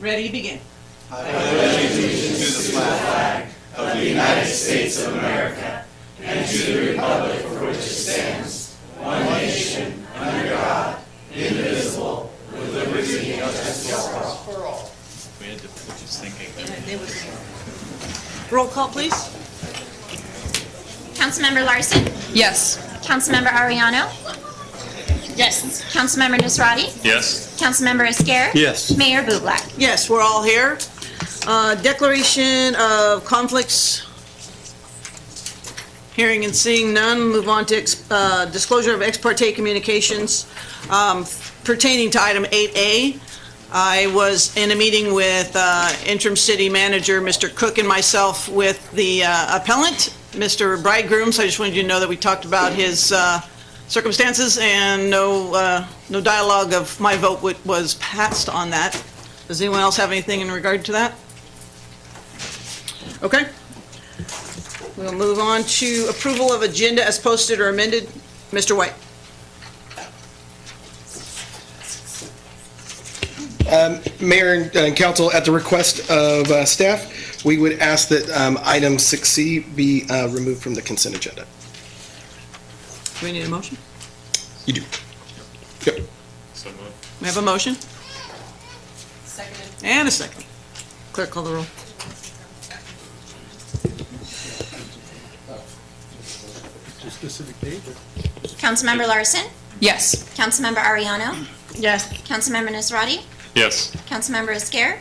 Ready, begin. I pledge allegiance to the flag of the United States of America and to the republic for which it stands, one nation, under God, indivisible, with liberty and justice for all. We had to put you thinking. Roll call, please. Councilmember Larson? Yes. Councilmember Ariano? Yes. Councilmember Nisrati? Yes. Councilmember Esquer? Yes. Mayor Bublak? Yes, we're all here. Declaration of conflicts. Hearing and seeing none, move on to disclosure of ex parte communications pertaining to item 8A. I was in a meeting with interim city manager, Mr. Cook, and myself with the appellant, Mr. Bridegroom, so I just wanted you to know that we talked about his circumstances, and no dialogue of my vote was passed on that. Does anyone else have anything in regard to that? Okay. We'll move on to approval of agenda as posted or amended. Mr. White. Mayor and Council, at the request of staff, we would ask that item 6C be removed from the consent agenda. Do we need a motion? You do. Yep. So moved. We have a motion? And a second. Clerk, call the roll. Councilmember Larson? Yes. Councilmember Ariano? Yes. Councilmember Nisrati? Yes. Councilmember Esquer?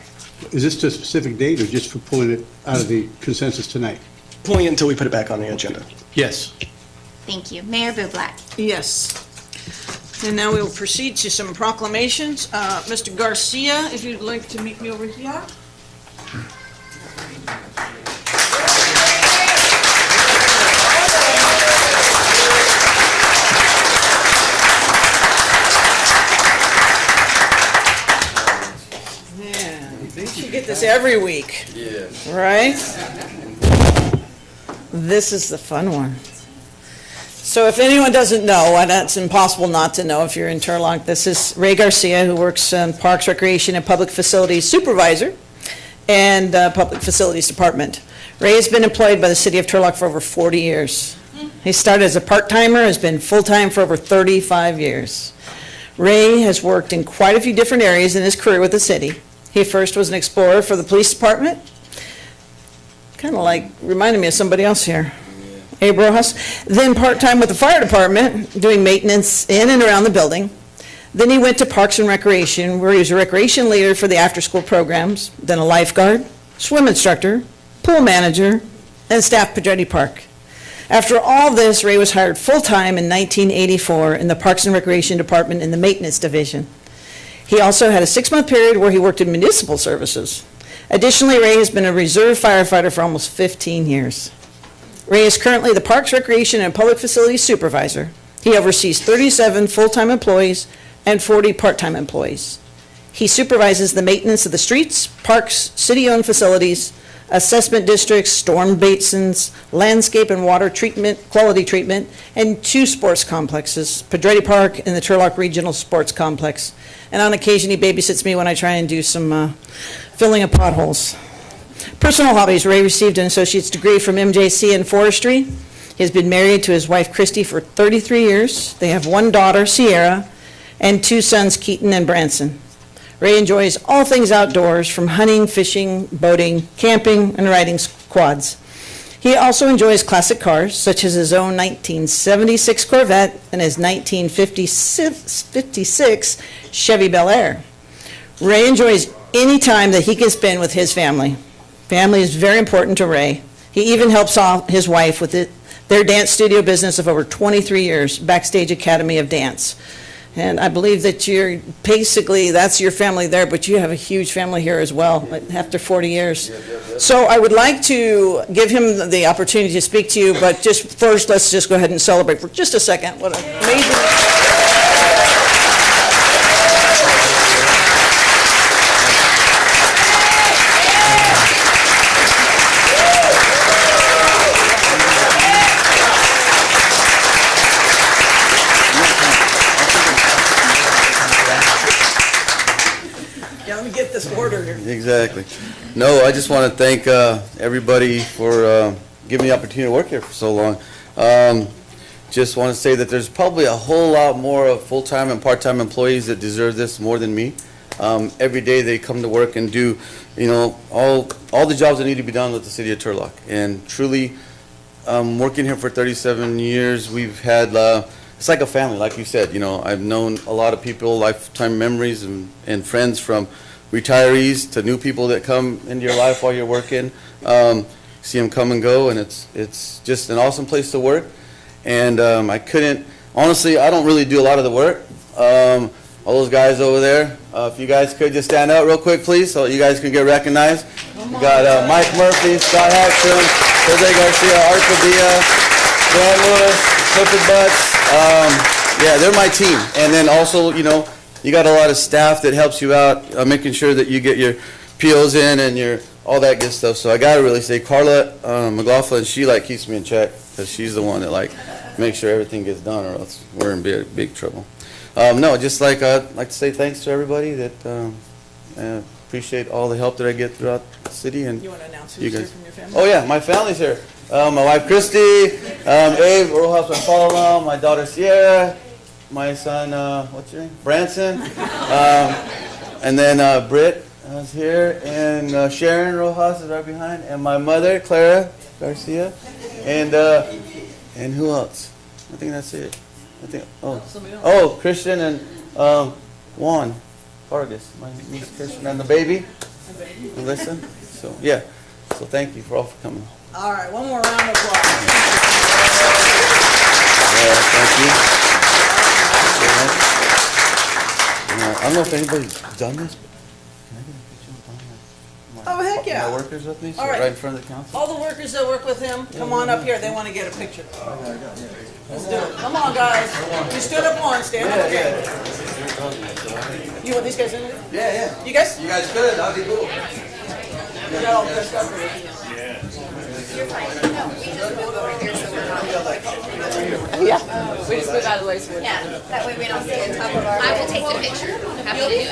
Is this to a specific date or just for pulling it out of the consensus tonight? Pulling it until we put it back on the agenda. Yes. Thank you. Mayor Bublak? Yes. And now we will proceed to some proclamations. Mr. Garcia, if you'd like to meet me over here. You get this every week. Yeah. Right? This is the fun one. So if anyone doesn't know, and it's impossible not to know if you're in Turlock, this is Ray Garcia, who works in Parks, Recreation, and Public Facilities Supervisor and Public Facilities Department. Ray has been employed by the city of Turlock for over 40 years. He started as a part-timer, has been full-time for over 35 years. Ray has worked in quite a few different areas in his career with the city. He first was an explorer for the police department, kind of like reminded me of somebody else here. Abe Rojas, then part-time with the fire department, doing maintenance in and around the building. Then he went to Parks and Recreation, where he was a recreation leader for the after-school programs, then a lifeguard, swim instructor, pool manager, and staff Pedretti Park. After all this, Ray was hired full-time in 1984 in the Parks and Recreation Department in the Maintenance Division. He also had a 6-month period where he worked in municipal services. Additionally, Ray has been a reserve firefighter for almost 15 years. Ray is currently the Parks, Recreation, and Public Facilities Supervisor. He oversees 37 full-time employees and 40 part-time employees. He supervises the maintenance of the streets, parks, city-owned facilities, assessment districts, storm basins, landscape and water treatment, quality treatment, and 2 sports complexes, Pedretti Park and the Turlock Regional Sports Complex. And on occasion, he babysits me when I try and do some filling of potholes. Personal hobbies. Ray received an associate's degree from MJC in forestry. He has been married to his wife, Christy, for 33 years. They have 1 daughter, Sierra, and 2 sons, Keaton and Branson. Ray enjoys all things outdoors, from hunting, fishing, boating, camping, and riding quads. He also enjoys classic cars, such as his own 1976 Corvette and his 1956 Chevy Bel Air. Ray enjoys any time that he can spend with his family. Family is very important to Ray. He even helps out his wife with their dance studio business of over 23 years, Backstage Academy of Dance. And I believe that that's your family there, but you have a huge family here as well, after 40 years. So I would like to give him the opportunity to speak to you, but just first, let's just go ahead and celebrate for just a second. What an amazing... let me get this order here. Exactly. No, I just want to thank everybody for giving me the opportunity to work here for so long. Just want to say that there's probably a whole lot more of full-time and part-time employees that deserve this more than me. Every day they come to work and do, all the jobs that need to be done with the city of Turlock. And truly, working here for 37 years, we've had, it's like a family, like you said. I've known a lot of people, lifetime memories and friends, from retirees to new people that come into your life while you're working. See them come and go, and it's just an awesome place to work. And honestly, I don't really do a lot of the work. All those guys over there, if you guys could just stand out real quick, please, so you guys can get recognized. We got Mike Murphy, Scott Hackstrom, Jose Garcia, Art Padilla, Dan Lewis, Clifford Butts. Yeah, they're my team. And then also, you got a lot of staff that helps you out, making sure that you get your POs in and all that good stuff. So I gotta really say, Carla McLaughlin, she keeps me in check, because she's the one that makes sure everything gets done, or else we're in big trouble. No, just I'd like to say thanks to everybody that appreciate all the help that I get throughout the city. And You want to announce you who's here guys. from your family? Oh yeah, my family's here. My wife Christy, Abe, Rojas Bartholomew, my daughter Sierra, my son, what's your name? Branson, and then Britt is here, and Sharon Rojas is right behind, and my mother Clara Garcia, and who else? I think that's it. Christian and Juan Vargas, my niece Christian, and the baby, Melissa. So yeah, so thank you for coming. All right, one more round of applause. Thank you. I don't know if anybody's done this, but can I get a picture with Oh, heck yeah. my workers with me, so All right. right in front of the council? All the workers that work with him, come on up here, they want to get a picture. Let's do it. Come on, guys. You stood up once, stand up again. You want these guys in there? Yeah. You guys? You guys good? That'd be cool. You got all dressed up for it. Yeah, we just move out of the way so we're. Yeah, that way we don't stay on top of our. I will take the picture. Happy to do it.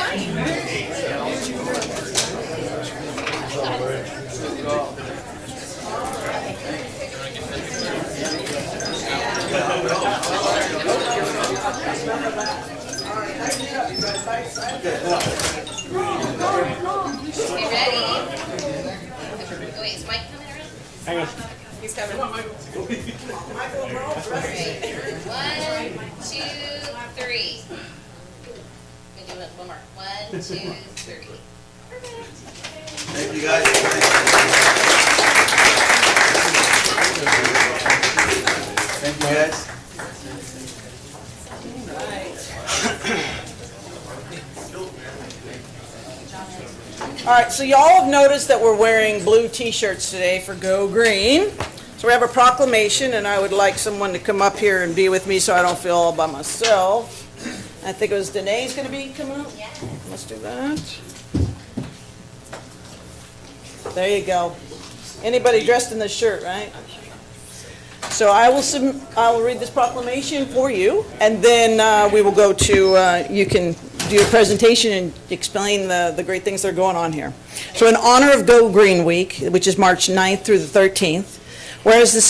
You ready? Wait, is Mike coming around? Hang on. He's coming. Alright. 1, 2, 3. We do it one more. 1, 2, 3. Thank you guys. Thank you guys. All right, so y'all have noticed that we're wearing blue t-shirts today for Go Green. So we have a proclamation, and I would like someone to come up here and be with me so I don't feel all by myself. I think it was Danae's going to be coming up. Yeah. Let's do that. There you go. Anybody dressed in this shirt, right? So I will read this proclamation for you, and then we will go to, you can do a presentation and explain the great things that are going on here. So in honor of Go Green Week, which is March 9th through the 13th, whereas the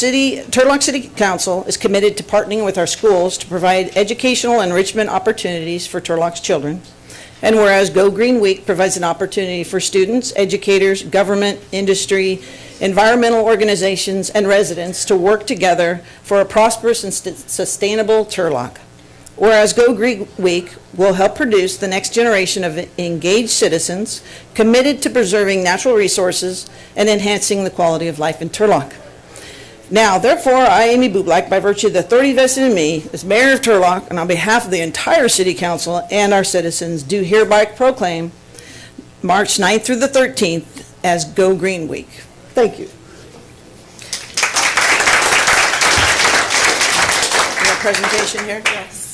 Turlock City Council is committed to partnering with our schools to provide educational enrichment opportunities for Turlock's children, and whereas Go Green Week provides an opportunity for students, educators, government, industry, environmental organizations, and residents to work together for a prosperous and sustainable Turlock. Whereas Go Green Week will help produce the next generation of engaged citizens committed to preserving natural resources and enhancing the quality of life in Turlock. Now, therefore, I, Amy Bublak, by virtue of the authority vested in me as mayor of Turlock, and on behalf of the entire city council and our citizens, do hereby proclaim March 9th through the 13th as Go Green Week. Thank you. You have a presentation here? Yes.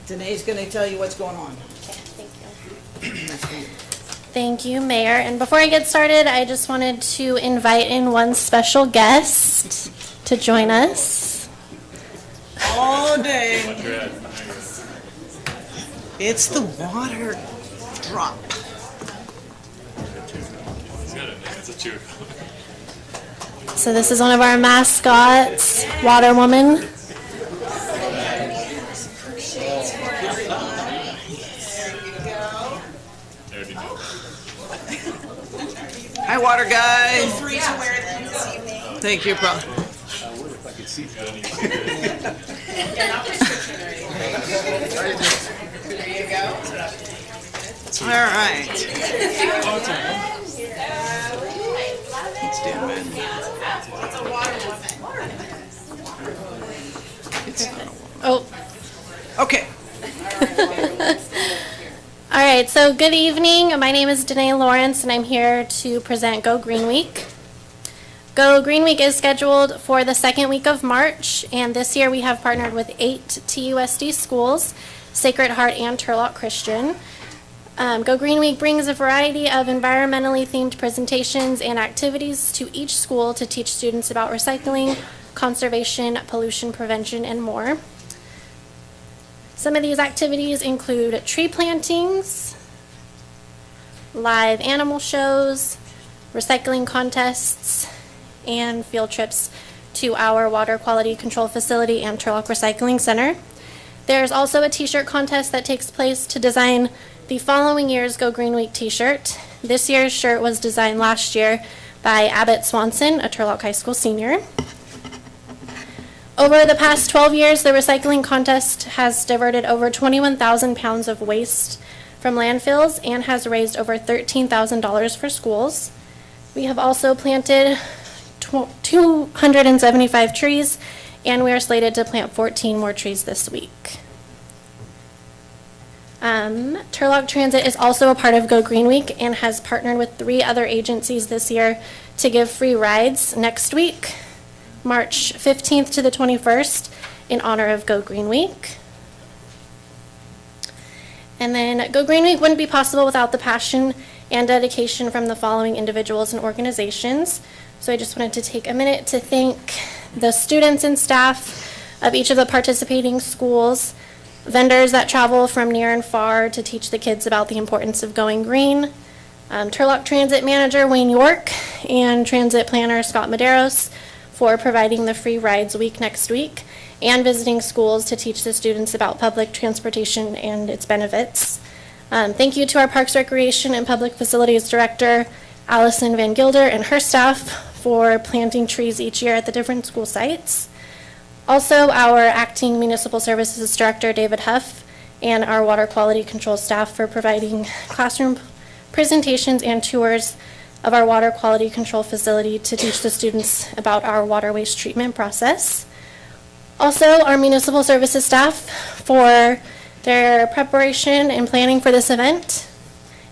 Danae's going to tell you what's going on. Okay, thank you. That's for you. Thank you, Mayor. And before I get started, I just wanted to invite in one special guest to join us. All day. It's the water drop. That's a two. So this is one of our mascots, Water Woman. There we go. Hi, water guy. Thank you, bro. All right. Stand by. Oh, Okay. all right, so good evening. My name is Danae Lawrence, and I'm here to present Go Green Week. Go Green Week is scheduled for the second week of March, and this year we have partnered with 8 TUSD schools, Sacred Heart and Turlock Christian. Go Green Week brings a variety of environmentally themed presentations and activities to each school to teach students about recycling, conservation, pollution prevention, and more. Some of these activities include tree plantings, live animal shows, recycling contests, and field trips to our water quality control facility and Turlock Recycling Center. There's also a t-shirt contest that takes place to design the following year's Go Green Week t-shirt. This year's shirt was designed last year by Abbott Swanson, a Turlock High School senior. Over the past 12 years, the recycling contest has diverted over 21,000 pounds of waste from landfills and has raised over $13,000 for schools. We have also planted 275 trees, and we are slated to plant 14 more trees this week. Turlock Transit is also a part of Go Green Week and has partnered with 3 other agencies this year to give free rides next week, March 15th to the 21st, in honor of Go Green Week. And then Go Green Week wouldn't be possible without the passion and dedication from the following individuals and organizations. So I just wanted to take a minute to thank the students and staff of each of the participating schools, vendors that travel from near and far to teach the kids about the importance of going green, Turlock Transit Manager Wayne York, and Transit Planner Scott Medeiros for providing the free rides week next week, and visiting schools to teach the students about public transportation and its benefits. Thank you to our Parks, Recreation, and Public Facilities Director, Allison Van Gilder, and her staff for planting trees each year at the different school sites. Also, our Acting Municipal Services Director, David Huff, and our Water Quality Control staff for providing classroom presentations and tours of our water quality control facility to teach the students about our water waste treatment process. Also, our municipal services staff for their preparation and planning for this event.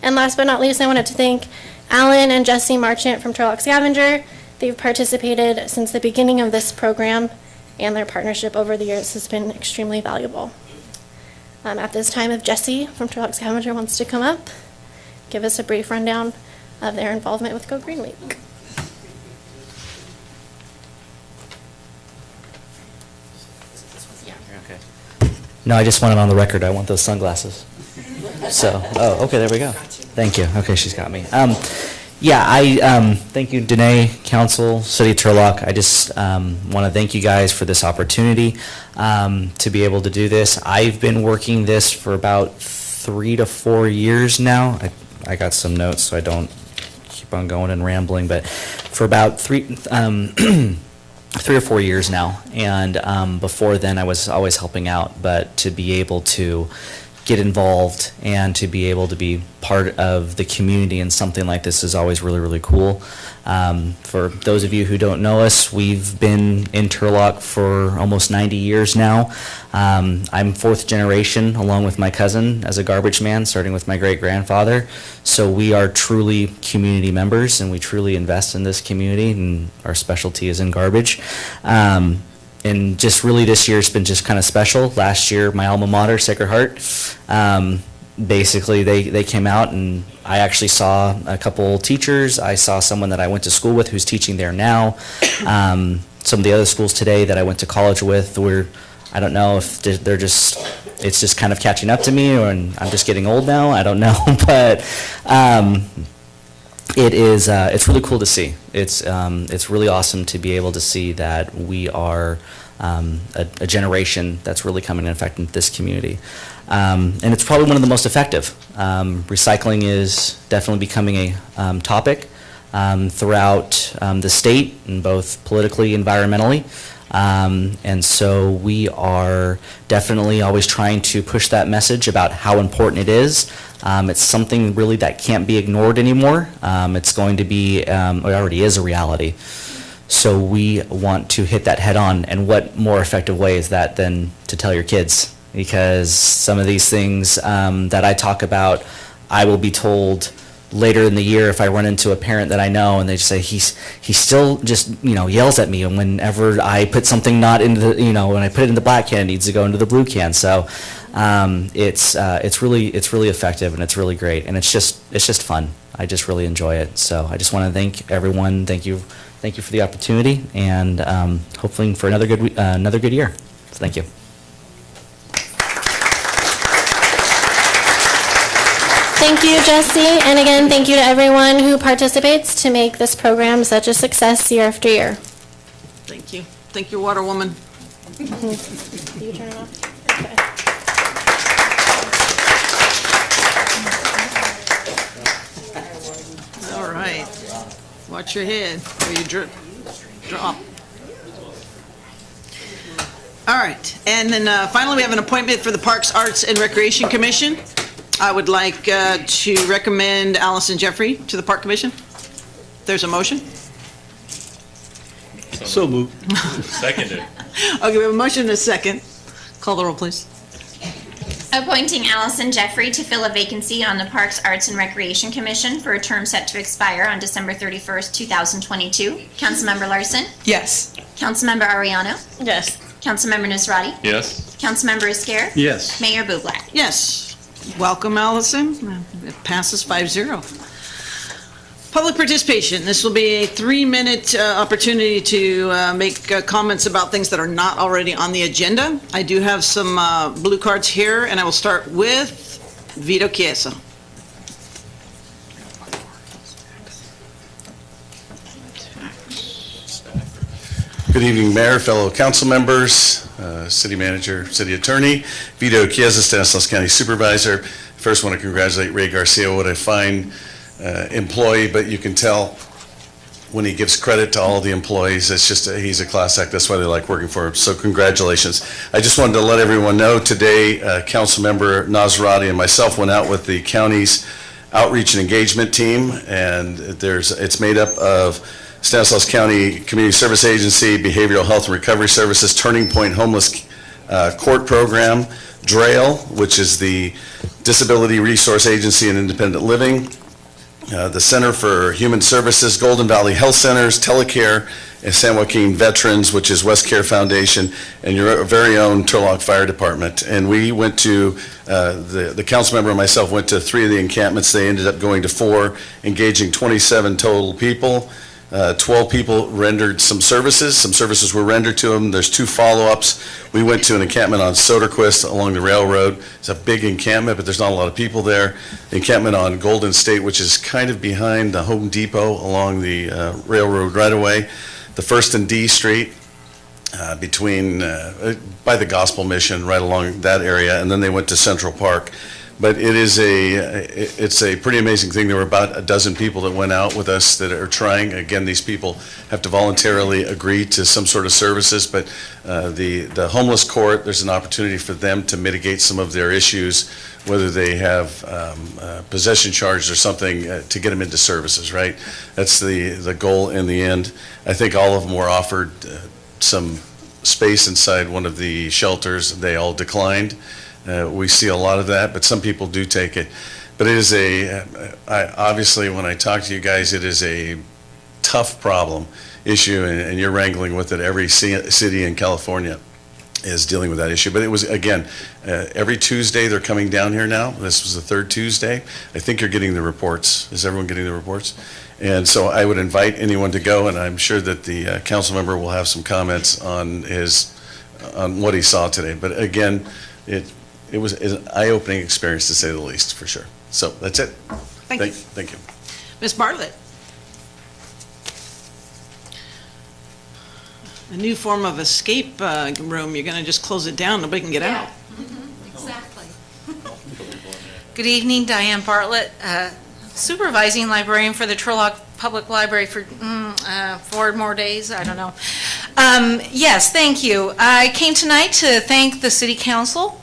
And last but not least, I wanted to thank Alan and Jesse Marchant from Turlock Scavenger. They've participated since the beginning of this program, and their partnership over the years has been extremely valuable. At this time, if Jesse from Turlock Scavenger wants to come up, give us a brief rundown of their involvement with Go Green Week. No, I just want it on the record. I want those sunglasses. So, oh, okay, there we go. Thank you. Okay, she's got me. Yeah, I thank you, Danae, Council, City of Turlock. I just want to thank you guys for this opportunity to be able to do this. I've been working this for about 3 to 4 years now. I got some notes so I don't keep on going and rambling, but for about 3 or 4 years now. And before then, I was always helping out, but to be able to get involved and to be able to be part of the community in something like this is always really, really cool. For those of you who don't know us, we've been in Turlock for almost 90 years now. I'm 4th generation along with my cousin as a garbage man, starting with my great-grandfather. So we are truly community members, and we truly invest in this community, and our specialty is in garbage. And just really this year's been just kind of special. Last year, my alma mater, Sacred Heart, basically they came out, and I actually saw a couple teachers. I saw someone that I went to school with who's teaching there now. Some of the other schools today that I went to college with were, I don't know if they're just, it's just kind of catching up to me, or I'm just getting old now. I don't know, but it's really cool to see. It's really awesome to be able to see that we are a generation that's really coming in effect in this community. And it's probably one of the most effective. Recycling is definitely becoming a topic throughout the state, and both politically, environmentally. And so we are definitely always trying to push that message about how important it is. It's something really that can't be ignored anymore. It's going to be, it already is a reality. So we want to hit that head on, and what more effective way is that than to tell your kids? Because some of these things that I talk about, I will be told later in the year if I run into a parent that I know and they just say, he still just, yells at me, and whenever I put something not into the, when I put it in the black can, it needs to go into the blue can. So it's really effective, and it's really great, and it's just fun. I just really enjoy it. So I just want to thank everyone. Thank you for the opportunity, and hopefully for another good year. Thank you. Thank you, Jesse, and again, thank you to everyone who participates to make this program such a success year after year. Thank you. Thank you, Water Woman. Do you turn it off? Okay. All right. Watch your head or you drop. All right. And then finally, we have an appointment for the Parks, Arts, and Recreation Commission. I would like to recommend Allison Jeffrey to the Park Commission. There's a motion. So moved. Seconded. Okay, we have a motion and a second. Call the roll, please. Appointing Allison Jeffrey to fill a vacancy on the Parks, Arts, and Recreation Commission for a term set to expire on December 31st, 2022. Councilmember Larson? Yes. Councilmember Ariano? Yes. Councilmember Nazrati? Yes. Councilmember Iscar? Yes. Mayor Bublak? Yes. Welcome, Allison. It passes 5-0. Public participation. This will be a 3-minute opportunity to make comments about things that are not already on the agenda. I do have some blue cards here, and I will start with Vito Chiesa. Good evening, Mayor, fellow council members, City Manager, City Attorney. Vito Chiesa, Stanislaus County Supervisor. First, want to congratulate Ray Garcia, what a fine employee, but you can tell when he gives credit to all the employees, it's just, he's a class act. That's why they like working for him. So congratulations. I just wanted to let everyone know today, Councilmember Nazrati and myself went out with the county's outreach and engagement team, and it's made up of Stanislaus County Community Service Agency, Behavioral Health and Recovery Services, Turning Point Homeless Court Program, DRAIL, which is the Disability Resource Agency and Independent Living, the Center for Human Services, Golden Valley Health Centers, Telecare, and San Joaquin Veterans, which is West Care Foundation, and your very own Turlock Fire Department. And we went to, the council member and myself went to 3 of the encampments. They ended up going to 4, engaging 27 total people. 12 people rendered some services. Some services were rendered to them. There's 2 follow-ups. We went to an encampment on Soderquist along the railroad. It's a big encampment, but there's not a lot of people there. The encampment on Golden State, which is kind of behind the Home Depot along the railroad right-of-way. The 1st and D Street between, by the Gospel Mission, right along that area. And then they went to Central Park. But it's a pretty amazing thing. There were about a dozen people that went out with us that are trying. Again, these people have to voluntarily agree to some sort of services, but the homeless court, there's an opportunity for them to mitigate some of their issues, whether they have possession charges or something to get them into services, right? That's the goal in the end. I think all of them were offered some space inside one of the shelters. They all declined. We see a lot of that, but some people do take it. But it is obviously when I talk to you guys, it is a tough problem issue, and you're wrangling with it. Every city in California is dealing with that issue. But it was, again, every Tuesday they're coming down here now. This was the 3rd Tuesday. I think you're getting the reports. Is everyone getting the reports? And so I would invite anyone to go, and I'm sure that the council member will have some comments on what he saw today. But again, it was an eye-opening experience, to say the least, for sure. So that's it. Thank you. Thank you. Ms. Bartlett. A new form of escape room. You're going to just close it down, nobody can get out. Exactly. Good evening, Diane Bartlett, supervising librarian for the Turlock Public Library for 4 more days, I don't know. Yes, thank you. I came tonight to thank the City Council,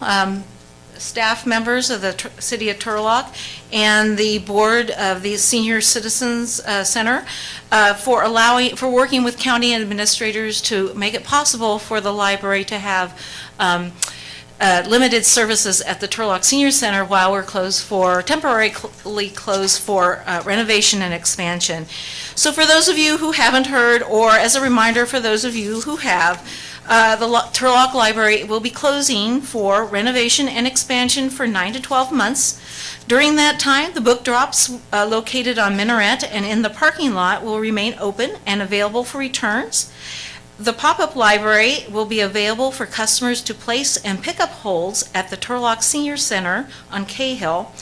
staff members of the City of Turlock, and the board of the Senior Citizens Center for working with county administrators to make it possible for the library to have limited services at the Turlock Senior Center while we're temporarily closed for renovation and expansion. So for those of you who haven't heard, or as a reminder for those of you who have, the Turlock Library will be closing for renovation and expansion for 9 to 12 months. During that time, the book drops located on Minaret and in the parking lot will remain open and available for returns. The pop-up library will be available for customers to place and pick up holds at the Turlock Senior Center on Cahill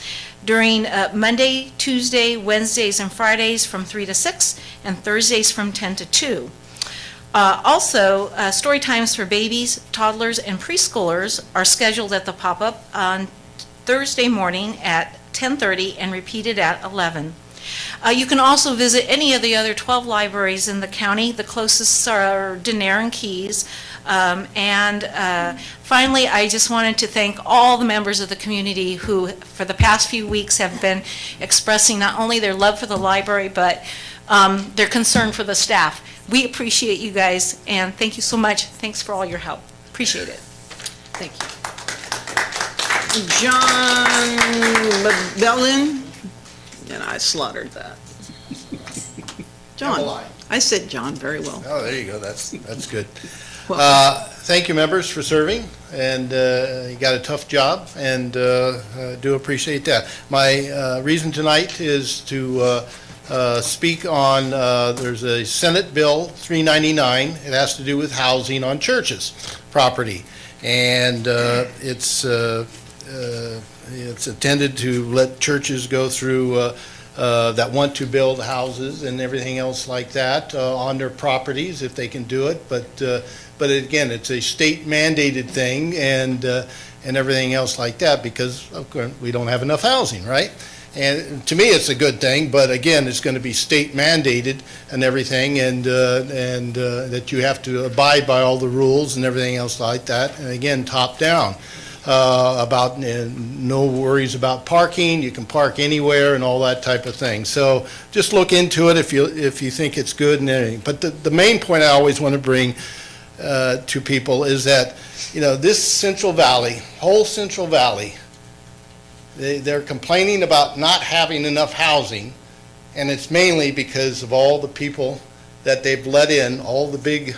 during Monday, Tuesday, Wednesdays, and Fridays from 3 to 6, and Thursdays from 10 to 2. Also, story times for babies, toddlers, and preschoolers are scheduled at the pop-up on Thursday morning at 10:30 and repeated at 11. You can also visit any of the other 12 libraries in the county. The closest are Denair and Keys. Finally, I just wanted to thank all the members of the community who, for the past few weeks, have been expressing not only their love for the library, but their concern for the staff. We appreciate you guys, and thank you so much. Thanks for all your help. Appreciate it. Thank you. John Bellin, and I slaughtered that. John, I said John very well. Oh, there you go. That's good. Well, Thank you, members, for serving, and you got a tough job, and do appreciate that. My reason tonight is to speak on, there's a Senate Bill 399. It has to do with housing on churches' property, and it's intended to let churches go through that want to build houses and everything else like that on their properties if they can do it, but again, it's a state mandated thing and everything else like that because of course, we don't have enough housing, right? And to me, it's a good thing, but again, it's going to be state mandated and everything, and that you have to abide by all the rules and everything else like that, and again, top down. About no worries about parking, you can park anywhere and all that type of thing. So just look into it if you think it's good and everything. But the main point I always want to bring to people is that, you know, this Central Valley, whole Central Valley, they're complaining about not having enough housing, and it's mainly because of all the people that they've let in, all the big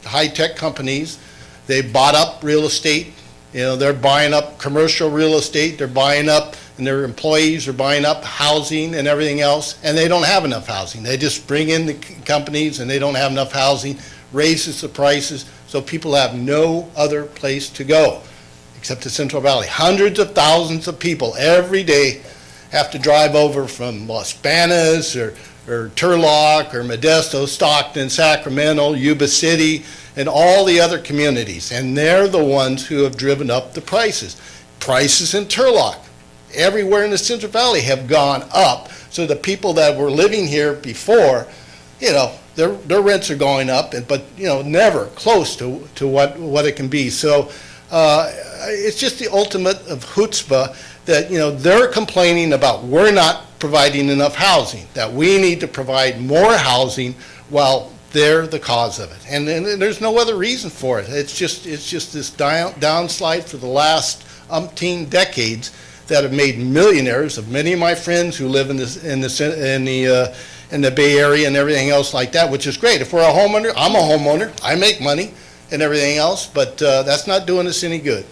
high-tech companies. They bought up real estate. You know, they're buying up commercial real estate, they're buying up, and their employees are buying up housing and everything else, and they don't have enough housing. They just bring in the companies and they don't have enough housing, raises the prices, so people have no other place to go except the Central Valley. Hundreds of thousands of people every day have to drive over from Los Banas or Turlock or Modesto, Stockton, Sacramento, Yuba City, and all the other communities, and they're the ones who have driven up the prices. Prices in Turlock, everywhere in the Central Valley have gone up, so the people that were living here before, you know, their rents are going up, but, you know, never close to what it can be. So it's just the ultimate of chutzpah that, you know, they're complaining about we're not providing enough housing, that we need to provide more housing while they're the cause of it. And there's no other reason for it. It's just this downslide for the last umpteen decades that have made millionaires of many of my friends who live in the Bay Area and everything else like that, which is great. If we're a homeowner, I'm a homeowner, I make money and everything else, but that's not doing us any good.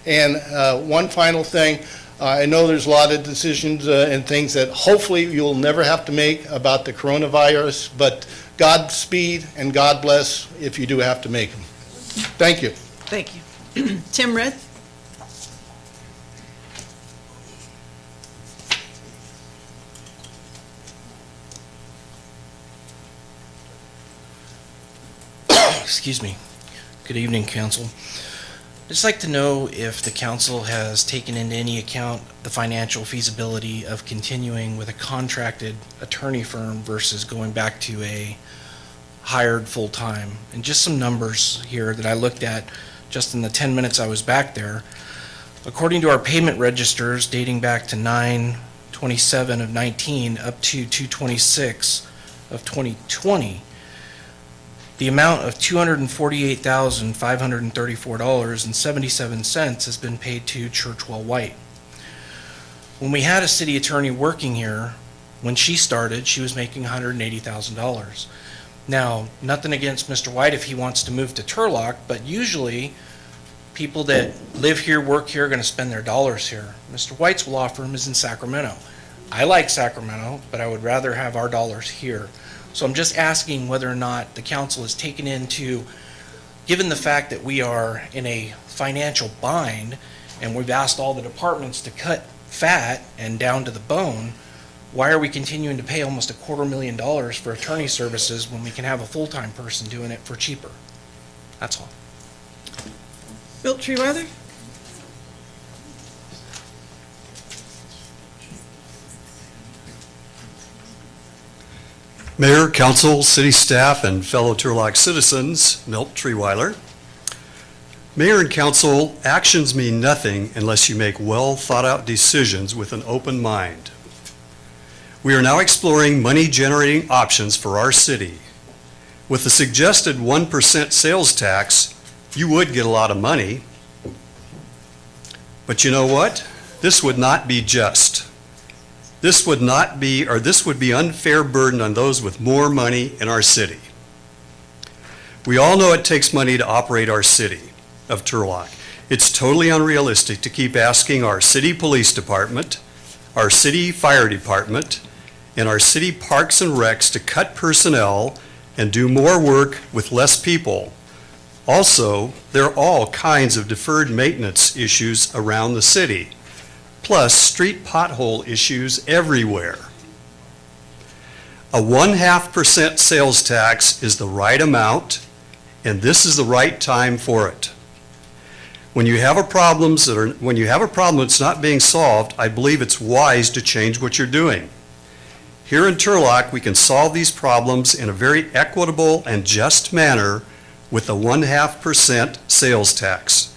And one final thing, I know there's a lot of decisions and things that hopefully you'll never have to make about the coronavirus, but Godspeed and God bless if you do have to make them. Thank you. thank you. Tim Red? Excuse me. Good evening, council. I'd just like to know if the council has taken into any account the financial feasibility of continuing with a contracted attorney firm versus going back to a hired full-time. And just some numbers here that I looked at just in the 10 minutes I was back there. According to our payment registers dating back to 9/27 of 19 up to 2/26 of 2020, the amount of $248,534.77 has been paid to Churchwell White. When we had a city attorney working here, when she started, she was making $180,000. Now, nothing against Mr. White if he wants to move to Turlock, but usually people that live here, work here, are going to spend their dollars here. Mr. White's law firm is in Sacramento. I like Sacramento, but I would rather have our dollars here. So I'm just asking whether or not the council has taken into, given the fact that we are in a financial bind and we've asked all the departments to cut fat and down to the bone, why are we continuing to pay almost $250,000 for attorney services when we can have a full-time person doing it for cheaper? That's all. Bill Treeweather? Mayor, council, city staff, and fellow Turlock citizens, Milt Treeweiler. Mayor and council, actions mean nothing unless you make well-thought-out decisions with an open mind. We are now exploring money-generating options for our city. With the suggested 1% sales tax, you would get a lot of money. But you know what? This would not be just. This would be unfair burden on those with more money in our city. We all know it takes money to operate our city of Turlock. It's totally unrealistic to keep asking our city police department, our city fire department, and our city parks and recs to cut personnel and do more work with less people. Also, there are all kinds of deferred maintenance issues around the city, plus street pothole issues everywhere. A 1/2% sales tax is the right amount, and this is the right time for it. When you have a problem that's not being solved, I believe it's wise to change what you're doing. Here in Turlock, we can solve these problems in a very equitable and just manner with a 1/2% sales tax.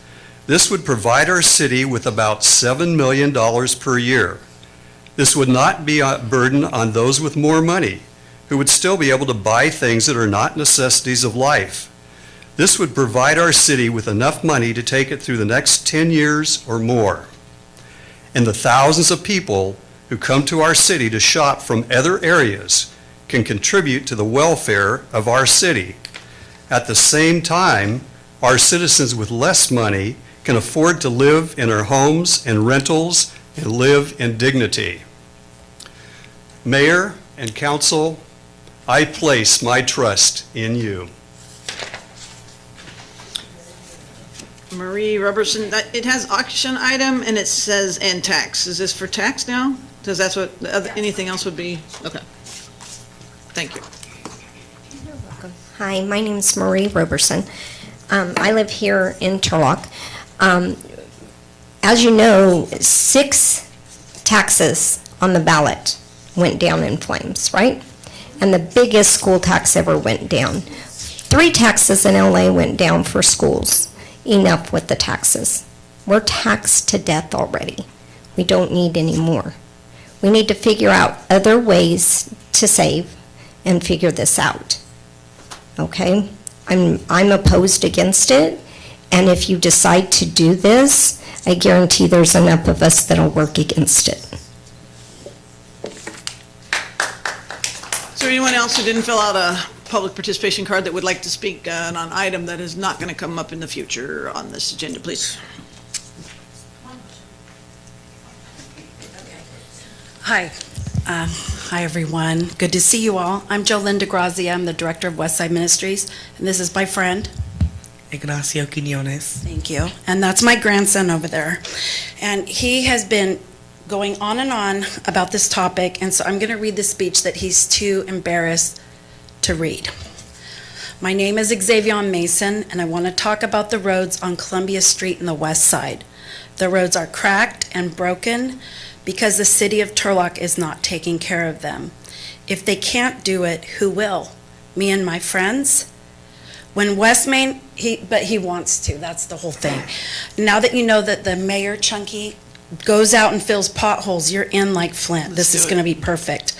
This would provide our city with about $7 million per year. This would not be a burden on those with more money, who would still be able to buy things that are not necessities of life. This would provide our city with enough money to take it through the next 10 years or more. And the thousands of people who come to our city to shop from other areas can contribute to the welfare of our city. At the same time, our citizens with less money can afford to live in our homes and rentals and live in dignity. Mayor and council, I place my trust in you. Marie Robertson, it has auction item and it says and tax. Is this for tax now? Because that's what, anything else would be, okay. Thank you. You're welcome. Hi, my name's Marie Robertson. I live here in Turlock. As you know, 6 taxes on the ballot went down in flames, right? And the biggest school tax ever went down. 3 taxes in LA went down for schools. Enough with the taxes. We're taxed to death already. We don't need any more. We need to figure out other ways to save and figure this out. Okay? I'm opposed against it, and if you decide to do this, I guarantee there's enough of us that'll work against it. Is there anyone else who didn't fill out a public participation card that would like to speak on an item that is not going to come up in the future on this agenda, please? Hi. Hi, everyone. Good to see you all. I'm Jolinda Grazia. I'm the director of Westside Ministries, and this is my friend. Ignacio Quinones. Thank you. And that's my grandson over there. And he has been going on and on about this topic, and so I'm going to read the speech that he's too embarrassed to read. My name is Xavier Mason, and I want to talk about the roads on Columbia Street in the west side. The roads are cracked and broken because the city of Turlock is not taking care of them. If they can't do it, who will? Me and my friends? When West Main, but he wants to, that's the whole thing. Now that you know that the mayor, Chunky, goes out and fills potholes, you're in like Flint. This is going to be perfect.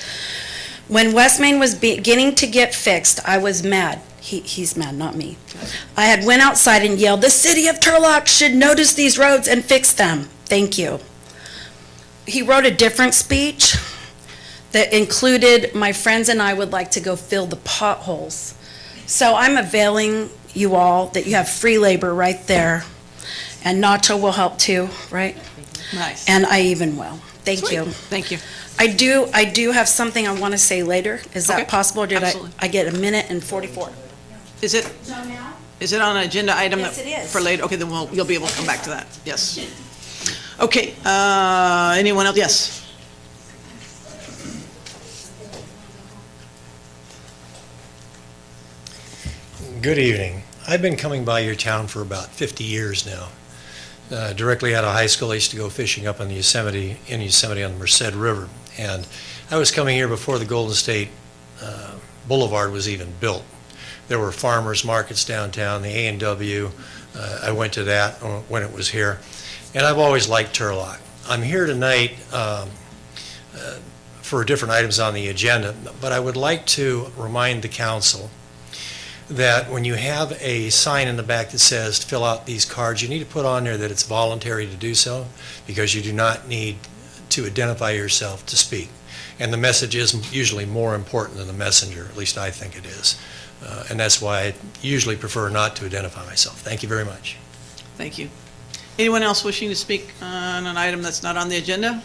When West Main was beginning to get fixed, I was mad. He's mad, not me. I had went outside and yelled, "The city of Turlock should notice these roads and fix them. Thank you." He wrote a different speech that included, "My friends and I would like to go fill the potholes." So I'm availing you all that you have free labor right there. And Nacho will help too, right? Nice. And I even will. Thank Sweet. you. Thank you. I do have something I want to say later. Is that Okay. possible? Or did Absolutely. I get a minute and 44? Is it on an agenda item? Yes, that- it is. For later? Okay, then you'll be able to come back to that. Yes. Okay, anyone else? Yes. Good evening. I've been coming by your town for about 50 years now. Directly out of high school, I used to go fishing up in Yosemite on the Merced River. And I was coming here before the Golden State Boulevard was even built. There were farmers markets downtown, the A&W. I went to that when it was here. And I've always liked Turlock. I'm here tonight for different items on the agenda, but I would like to remind the council that when you have a sign in the back that says fill out these cards, you need to put on there that it's voluntary to do so, because you do not need to identify yourself to speak. And the message is usually more important than the messenger, at least I think it is. And that's why I usually prefer not to identify myself. Thank you very much. Thank you. Anyone else wishing to speak on an item that's not on the agenda?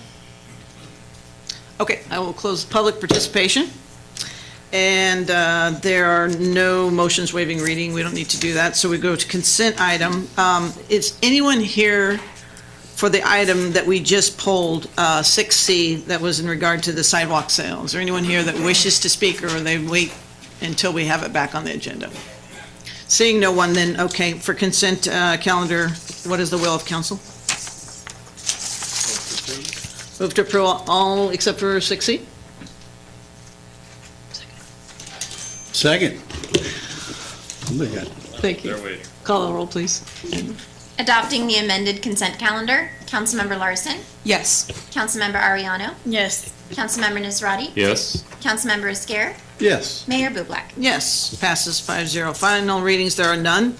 Okay, I will close public participation. And there are no motions waiving reading. We don't need to do that. So we go to consent item. Is anyone here for the item that we just polled, 6C, that was in regard to the sidewalk sale? Is there anyone here that wishes to speak, or they wait until we have it back on the agenda? Seeing no one, then, okay, for consent calendar, what is the will of council? Move to approve all except for 6C? Second. Somebody got it. Thank you. They're waiting. Call the roll, please. Adopting the amended consent calendar, Councilmember Larson, Yes. Councilmember Ariano, Yes. Councilmember Nisrati, Yes. Councilmember Esquer, Yes. Mayor Bublak. Yes, passes 5-0. Final readings, there are none.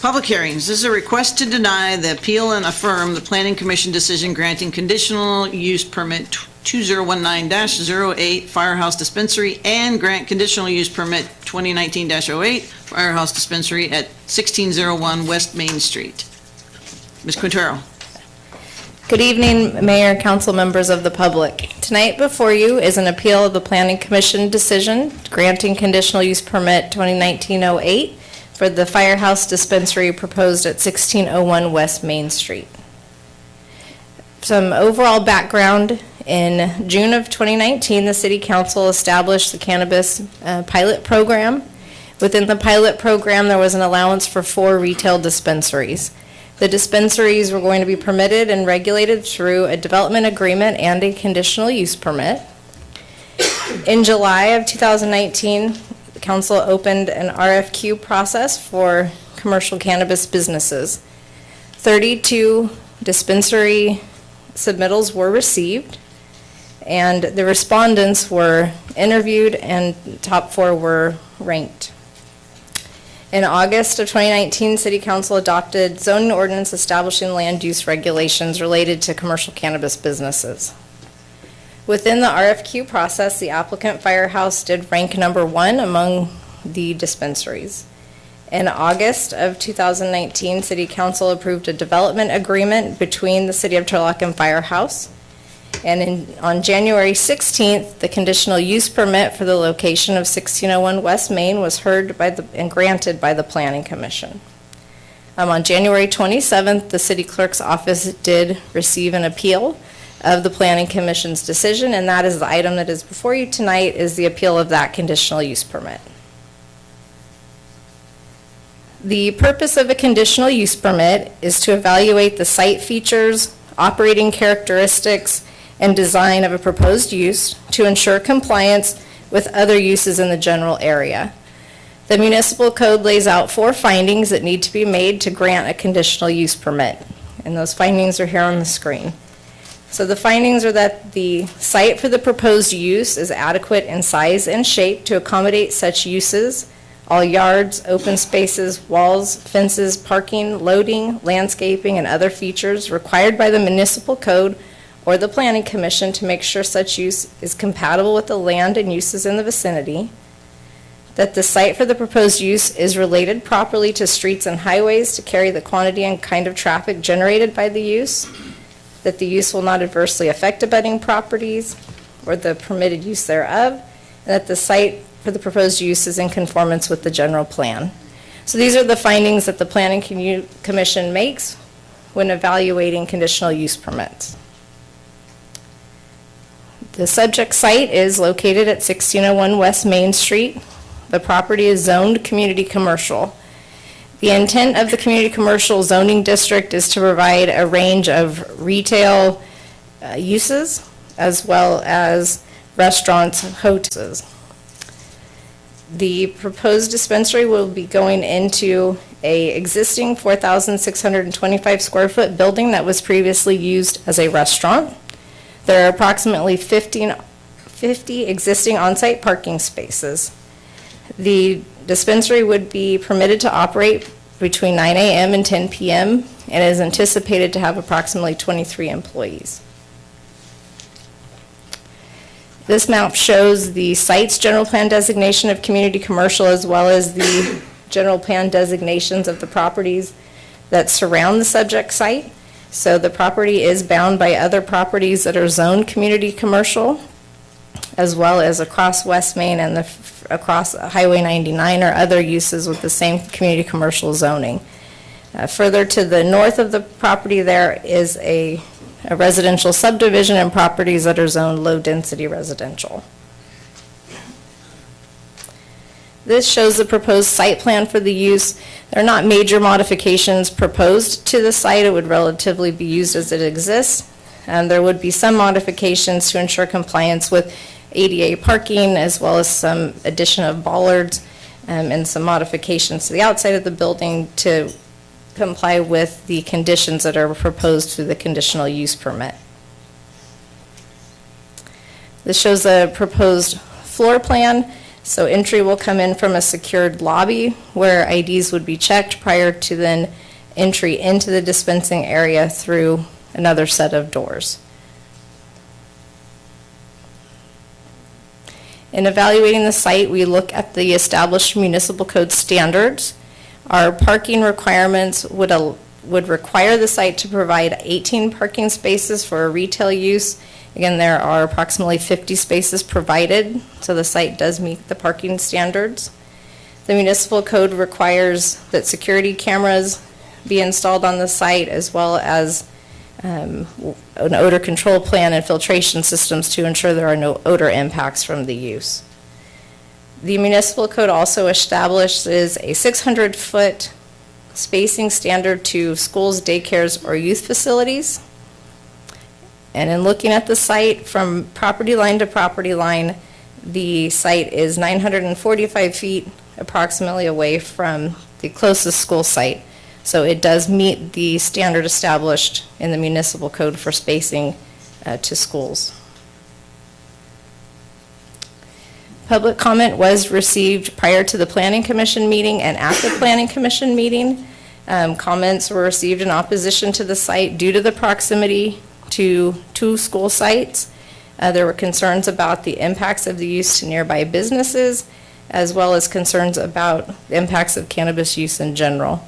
Public hearings, this is a request to deny the appeal and affirm the Planning Commission decision granting conditional use permit 2019-08 Firehouse Dispensary and grant conditional use permit 2019-08 Firehouse Dispensary at 1601 West Main Street. Ms. Quintero. Good evening, Mayor, council members of the public. Tonight before you is an appeal of the Planning Commission decision granting conditional use permit 2019-08 for the Firehouse Dispensary proposed at 1601 West Main Street. Some overall background: in June of 2019, the City Council established the cannabis pilot program. Within the pilot program, there was an allowance for 4 retail dispensaries. The dispensaries were going to be permitted and regulated through a development agreement and a conditional use permit. In July of 2019, the council opened an RFQ process for commercial cannabis businesses. 32 dispensary submittals were received, and the respondents were interviewed and top 4 were ranked. In August of 2019, City Council adopted zoning ordinance establishing land use regulations related to commercial cannabis businesses. Within the RFQ process, the applicant Firehouse did rank number 1 among the dispensaries. In August of 2019, City Council approved a development agreement between the City of Turlock and Firehouse. And on January 16th, the conditional use permit for the location of 1601 West Main was heard and granted by the Planning Commission. On January 27th, the City Clerk's office did receive an appeal of the Planning Commission's decision, and that is the item that is before you tonight, is the appeal of that conditional use permit. The purpose of a conditional use permit is to evaluate the site features, operating characteristics, and design of a proposed use to ensure compliance with other uses in the general area. The municipal code lays out 4 findings that need to be made to grant a conditional use permit, and those findings are here on the screen. So the findings are that the site for the proposed use is adequate in size and shape to accommodate such uses. All yards, open spaces, walls, fences, parking, loading, landscaping, and other features required by the municipal code or the planning commission to make sure such use is compatible with the land and uses in the vicinity. That the site for the proposed use is related properly to streets and highways to carry the quantity and kind of traffic generated by the use. That the use will not adversely affect abutting properties or the permitted use thereof. And that the site for the proposed use is in conformance with the general plan. So these are the findings that the Planning Commission makes when evaluating conditional use permits. The subject site is located at 1601 West Main Street. The property is zoned community commercial. The intent of the community commercial zoning district is to provide a range of retail uses as well as restaurants, hotels. The proposed dispensary will be going into a existing 4,625 square foot building that was previously used as a restaurant. There are approximately 50 existing on-site parking spaces. The dispensary would be permitted to operate between 9 a.m. and 10 p.m. and is anticipated to have approximately 23 employees. This map shows the site's general plan designation of community commercial as well as the general plan designations of the properties that surround the subject site. So the property is bound by other properties that are zoned community commercial, as well as across West Main and across Highway 99 or other uses with the same community commercial zoning. Further to the north of the property there is a residential subdivision and properties that are zoned low-density residential. This shows the proposed site plan for the use. There are not major modifications proposed to the site. It would relatively be used as it exists. And there would be some modifications to ensure compliance with ADA parking as well as some addition of bollards and some modifications to the outside of the building to comply with the conditions that are proposed through the conditional use permit. This shows a proposed floor plan. So entry will come in from a secured lobby where IDs would be checked prior to then entry into the dispensing area through another set of doors. In evaluating the site, we look at the established municipal code standards. Our parking requirements would require the site to provide 18 parking spaces for retail use. Again, there are approximately 50 spaces provided, so the site does meet the parking standards. The municipal code requires that security cameras be installed on the site as well as an odor control plan and filtration systems to ensure there are no odor impacts from the use. The municipal code also establishes a 600-foot spacing standard to schools, daycares, or youth facilities. And in looking at the site from property line to property line, the site is 945 feet approximately away from the closest school site. So it does meet the standard established in the municipal code for spacing to schools. Public comment was received prior to the Planning Commission meeting and at the Planning Commission meeting. Comments were received in opposition to the site due to the proximity to two school sites. There were concerns about the impacts of the use to nearby businesses, as well as concerns about the impacts of cannabis use in general.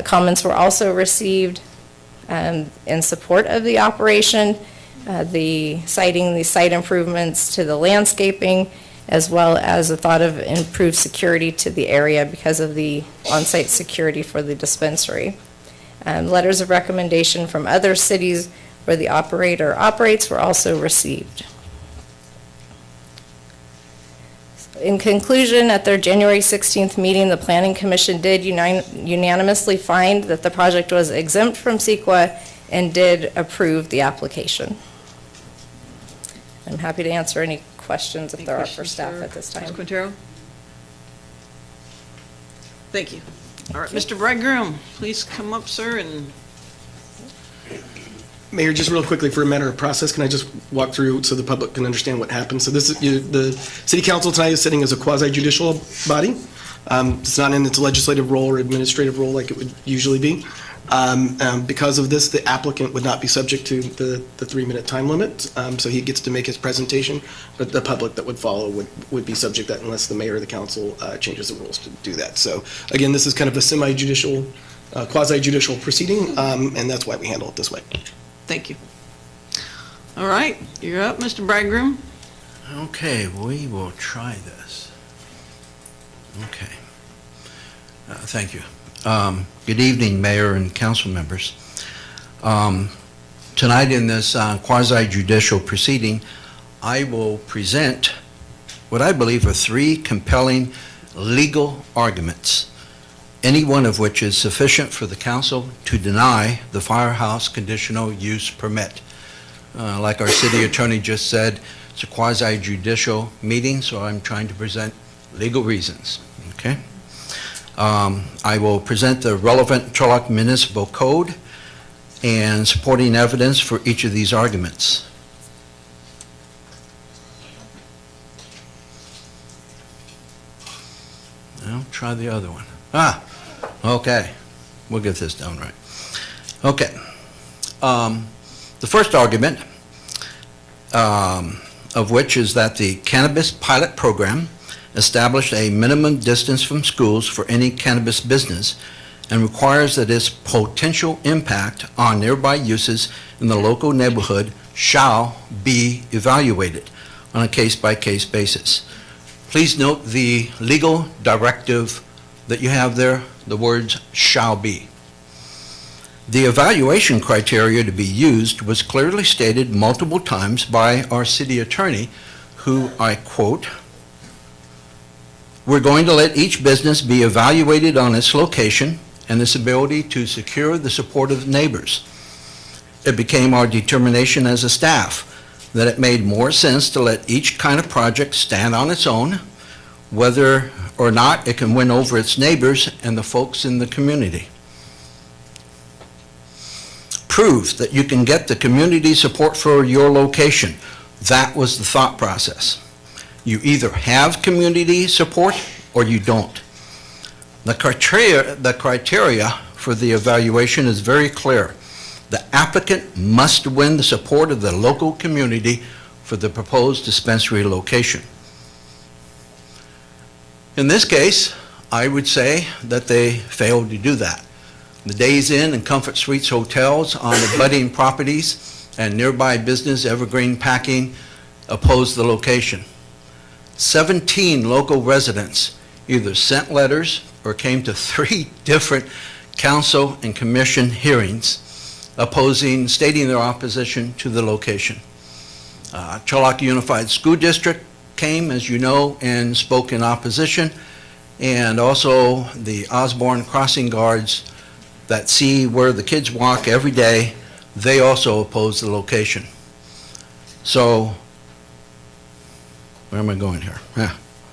Comments were also received in support of the operation, citing the site improvements to the landscaping, as well as the thought of improved security to the area because of the on-site security for the dispensary. Letters of recommendation from other cities where the operator operates were also received. In conclusion, at their January 16th meeting, the Planning Commission did unanimously find that the project was exempt from CEQA and did approve the application. I'm happy to answer any questions if there are for staff at this time. Mr. Quintero? Thank you. All right, Mr. Bridegroom, please come up, sir, and Mayor, just real quickly for a matter of process, can I just walk through so the public can understand what happened? So this is, the city council tonight is sitting as a quasi-judicial body. It's not in its legislative role or administrative role like it would usually be. Because of this, the applicant would not be subject to the 3-minute time limit. So he gets to make his presentation, but the public that would follow would be subject to that unless the mayor or the council changes the rules to do that. So again, this is kind of a semi-judicial, quasi-judicial proceeding, and that's why we handle it this way. thank you. All right, you're up, Mr. Bridegroom. Okay, we will try this. Okay. Thank you. Good evening, Mayor and council members. Tonight in this quasi-judicial proceeding, I will present what I believe are 3 compelling legal arguments, any one of which is sufficient for the council to deny the firehouse conditional use permit. Like our city attorney just said, it's a quasi-judicial meeting, so I'm trying to present legal reasons, okay? I will present the relevant Turlock Municipal Code and supporting evidence for each of these arguments. I'll try the other one. Okay. We'll get this down right. Okay. The first argument of which is that the cannabis pilot program established a minimum distance from schools for any cannabis business and requires that its potential impact on nearby uses in the local neighborhood shall be evaluated on a case-by-case basis. Please note the legal directive that you have there, the words shall be. The evaluation criteria to be used was clearly stated multiple times by our city attorney, who, I quote, "We're going to let each business be evaluated on its location and its ability to secure the support of neighbors. It became our determination as a staff that it made more sense to let each kind of project stand on its own, whether or not it can win over its neighbors and the folks in the community. Prove that you can get the community support for your location. That was the thought process. You either have community support or you don't. The criteria for the evaluation is very clear. The applicant must win the support of the local community for the proposed dispensary location. In this case, I would say that they failed to do that. The Days Inn and Comfort Suites hotels on the budding properties and nearby business Evergreen Packing opposed the location. 17 local residents either sent letters or came to 3 different council and commission hearings stating their opposition to the location. Turlock Unified School District came, as you know, and spoke in opposition, and also the Osborne Crossing Guards that see where the kids walk every day, they also oppose the location. So, where am I going here?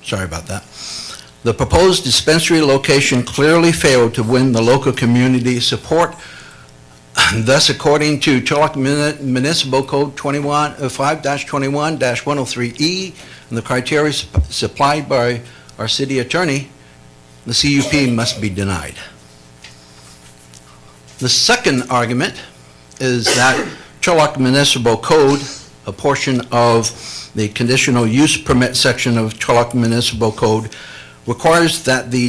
Sorry about that. The proposed dispensary location clearly failed to win the local community support. Thus, according to Turlock Municipal Code 5-21-103E and the criteria supplied by our city attorney, the CUP must be denied. The second argument is that Turlock Municipal Code, a portion of the conditional use permit section of Turlock Municipal Code, requires that the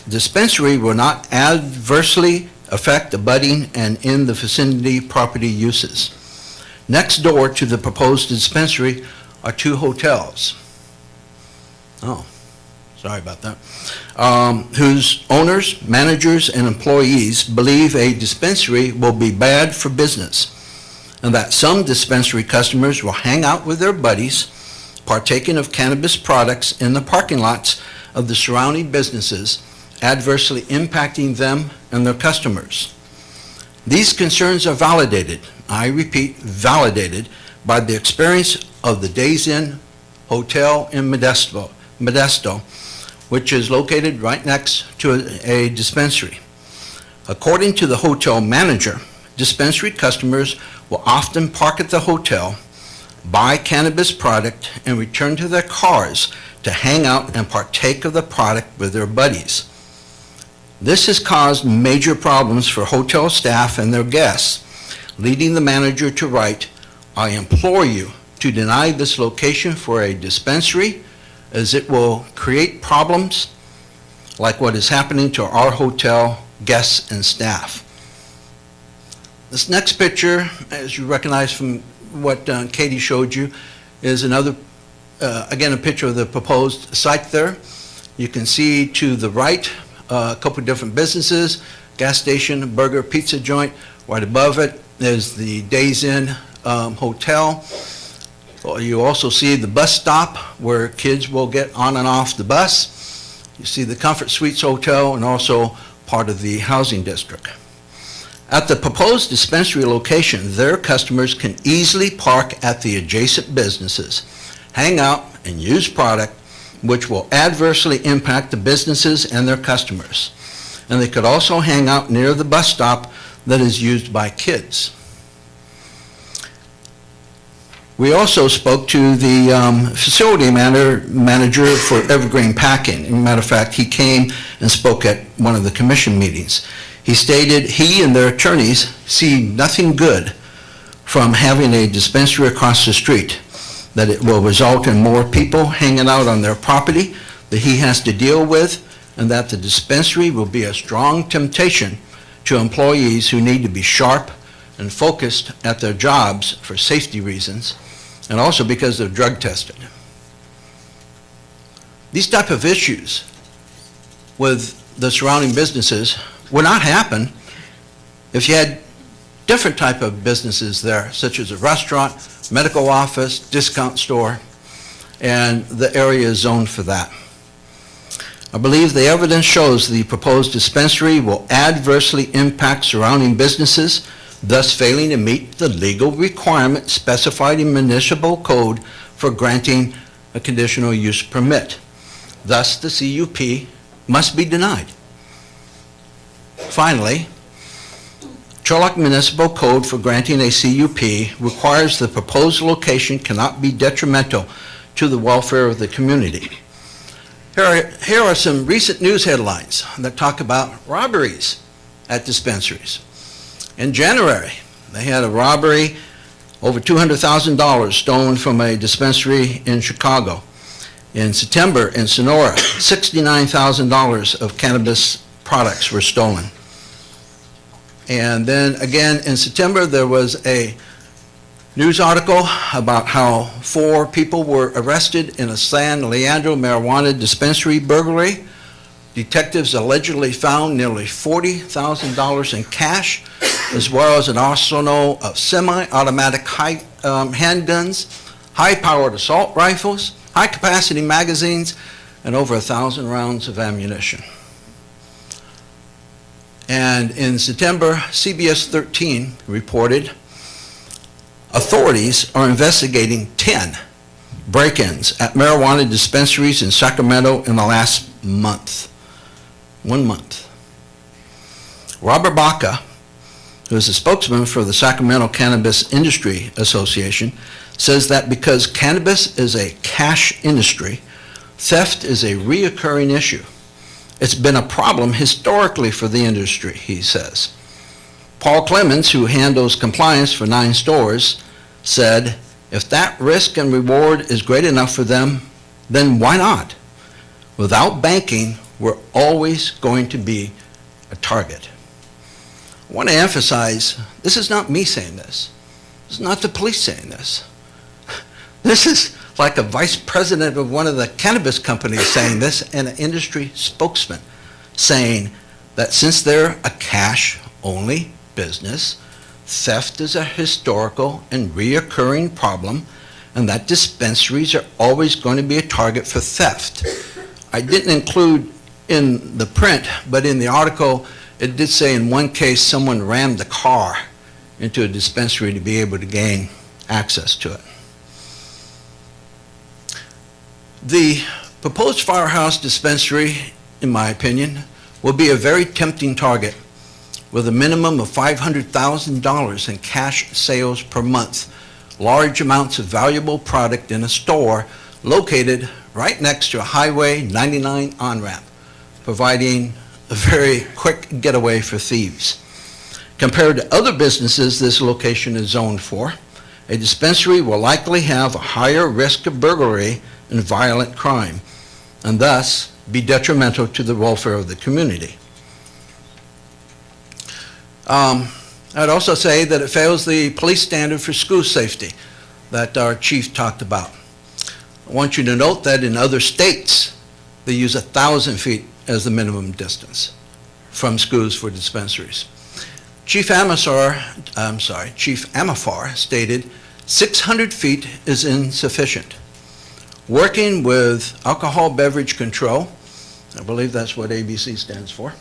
dispensary will not adversely affect the budding and in the vicinity property uses. Next door to the proposed dispensary are 2 hotels. Oh, sorry about that. Whose owners, managers, and employees believe a dispensary will be bad for business, and that some dispensary customers will hang out with their buddies partaking of cannabis products in the parking lots of the surrounding businesses, adversely impacting them and their customers. These concerns are validated, I repeat, validated, by the experience of the Days Inn Hotel in Modesto, which is located right next to a dispensary. According to the hotel manager, dispensary customers will often park at the hotel, buy cannabis product, and return to their cars to hang out and partake of the product with their buddies. This has caused major problems for hotel staff and their guests, leading the manager to write, "I implore you to deny this location for a dispensary, as it will create problems like what is happening to our hotel guests and staff." This next picture, as you recognize from what Katie showed you, is another, again, a picture of the proposed site there. You can see to the right a couple of different businesses, gas station, burger, pizza joint. Right above it is the Days Inn Hotel. You also see the bus stop where kids will get on and off the bus. You see the Comfort Suites Hotel and also part of the housing district. At the proposed dispensary location, their customers can easily park at the adjacent businesses, hang out and use product, which will adversely impact the businesses and their customers. And they could also hang out near the bus stop that is used by kids. We also spoke to the facility manager for Evergreen Packing. As a matter of fact, he came and spoke at one of the commission meetings. He stated he and their attorneys see nothing good from having a dispensary across the street, that it will result in more people hanging out on their property that he has to deal with, and that the dispensary will be a strong temptation to employees who need to be sharp and focused at their jobs for safety reasons, and also because they're drug tested. These type of issues with the surrounding businesses would not happen if you had different type of businesses there, such as a restaurant, medical office, discount store, and the area is zoned for that. I believe the evidence shows the proposed dispensary will adversely impact surrounding businesses, thus failing to meet the legal requirement specified in municipal code for granting a conditional use permit. Thus, the CUP must be denied. Finally, Turlock Municipal Code for granting a CUP requires the proposed location cannot be detrimental to the welfare of the community. Here are some recent news headlines that talk about robberies at dispensaries. In January, they had a robbery, over $200,000 stolen from a dispensary in Chicago. In September, in Sonora, $69,000 of cannabis products were stolen. And then again, in September, there was a news article about how 4 people were arrested in a San Leandro marijuana dispensary burglary. Detectives allegedly found nearly $40,000 in cash, as well as an arsenal of semi-automatic handguns, high-powered assault rifles, high-capacity magazines, and over 1,000 rounds of ammunition. And in September, CBS 13 reported authorities are investigating 10 break-ins at marijuana dispensaries in Sacramento in the last month. 1 month. Robert Baca, who is a spokesman for the Sacramento Cannabis Industry Association, says that because cannabis is a cash industry, theft is a reoccurring issue. It's been a problem historically for the industry, he says. Paul Clemens, who handles compliance for 9 stores, said, if that risk and reward is great enough for them, then why not? Without banking, we're always going to be a target. I want to emphasize, this is not me saying this. This is not the police saying this. This is like a vice president of one of the cannabis companies saying this, and an industry spokesman saying that since they're a cash-only business, theft is a historical and reoccurring problem, and that dispensaries are always going to be a target for theft. I didn't include in the print, but in the article, it did say in one case, someone rammed a car into a dispensary to be able to gain access to it. The proposed firehouse dispensary, in my opinion, will be a very tempting target with a minimum of $500,000 in cash sales per month, large amounts of valuable product in a store located right next to a Highway 99 on-ramp, providing a very quick getaway for thieves. Compared to other businesses this location is zoned for, a dispensary will likely have a higher risk of burglary and violent crime, and thus be detrimental to the welfare of the community. I'd also say that it fails the police standard for school safety that our chief talked about. I want you to note that in other states, they use 1,000 feet as the minimum distance from schools for dispensaries. Chief Amafar stated 600 feet is insufficient. Working with Alcohol Beverage Control, I believe that's what ABC stands for,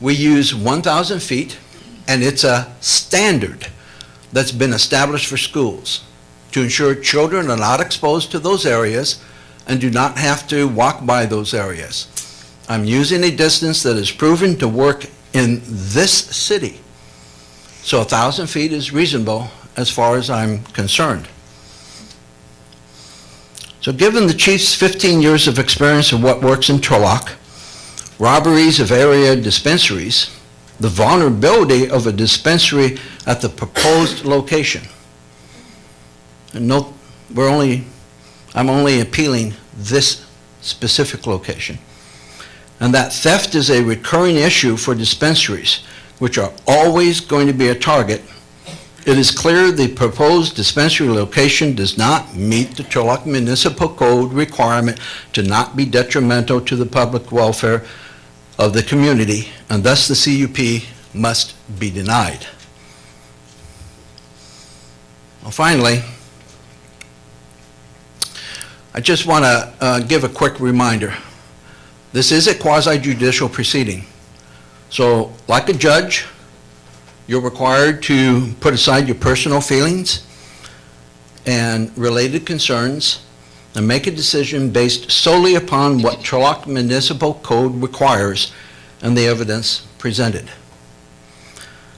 we use 1,000 feet, and it's a standard that's been established for schools to ensure children are not exposed to those areas and do not have to walk by those areas. I'm using a distance that is proven to work in this city. So 1,000 feet is reasonable as far as I'm concerned. So given the chief's 15 years of experience of what works in Turlock, robberies of area dispensaries, the vulnerability of a dispensary at the proposed location. And note, I'm only appealing this specific location. And that theft is a recurring issue for dispensaries, which are always going to be a target. It is clear the proposed dispensary location does not meet the Turlock Municipal Code requirement to not be detrimental to the public welfare of the community, and thus the CUP must be denied. Well, finally, I just want to give a quick reminder. This is a quasi-judicial proceeding. So, like a judge, you're required to put aside your personal feelings and related concerns and make a decision based solely upon what Turlock Municipal Code requires and the evidence presented.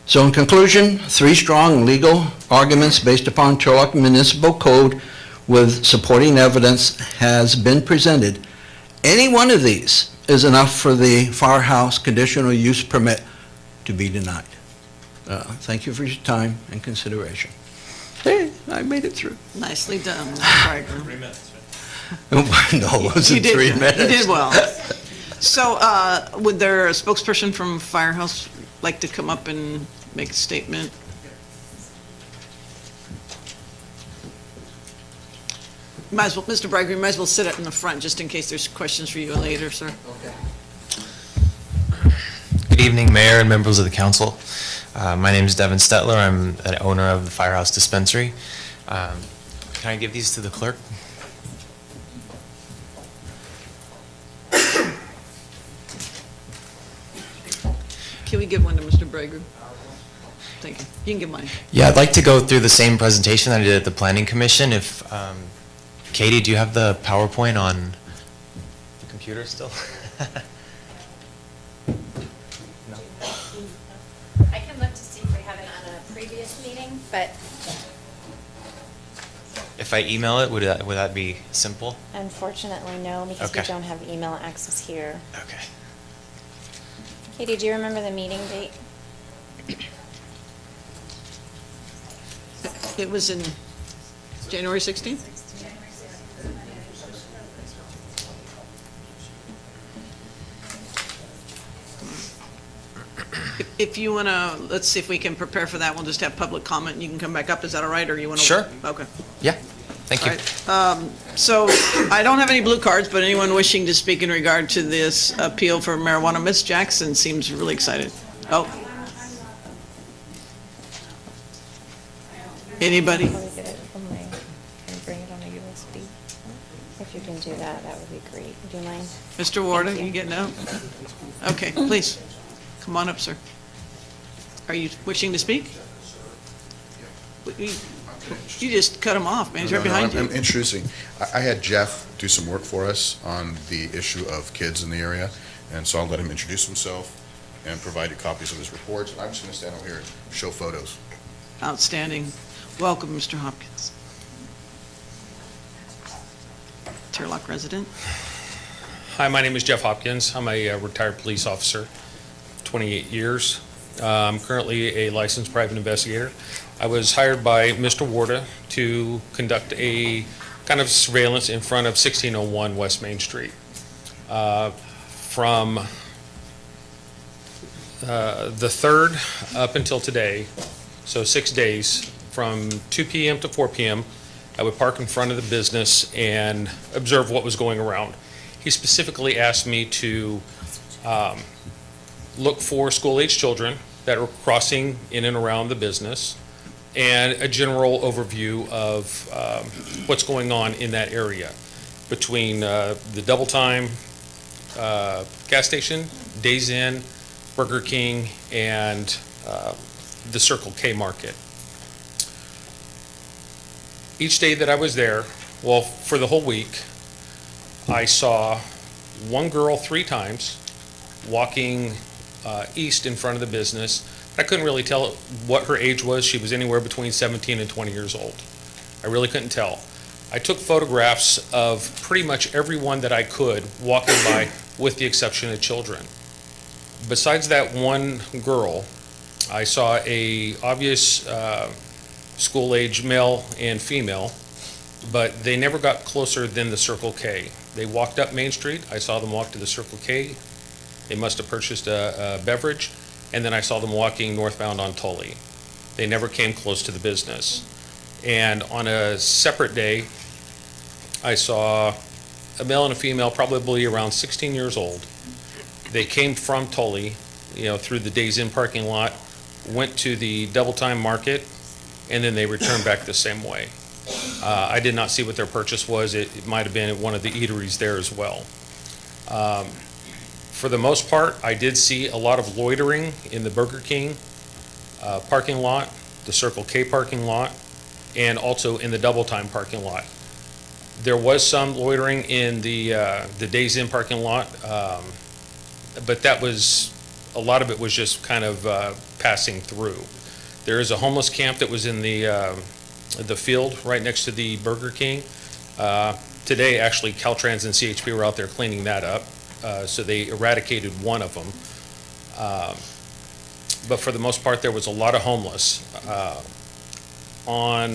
So in conclusion, 3 strong legal arguments based upon Turlock Municipal Code with supporting evidence has been presented. Any one of these is enough for the firehouse conditional use permit to be denied. Thank you for your time and consideration. Hey, I made it through. Nicely done, Mr. Bridegroom. 3 minutes, right? No, it wasn't 3 minutes. You did well. So, would there a spokesperson from Firehouse like to come up and make a statement? Might as well, Mr. Bridegroom, might as well sit in the front, just in case there's questions for you later, sir. Good evening, Mayor and members of the council. My name is Devin Stetler. I'm an owner of the Firehouse Dispensary. Can I give these to the clerk? Can we give one to Mr. Bridegroom? Thank you. You can give mine. Yeah, I'd like to go through the same presentation that I did at the Planning Commission. If, Katie, do you have the PowerPoint on the computer still? No? I can look to see if we have it on a previous meeting, but If I email it, would that be simple? unfortunately, no, because we Okay. don't have email access here. Okay. Katie, do you remember the meeting date? It was in January 16th? If you want to, let's see if we can prepare for that. We'll just have public comment and you can come back up. Is that all right, or you want to? Sure. Okay. Yeah, thank you. All right. So I don't have any blue cards, but anyone wishing to speak in regard to this appeal for marijuana, Ms. Jackson seems really excited. Oh. Anybody? Let me get it from my, and bring it do that, that would be great. Would you mind? Mr. Ward, are Thank you. you getting up? Okay, please, come on up, sir. Are you wishing to speak? You just cut him off, man, he's right behind I'm you. introducing, I had Jeff do some work for us on the issue of kids in the area, and so I'll let him introduce himself and provide you copies of his reports. I'm just going to stand over here and show photos. Outstanding. Welcome, Mr. Hopkins. Turlock resident. Hi, my name is Jeff Hopkins. I'm a retired police officer, 28 years. I'm currently a licensed private investigator. I was hired by Mr. Warda to conduct a kind of surveillance in front of 1601 West Main Street. From the 3rd up until today, so 6 days, from 2 p.m. to 4 p.m., I would park in front of the business and observe what was going around. He specifically asked me to look for school-age children that are crossing in and around the business, and a general overview of what's going on in that area between the Double Time gas station, Days Inn, Burger King, and the Circle K Market. Each day that I was there, well, for the whole week, I saw one girl 3 times walking east in front of the business. I couldn't really tell what her age was. She was anywhere between 17 and 20 years old. I really couldn't tell. I took photographs of pretty much everyone that I could walking by, with the exception of children. Besides that one girl, I saw a obvious school-age male and female, but they never got closer than the Circle K. They walked up Main Street. I saw them walk to the Circle K. They must have purchased a beverage, and then I saw them walking northbound on Tully. They never came close to the business. And on a separate day, I saw a male and a female, probably around 16 years old. They came from Tully, through the Days Inn parking lot, went to the Double Time Market, and then they returned back the same way. I did not see what their purchase was. It might have been at one of the eateries there as well. For the most part, I did see a lot of loitering in the Burger King parking lot, the Circle K parking lot, and also in the Double Time parking lot. There was some loitering in the Days Inn parking lot, but that was, a lot of it was just kind of passing through. There is a homeless camp that was in the field right next to the Burger King. Today, actually, Caltrans and CHP were out there cleaning that up, so they eradicated one of them. But for the most part, there was a lot of homeless. On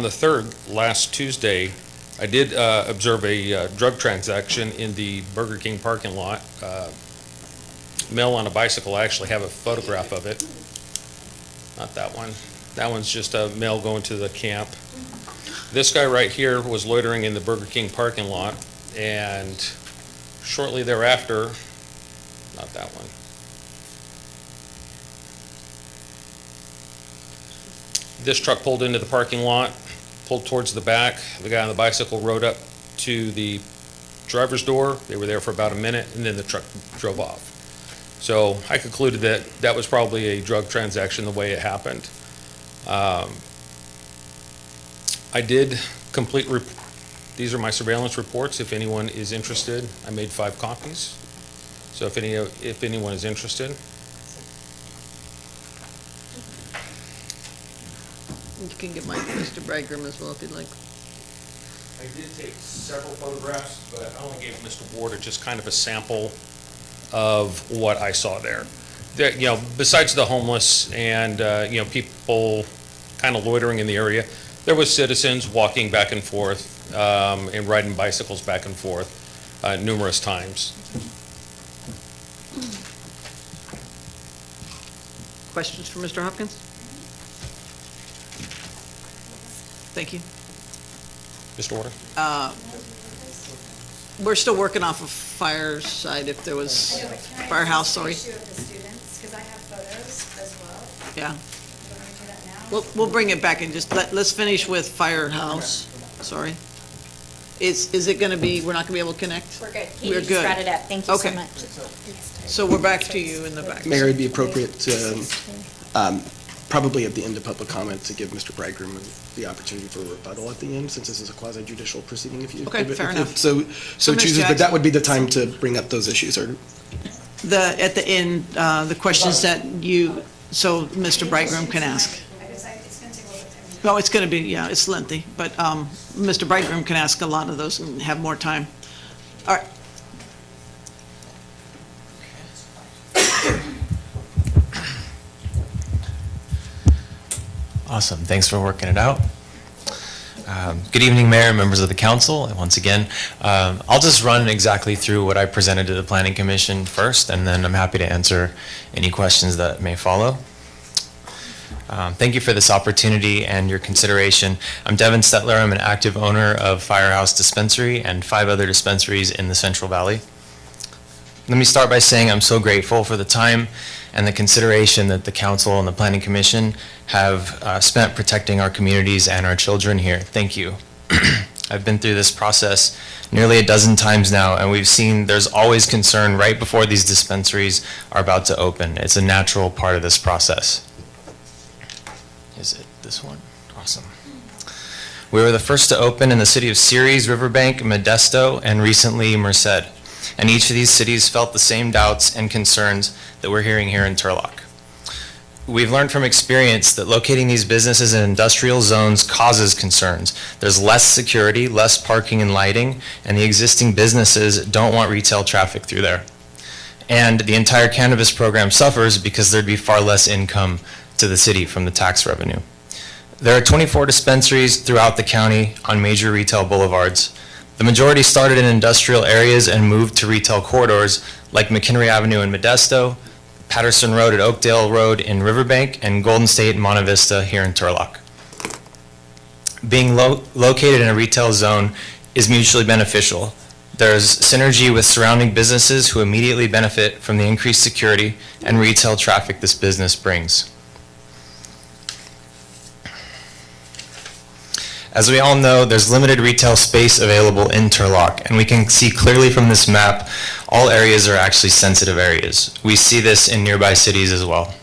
the 3rd, last Tuesday, I did observe a drug transaction in the Burger King parking lot. Male on a bicycle. I actually have a photograph of it. Not that one. That one's just a male going to the camp. This guy right here was loitering in the Burger King parking lot, and shortly thereafter, not that one. This truck pulled into the parking lot, pulled towards the back. The guy on the bicycle rode up to the driver's door. They were there for about a minute, and then the truck drove off. So I concluded that that was probably a drug transaction the way it happened. I did complete, these are my surveillance reports. If anyone is interested, I made 5 copies. So if anyone is interested. You can get mine to Mr. Bridegroom as well if you'd like. I did take several photographs, but I only gave Mr. Ward just kind of a sample of what I saw there. Besides the homeless and, people kind of loitering in the area, there was citizens walking back and forth and riding bicycles back and forth numerous times. Questions for Mr. Hopkins? Thank you. Mr. Warder? We're still working off of Fireside, if there was, Firehouse, sorry. Issue of the students, because I have photos as well. Yeah. You want me to do that now? We'll bring it back and just let's finish with Firehouse. Sorry. Is it going to be, we're not going to be able to connect? We're good. We're good. Brought it up. Thank you so Okay. much. So we're back to you in the back. Mayor, it'd be appropriate to, probably at the end of public comment, to give Mr. Bridegroom the opportunity for a rebuttal at the end, since this is a quasi-judicial proceeding, if you. Okay, fair if- enough. So Ms. chooses, but Jackson? that would be the time to bring up those issues, or? At the end, the questions that so Mr. Bridegroom can ask. No, it's going to be, yeah, it's lengthy, but Mr. Bridegroom can ask a lot of those and have more time. All right. Awesome. Thanks for working it out. Good evening, Mayor and members of the council. And once again, I'll just run exactly through what I presented to the Planning Commission first, and then I'm happy to answer any questions that may follow. Thank you for this opportunity and your consideration. I'm Devin Stetler. I'm an active owner of Firehouse Dispensary and 5 other dispensaries in the Central Valley. Let me start by saying I'm so grateful for the time and the consideration that the council and the Planning Commission have spent protecting our communities and our children here. Thank you. I've been through this process nearly a dozen times now, and we've seen there's always concern right before these dispensaries are about to open. It's a natural part of this process. Is it this one? Awesome. We were the first to open in the city of Ceres, Riverbank, Modesto, and recently Merced. And each of these cities felt the same doubts and concerns that we're hearing here in Turlock. We've learned from experience that locating these businesses in industrial zones causes concerns. There's less security, less parking and lighting, and the existing businesses don't want retail traffic through there. And the entire cannabis program suffers because there'd be far less income to the city from the tax revenue. There are 24 dispensaries throughout the county on major retail boulevards. The majority started in industrial areas and moved to retail corridors like McHenry Avenue in Modesto, Patterson Road at Oakdale Road in Riverbank, and Golden State and Monte Vista here in Turlock. Being located in a retail zone is mutually beneficial. There's synergy with surrounding businesses who immediately benefit from the increased security and retail traffic this business brings. As we all know, there's limited retail space available in Turlock, and we can see clearly from this map, all areas are actually sensitive areas. We see this in nearby cities as well.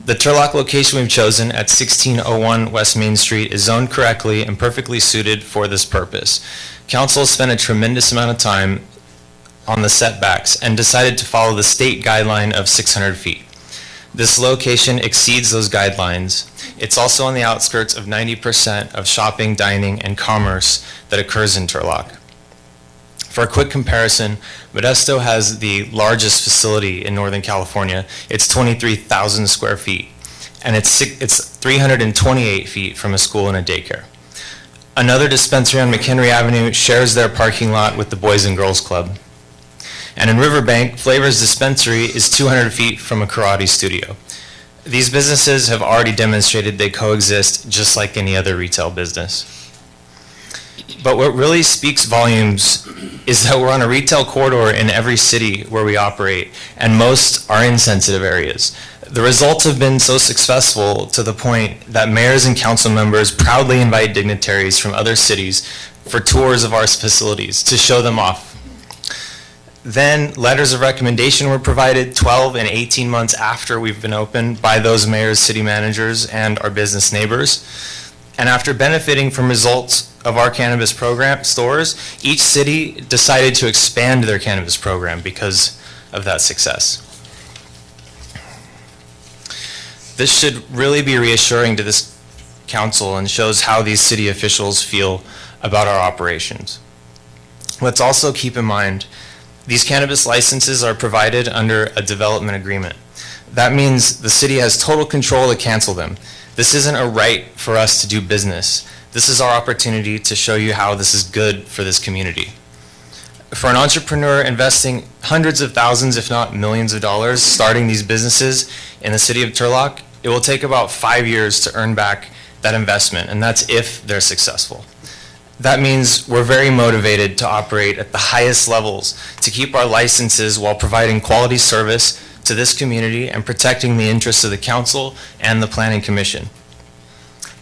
The Turlock location we've chosen at 1601 West Main Street is zoned correctly and perfectly suited for this purpose. Council spent a tremendous amount of time on the setbacks and decided to follow the state guideline of 600 feet. This location exceeds those guidelines. It's also on the outskirts of 90% of shopping, dining, and commerce that occurs in Turlock. For a quick comparison, Modesto has the largest facility in Northern California. It's 23,000 square feet, and it's 328 feet from a school and a daycare. Another dispensary on McHenry Avenue shares their parking lot with the Boys and Girls Club. And in Riverbank, Flavor's Dispensary is 200 feet from a karate studio. These businesses have already demonstrated they coexist just like any other retail business. But what really speaks volumes is that we're on a retail corridor in every city where we operate, and most are in sensitive areas. The results have been so successful to the point that mayors and council members proudly invite dignitaries from other cities for tours of our facilities to show them off. Then letters of recommendation were provided 12 and 18 months after we've been open by those mayors, city managers, and our business neighbors. And after benefiting from results of our cannabis program stores, each city decided to expand their cannabis program because of that success. This should really be reassuring to this council and shows how these city officials feel about our operations. Let's also keep in mind these cannabis licenses are provided under a development agreement. That means the city has total control to cancel them. This isn't a right for us to do business. This is our opportunity to show you how this is good for this community. For an entrepreneur investing hundreds of thousands, if not millions of dollars, starting these businesses in the city of Turlock, it will take about 5 years to earn back that investment, and that's if they're successful. That means we're very motivated to operate at the highest levels to keep our licenses while providing quality service to this community and protecting the interests of the council and the Planning Commission.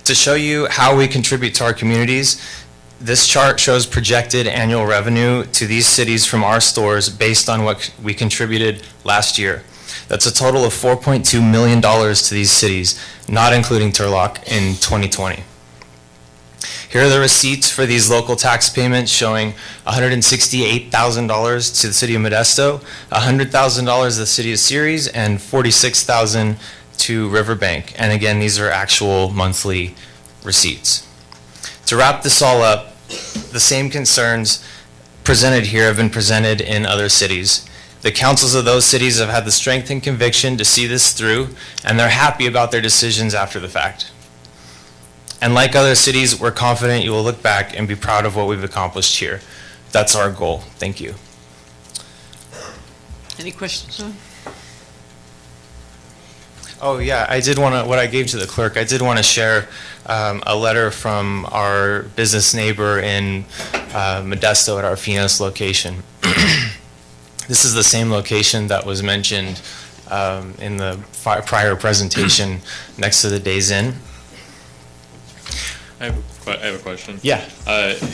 To show you how we contribute to our communities, this chart shows projected annual revenue to these cities from our stores based on what we contributed last year. That's a total of $4.2 million to these cities, not including Turlock, in 2020. Here are the receipts for these local tax payments showing $168,000 to the city of Modesto, $100,000 to the city of Ceres, and $46,000 to Riverbank. And again, these are actual monthly receipts. To wrap this all up, the same concerns presented here have been presented in other cities. The councils of those cities have had the strength and conviction to see this through, and they're happy about their decisions after the fact. And like other cities, we're confident you will look back and be proud of what we've accomplished here. That's our goal. Thank you. Any questions? Oh, yeah, I did want to, what I gave to the clerk, I did want to share a letter from our business neighbor in Modesto at our Finos location. This is the same location that was mentioned in the prior presentation next to the Days Inn. I have a question. Yeah.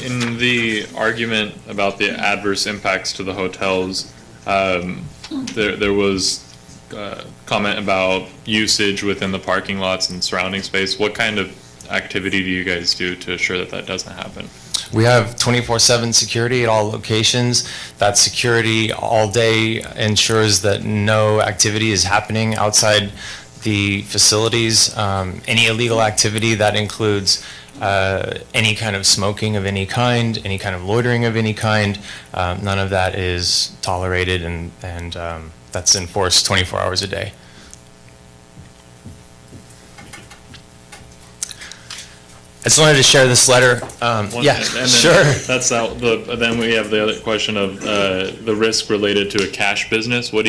In the argument about the adverse impacts to the hotels, there was comment about usage within the parking lots and surrounding space. What kind of activity do you guys do to assure that that doesn't happen? We have 24/7 security at all locations. That security all day ensures that no activity is happening outside the facilities. Any illegal activity, that includes any kind of smoking of any kind of loitering of any kind, none of that is tolerated, and that's enforced 24 hours a day. I just wanted to share this letter. Yeah, and then sure. That's out. Then we have the other question of the risk related to a cash business. What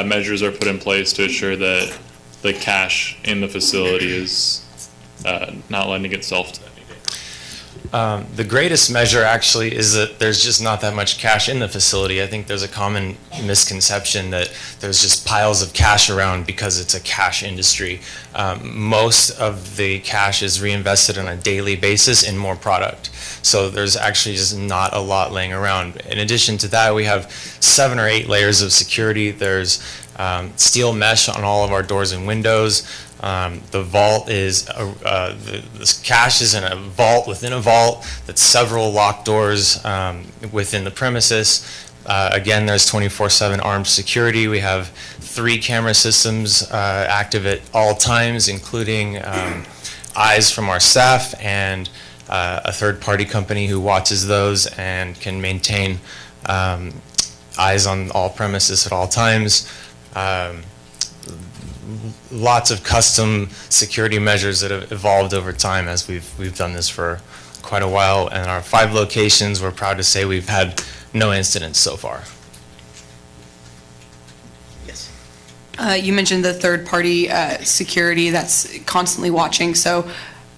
measures are put in place to ensure that the cash in the facility is not lending itself to anything? The greatest measure actually is that there's just not that much cash in the facility. I think there's a common misconception that there's just piles of cash around because it's a cash industry. Most of the cash is reinvested on a daily basis in more product. So there's actually just not a lot laying around. In addition to that, we have 7 or 8 layers of security. There's steel mesh on all of our doors and windows. The vault is, this cash is in a vault within a vault that's several locked doors within the premises. Again, there's 24/7 armed security. We have 3 camera systems active at all times, including eyes from our staff and a third-party company who watches those and can maintain eyes on all premises at all times. Lots of custom security measures that have evolved over time as we've done this for quite a while. And our 5 locations, we're proud to say we've had no incidents so far. Yes. You mentioned the third-party security that's constantly watching. So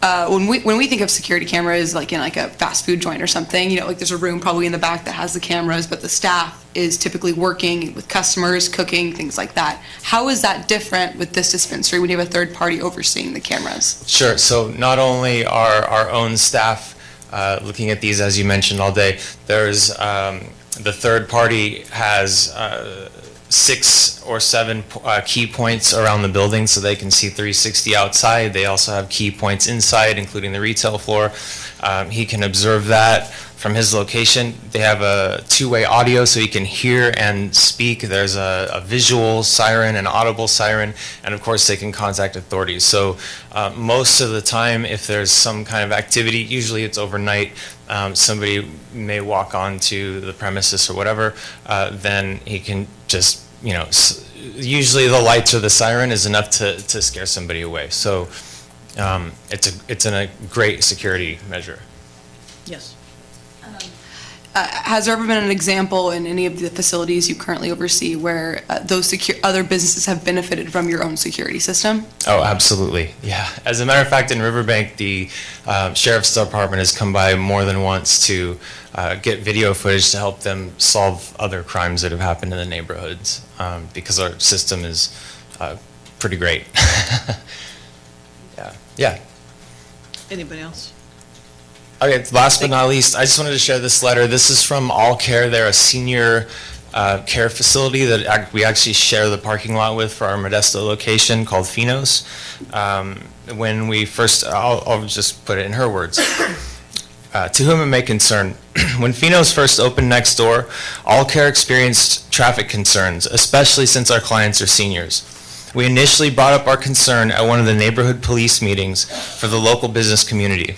when we think of security cameras, like in like a fast food joint or something, like there's a room probably in the back that has the cameras, but the staff is typically working with customers, cooking, things like that. How is that different with this dispensary when you have a third party overseeing the cameras? Sure. So not only are our own staff looking at these, as you mentioned, all day, there's the third party has 6 or 7 key points around the building so they can see 360 outside. They also have key points inside, including the retail floor. He can observe that from his location. They have a 2-way audio so he can hear and speak. There's a visual siren, an audible siren, and of course they can contact authorities. So most of the time, if there's some kind of activity, usually it's overnight, somebody may walk onto the premises or whatever, then he can just, usually the lights or the siren is enough to scare somebody away. So it's a great security measure. Yes. Has there ever been an example in any of the facilities you currently oversee where those other businesses have benefited from your own security system? Oh, absolutely. Yeah. As a matter of fact, in Riverbank, the sheriff's department has come by more than once to get video footage to help them solve other crimes that have happened in the neighborhoods because our system is pretty great. Yeah. Yeah. Anybody else? Okay, last but not least, I just wanted to share this letter. This is from All Care. They're a senior care facility that we actually share the parking lot with for our Modesto location called Finos. When we first, I'll just put it in her words. To whom it may concern, when Finos first opened next door, All Care experienced traffic concerns, especially since our clients are seniors. We initially brought up our concern at one of the neighborhood police meetings for the local business community.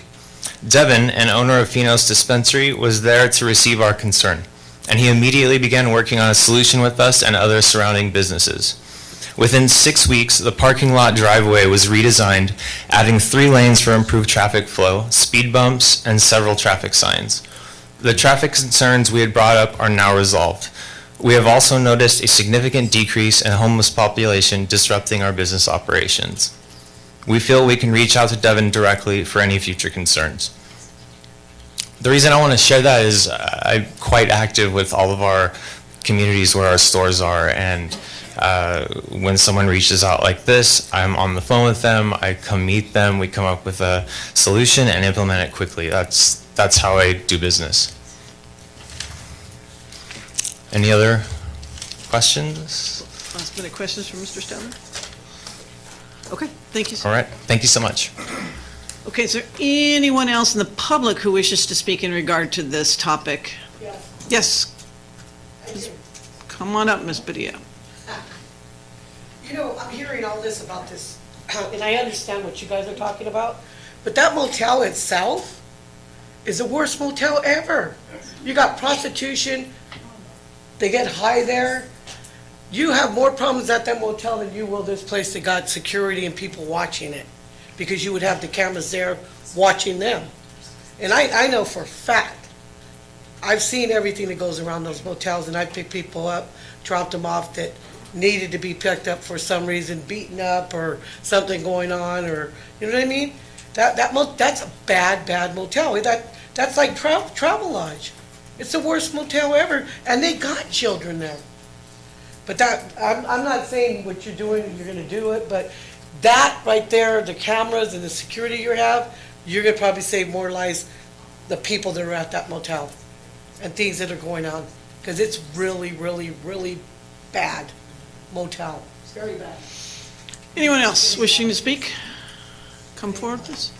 Devin, an owner of Finos Dispensary, was there to receive our concern, and he immediately began working on a solution with us and other surrounding businesses. Within 6 weeks, the parking lot driveway was redesigned, adding 3 lanes for improved traffic flow, speed bumps, and several traffic signs. The traffic concerns we had brought up are now resolved. We have also noticed a significant decrease in homeless population disrupting our business operations. We feel we can reach out to Devin directly for any future concerns. The reason I want to share that is I'm quite active with all of our communities where our stores are, and when someone reaches out like this, I'm on the phone with them, I come meet them, we come up with a solution and implement it quickly. That's how I do business. Any other questions? Last minute questions from Mr. Stoner? Okay, thank you, sir. All right, thank you so much. Okay, is there anyone else in the public who wishes to speak in regard to this topic? Yes. Come on up, Ms. Padilla. You know, I'm hearing all this about this, and I understand what you guys are talking about, but that motel itself is the worst motel ever. You got prostitution, they get high there. You have more problems at that motel than you will this place that got security and people watching it, because you would have the cameras there watching them. And I know for a fact, I've seen everything that goes around those motels, and I pick people up, dropped them off that needed to be picked up for some reason, beaten up or something going on, or, you know what I mean? That's a bad motel. That's like Travel Lodge. It's the worst motel ever, and they got children there. But I'm not saying what you're doing, you're gonna do it, but that right there, the cameras and the security you have, you're gonna probably save more lives, the people that are at that motel and things that are going on, because it's really, really, really bad motel. It's very bad. Anyone else wishing to speak? Come forward, please.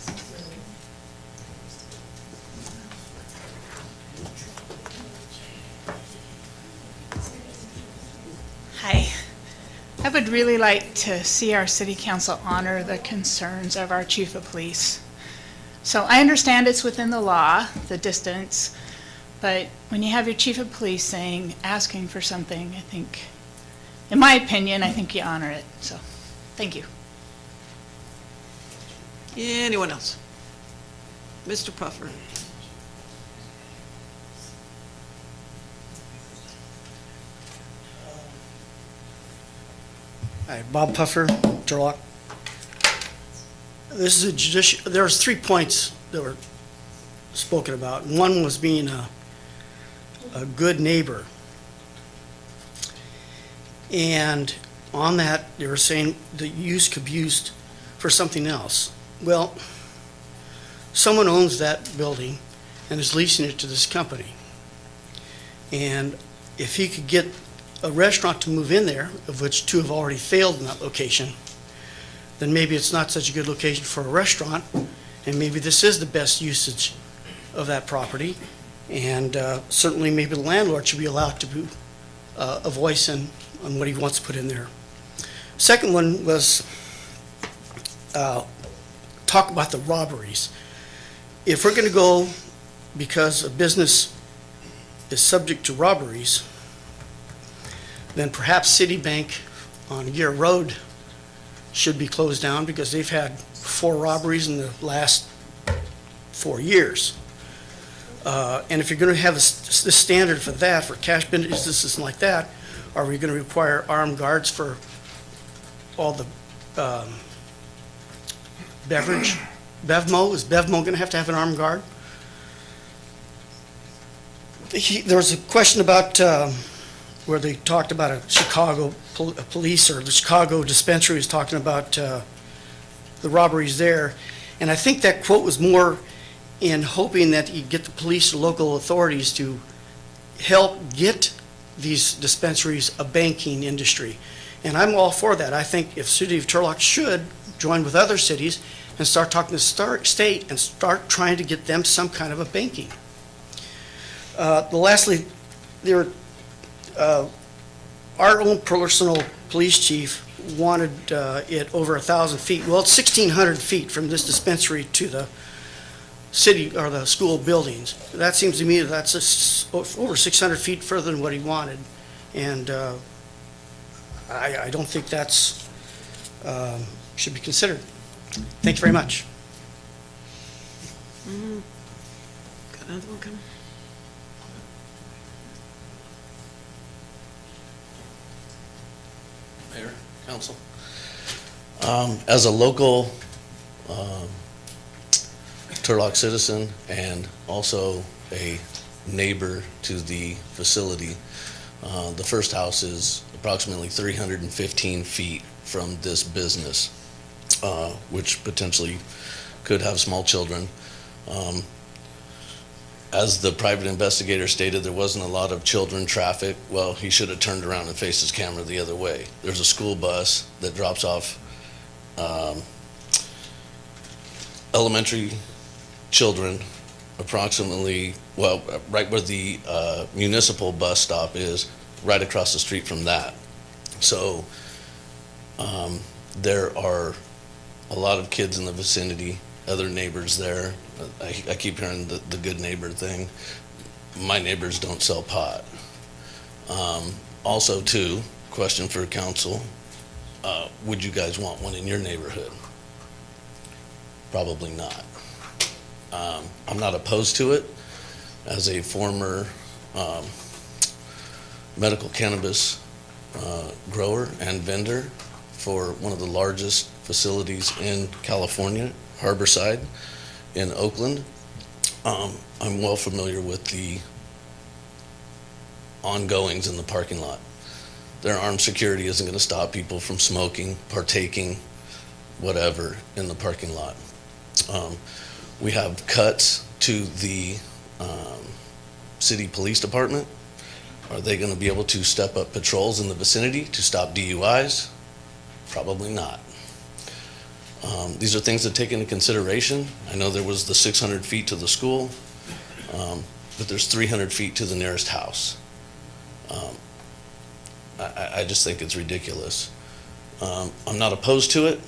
Hi. I would really like to see our city council honor the concerns of our chief of police. So I understand it's within the law, the distance, but when you have your chief of police asking for something, I think, in my opinion, I think you honor it. So, thank you. Anyone else? Mr. Puffer. Hi, Bob Puffer, Turlock. This is a judicial, there's 3 points that were spoken about. One was being a good neighbor. And on that, they were saying the use could be used for something else. Well, someone owns that building and is leasing it to this company. And if he could get a restaurant to move in there, of which 2 have already failed in that location, then maybe it's not such a good location for a restaurant, and maybe this is the best usage of that property. And certainly maybe the landlord should be allowed to be a voice on what he wants to put in there. Second one was talk about the robberies. If we're going to go, because a business is subject to robberies, then perhaps Citibank on Gear Road should be closed down, because they've had 4 robberies in the last 4 years. And if you're going to have the standard for that, for cash businesses like that, are we going to require armed guards for all the beverage? Bevmo, is Bevmo going to have an armed guard? There was a question about where they talked about a Chicago police, or the Chicago Dispensary was talking about the robberies there. And I think that quote was more in hoping that you get the police or local authorities to help get these dispensaries a banking industry. And I'm all for that. I think if City of Turlock should join with other cities and start talking to the state and start trying to get them some kind of a banking. Lastly, our own personal police chief wanted it over 1,000 feet. Well, it's 1,600 feet from this dispensary to the city or the school buildings. That seems to me that's over 600 feet further than what he wanted. And I don't think that's should be considered. Thank you very much. Got another one coming? Mayor, council. As a local Turlock citizen and also a neighbor to the facility, the first house is approximately 315 feet from this business, which potentially could have small children. As the private investigator stated, there wasn't a lot of children traffic. Well, he should have turned around and faced his camera the other way. There's a school bus that drops off elementary children approximately, well, right where the municipal bus stop is, right across the street from that. So there are a lot of kids in the vicinity, other neighbors there. I keep hearing the good neighbor thing. My neighbors don't sell pot. Also, too, question for council, would you guys want one in your neighborhood? Probably not. I'm not opposed to it. As a former medical cannabis grower and vendor for one of the largest facilities in California, Harborside in Oakland, I'm well familiar with the ongoings in the parking lot. Their armed security isn't going to stop people from smoking, partaking, whatever, in the parking lot. We have cuts to the city police department. Are they going to be able to step up patrols in the vicinity to stop DUIs? Probably not. These are things to take into consideration. I know there was the 600 feet to the school, but there's 300 feet to the nearest house. I just think it's ridiculous. I'm not opposed to it.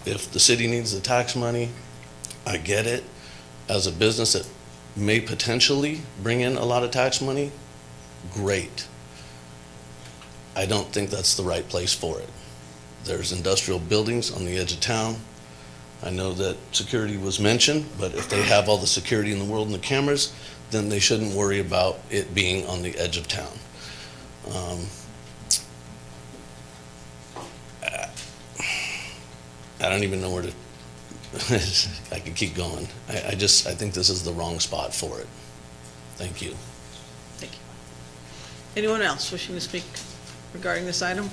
If the city needs the tax money, I get it. As a business that may potentially bring in a lot of tax money, great. I don't think that's the right place for it. There's industrial buildings on the edge of town. I know that security was mentioned, but if they have all the security in the world and the cameras, then they shouldn't worry about it being on the edge of town. I don't even know where to, I could keep going. I think this is the wrong spot for it. Thank you. Thank you. Anyone else wishing to speak regarding this item?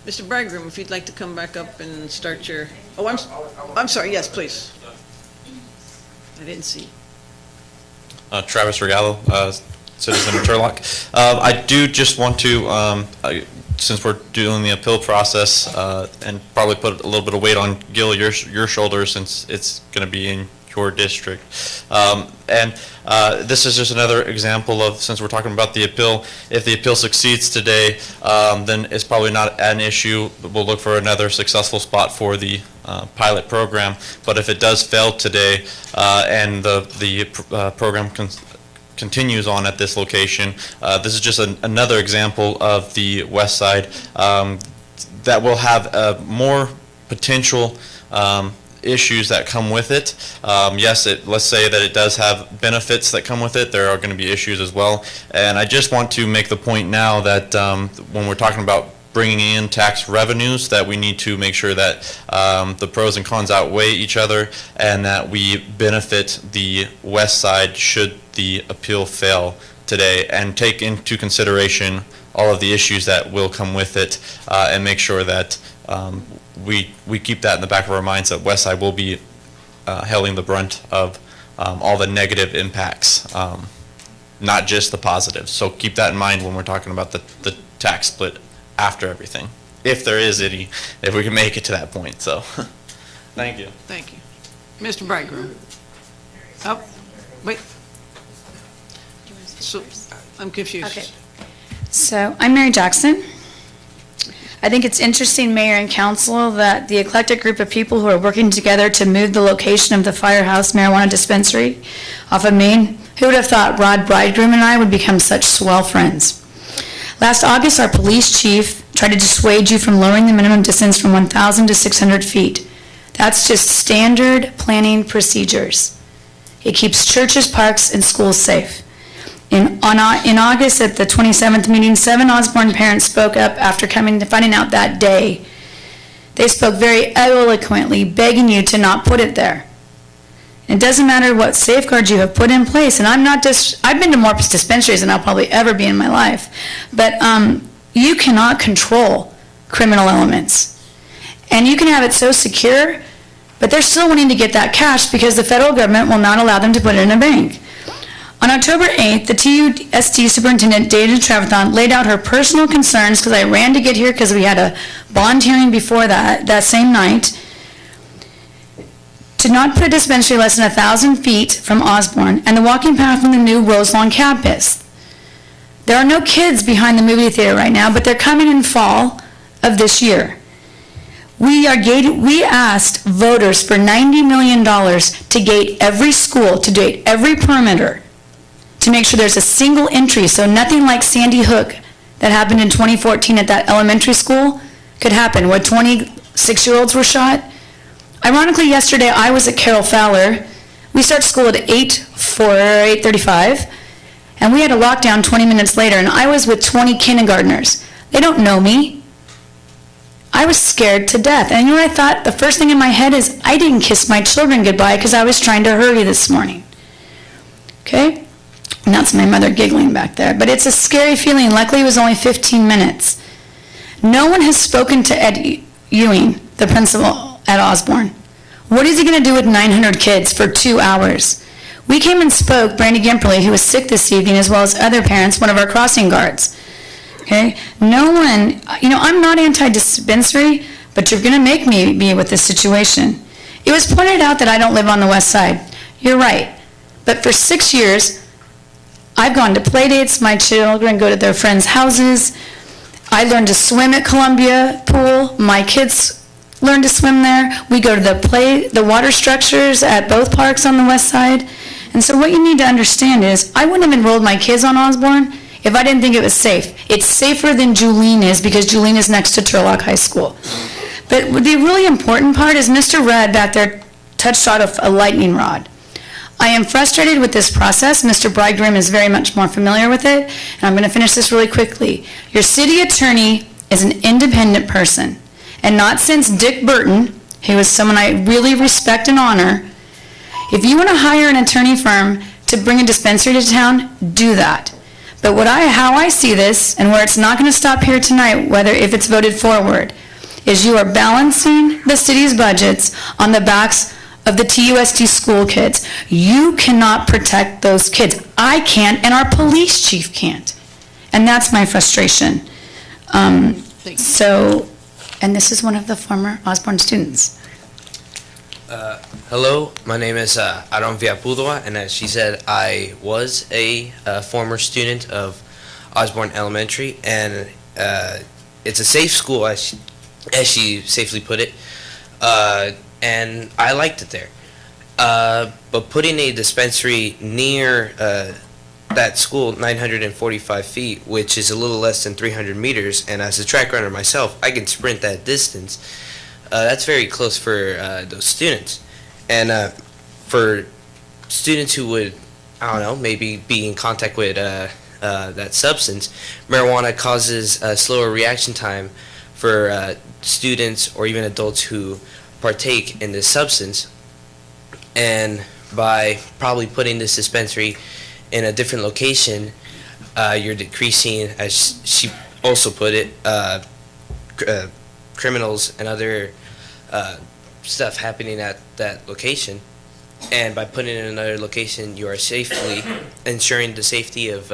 Mr. Bridegroom, if you'd like to come back up and start your, I'm sorry, yes, please. I didn't see. Travis Regallo, citizen of Turlock. I do just want to, since we're doing the appeal process, and probably put a little bit of weight on Gil, your shoulders, since it's going to be in your district. This is just another example of, since we're talking about the appeal, if the appeal succeeds today, then it's probably not an issue. We'll look for another successful spot for the pilot program. But if it does fail today, and the program continues on at this location, this is just another example of the west side that will have more potential issues that come with it. Yes, let's say that it does have benefits that come with it. There are going to be issues as well. And I just want to make the point now that when we're talking about bringing in tax revenues, that we need to make sure that the pros and cons outweigh each other, and that we benefit the west side should the appeal fail today, and take into consideration all of the issues that will come with it, and make sure that we keep that in the back of our minds, that Westside will be hailing the brunt of all the negative impacts, not just the positives. So keep that in mind when we're talking about the tax split after everything, if there is any, if we can make it to that point. So, thank you. Thank you. Mr. Bridegroom. Oh, wait. So, I'm confused. Okay. So, I'm Mary Jackson. I think it's interesting, Mayor and Council, that the eclectic group of people who are working together to move the location of the Firehouse Marijuana Dispensary off of Main, who would have thought Rod Bridegroom and I would become such swell friends? Last August, our police chief tried to dissuade you from lowering the minimum distance from 1,000 to 600 feet. That's just standard planning procedures. It keeps churches, parks, and schools safe. In August, at the 27th meeting, 7 Osborne parents spoke up after finding out that day. They spoke very eloquently, begging you to not put it there. It doesn't matter what safeguards you have put in place, and I've been to more dispensaries than I'll probably ever be in my life, but you cannot control criminal elements. And you can have it so secure, but they're still wanting to get that cash because the federal government will not allow them to put it in a bank. On October 8th, the TUSD Superintendent, David Travathon, laid out her personal concerns, because I ran to get here because we had a bond hearing before that same night, to not put a dispensary less than 1,000 feet from Osborne and the walking path from the new Roselawn campus. There are no kids behind the movie theater right now, but they're coming in fall of this year. We asked voters for $90 million to gate every school, to gate every perimeter, to make sure there's a single entry, so nothing like Sandy Hook that happened in 2014 at that elementary school could happen, where 26-year-olds were shot. Ironically, yesterday I was at Carol Fowler. We start school at 8:35, and we had a lockdown 20 minutes later, and I was with 20 kindergartners. They don't know me. I was scared to death. And you know what I thought? The first thing in my head is, I didn't kiss my children goodbye because I was trying to hurry this morning. Okay? And that's my mother giggling back there. But it's a scary feeling. Luckily, it was only 15 minutes. No one has spoken to Ed Ewing, the principal at Osborne. What is he going to do with 900 kids for 2 hours? We came and spoke, Brandy Gimperly, who was sick this evening, as well as other parents, one of our crossing guards. Okay? No one, I'm not anti-dispensary, but you're going to make me be with this situation. It was pointed out that I don't live on the west side. You're right. But for 6 years, I've gone to play dates. My children go to their friends' houses. I learned to swim at Columbia Pool. My kids learn to swim there. We go to the water structures at both parks on the west side. And so what you need to understand is, I wouldn't have enrolled my kids on Osborne if I didn't think it was safe. It's safer than Julene is, because Julene is next to Turlock High School. But the really important part is Mr. Rudd back there touched on a lightning rod. I am frustrated with this process. Mr. Bridegroom is very much more familiar with it, and I'm going to finish this really quickly. Your city attorney is an independent person, and not since Dick Burton, who is someone I really respect and honor. If you want to hire an attorney firm to bring a dispensary to town, do that. But how I see this, and where it's not going to stop here tonight, if it's voted forward, is you are balancing the city's budgets on the backs of the TUSD school kids. You cannot protect those kids. I can't, and our police chief can't. And that's my frustration. And this is one of the former Osborne students. Hello, my name is Aaron Villapudoa, and as she said, I was a former student of Osborne Elementary, and it's a safe school, as she safely put it, and I liked it there. But putting a dispensary near that school, 945 feet, which is a little less than 300 meters, and as a track runner myself, I can sprint that distance. That's very close for those students. And for students who would, maybe be in contact with that substance, marijuana causes a slower reaction time for students or even adults who partake in this substance. And by probably putting this dispensary in a different location, you're decreasing, as she also put it, criminals and other stuff happening at that location. And by putting it in another location, you are safely ensuring the safety of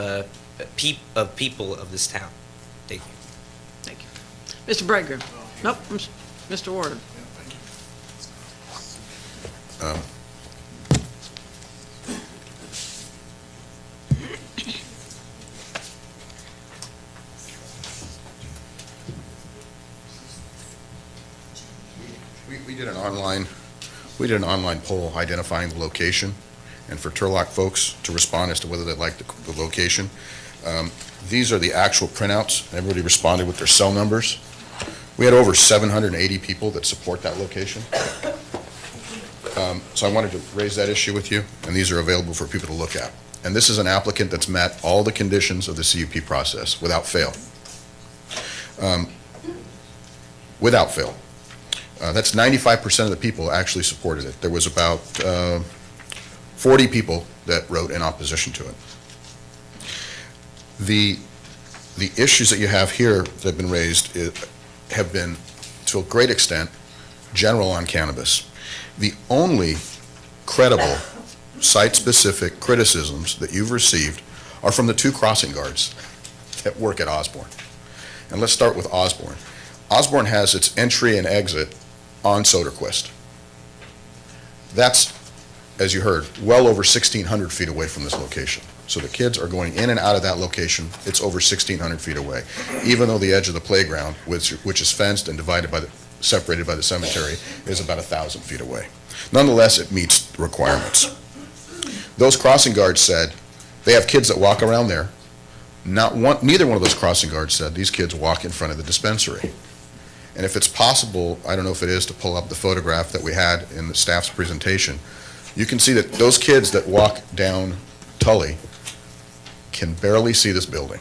people of this town. Thank you. Thank you. Mr. Bridegroom? Nope, Mr. Warden. We did an online poll identifying the location, and for Turlock folks to respond as to whether they like the location. These are the actual printouts. Everybody responded with their cell numbers. We had over 780 people that support that location. So I wanted to raise that issue with you, and these are available for people to look at. And this is an applicant that's met all the conditions of the CUP process without fail. Without fail. That's 95% of the people actually supported it. There was about 40 people that wrote in opposition to it. The issues that you have here that have been raised have been, to a great extent, general on cannabis. The only credible site-specific criticisms that you've received are from the two crossing guards that work at Osborne. And let's start with Osborne. Osborne has its entry and exit on Soderquist. That's, as you heard, well over 1,600 feet away from this location. So the kids are going in and out of that location. It's over 1,600 feet away, even though the edge of the playground, which is fenced and separated by the cemetery, is about 1,000 feet away. Nonetheless, it meets the requirements. Those crossing guards said they have kids that walk around there. Neither one of those crossing guards said these kids walk in front of the dispensary. And if it's possible, I don't know if it is, to pull up the photograph that we had in the staff's presentation, you can see that those kids that walk down Tully can barely see this building.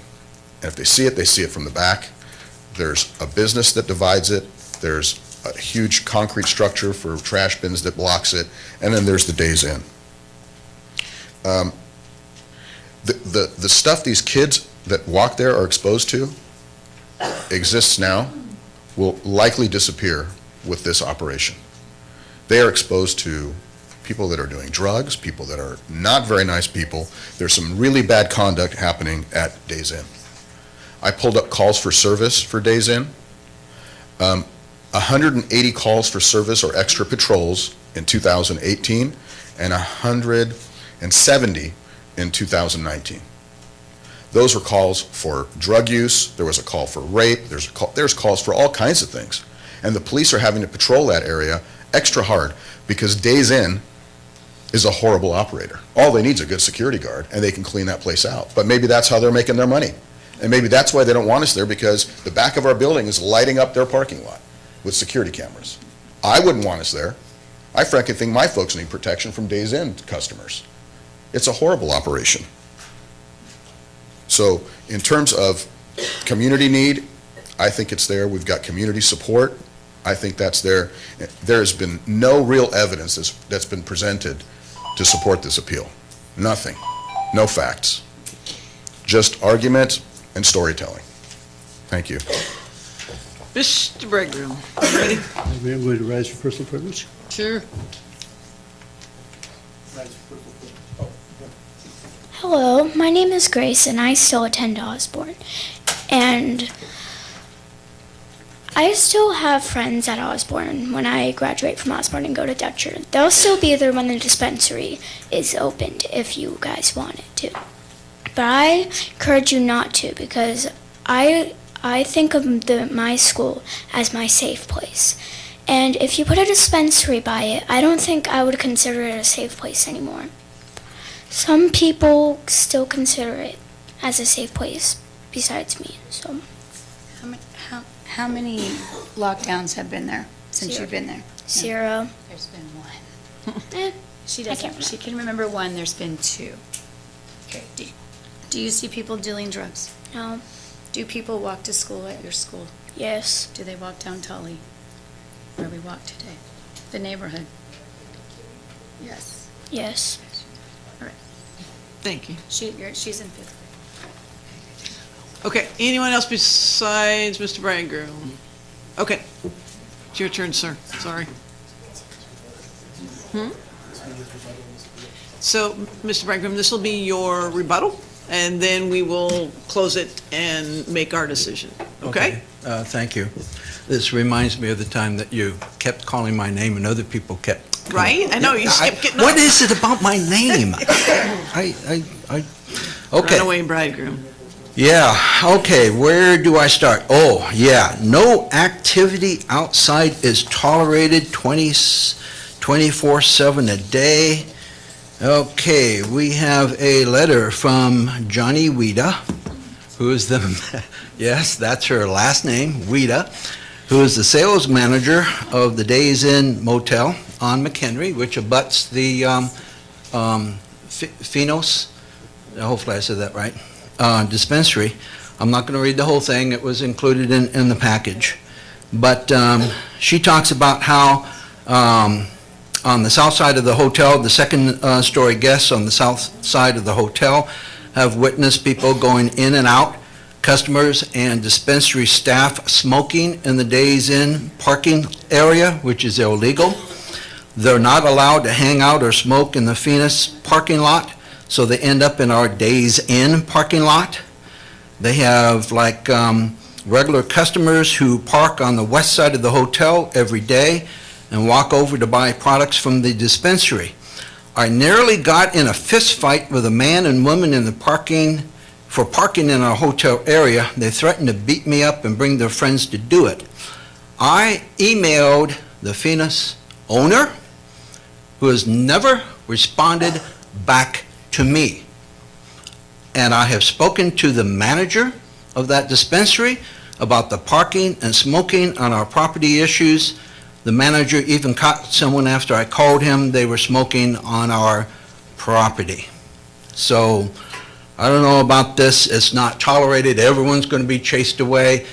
And if they see it from the back. There's a business that divides it. There's a huge concrete structure for trash bins that blocks it. And then there's the Days Inn. The stuff these kids that walk there are exposed to exists now, will likely disappear with this operation. They are exposed to people that are doing drugs, people that are not very nice people. There's some really bad conduct happening at Days Inn. I pulled up calls for service for Days Inn. 180 calls for service or extra patrols in 2018 and 170 in 2019. Those were calls for drug use, there was a call for rape, there's calls for all kinds of things. And the police are having to patrol that area extra hard because Days Inn is a horrible operator. All they need is a good security guard and they can clean that place out. But maybe that's how they're making their money. And maybe that's why they don't want us there, because the back of our building is lighting up their parking lot with security cameras. I wouldn't want us there. I frankly think my folks need protection from Days Inn customers. It's a horrible operation. So in terms of community need, I think it's there. We've got community support. I think that's there. There has been no real evidence that's been presented to support this appeal. Nothing. No facts. Just argument and storytelling. Thank you. Mr. Bridegroom, ready? I'm going to rise for personal privilege. Sure. Hello, my name is Grace and I still attend Osborne. And I still have friends at Osborne when I graduate from Osborne and go to Dutcher. They'll still be there when the dispensary is opened if you guys want it to. But I encourage you not to, because I think of my school as my safe place. And if you put a dispensary by it, I don't think I would consider it a safe place anymore. Some people still consider it as a safe place besides me, so. How many lockdowns have been there since you've been there? 0. There's been one. She I can't she can remember one, there's been 2. Okay, do you see people dealing drugs? No. Do people walk to school at your school? Yes. Do they walk down Tully, where we walked today? The neighborhood? Yes. Yes. All right. Thank you. She's in 5th grade. Okay, anyone else besides Mr. Bridegroom? Okay, it's your turn, sir, sorry. So, Mr. Brinkman, this will be your rebuttal, and then we will close it and make our decision, okay? Thank you. This reminds me of the time that you kept calling my name and other people kept. Right? I know, you kept getting What up. is it about my name? Okay. Runaway bridegroom. Yeah, okay, where do I start? Oh, yeah, no activity outside is tolerated 24/7 a day. Okay, we have a letter from Johnny Wida, who is the, yes, that's her last name, Wida, who is the sales manager of the Days Inn Motel on McHenry, which abuts the Finos, hopefully I said that right, dispensary. I'm not going to read the whole thing, it was included in the package. But she talks about how on the south side of the hotel, the second-story guests on the south side of the hotel have witnessed people going in and out, customers and dispensary staff smoking in the Days Inn parking area, which is illegal. They're not allowed to hang out or smoke in the Phoenix parking lot, so they end up in our Days Inn parking lot. They have like regular customers who park on the west side of the hotel every day and walk over to buy products from the dispensary. I nearly got in a fist fight with a man and woman in the parking in our hotel area. They threatened to beat me up and bring their friends to do it. I emailed the Phoenix owner, who has never responded back to me. And I have spoken to the manager of that dispensary about the parking and smoking on our property issues. The manager even caught someone after I called him. They were smoking on our property. So I don't know about this. It's not tolerated. Everyone's going to be chased away.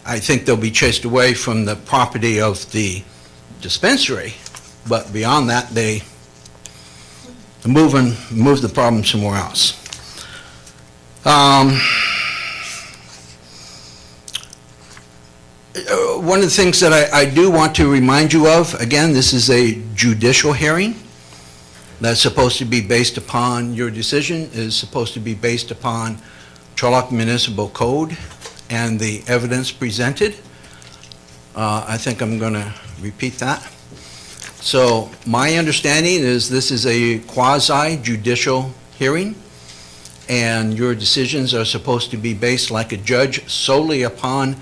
I think they'll be chased away from the property of the dispensary. But beyond that, they move the problem somewhere else. One of the things that I do want to remind you of, again, this is a judicial hearing that's supposed to be based upon, your decision is supposed to be based upon Turlock Municipal Code and the evidence presented. I think I'm going to repeat that. So my understanding is this is a quasi-judicial hearing, and your decisions are supposed to be based like a judge solely upon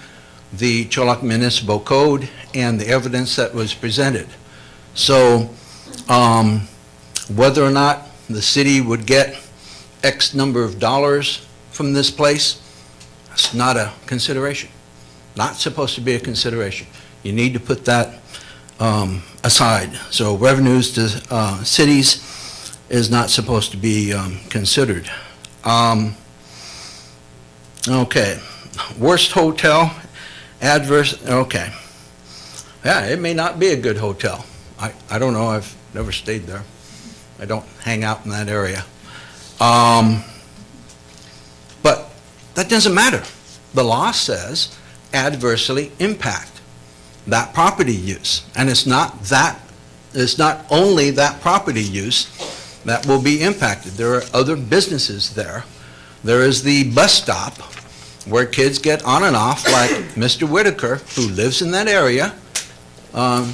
the Turlock Municipal Code and the evidence that was presented. So whether or not the city would get X number of dollars from this place, that's not a consideration. Not supposed to be a consideration. You need to put that aside. So revenues to cities is not supposed to be considered. Okay, worst hotel, adverse, okay. Yeah, it may not be a good hotel. I don't know, I've never stayed there. I don't hang out in that area. But that doesn't matter. The law says adversely impact that property use. And it's not only that property use that will be impacted. There are other businesses there. There is the bus stop where kids get on and off, like Mr. Whitaker, who lives in that area, I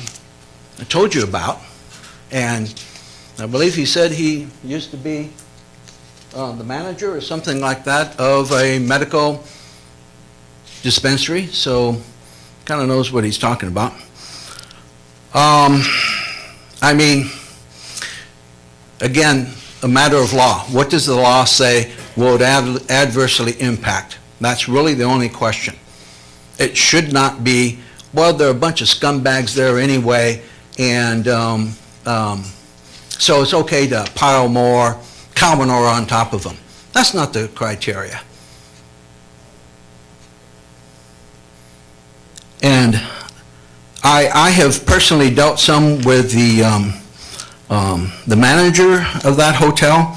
told you about. And I believe he said he used to be the manager or something like that of a medical dispensary, so kind of knows what he's talking about. I mean, again, a matter of law. What does the law say will it adversely impact? That's really the only question. It should not be, well, there are a bunch of scumbags there anyway, and so it's okay to pile more cow manure on top of them. That's not the criteria. And I have personally dealt some with the manager of that hotel.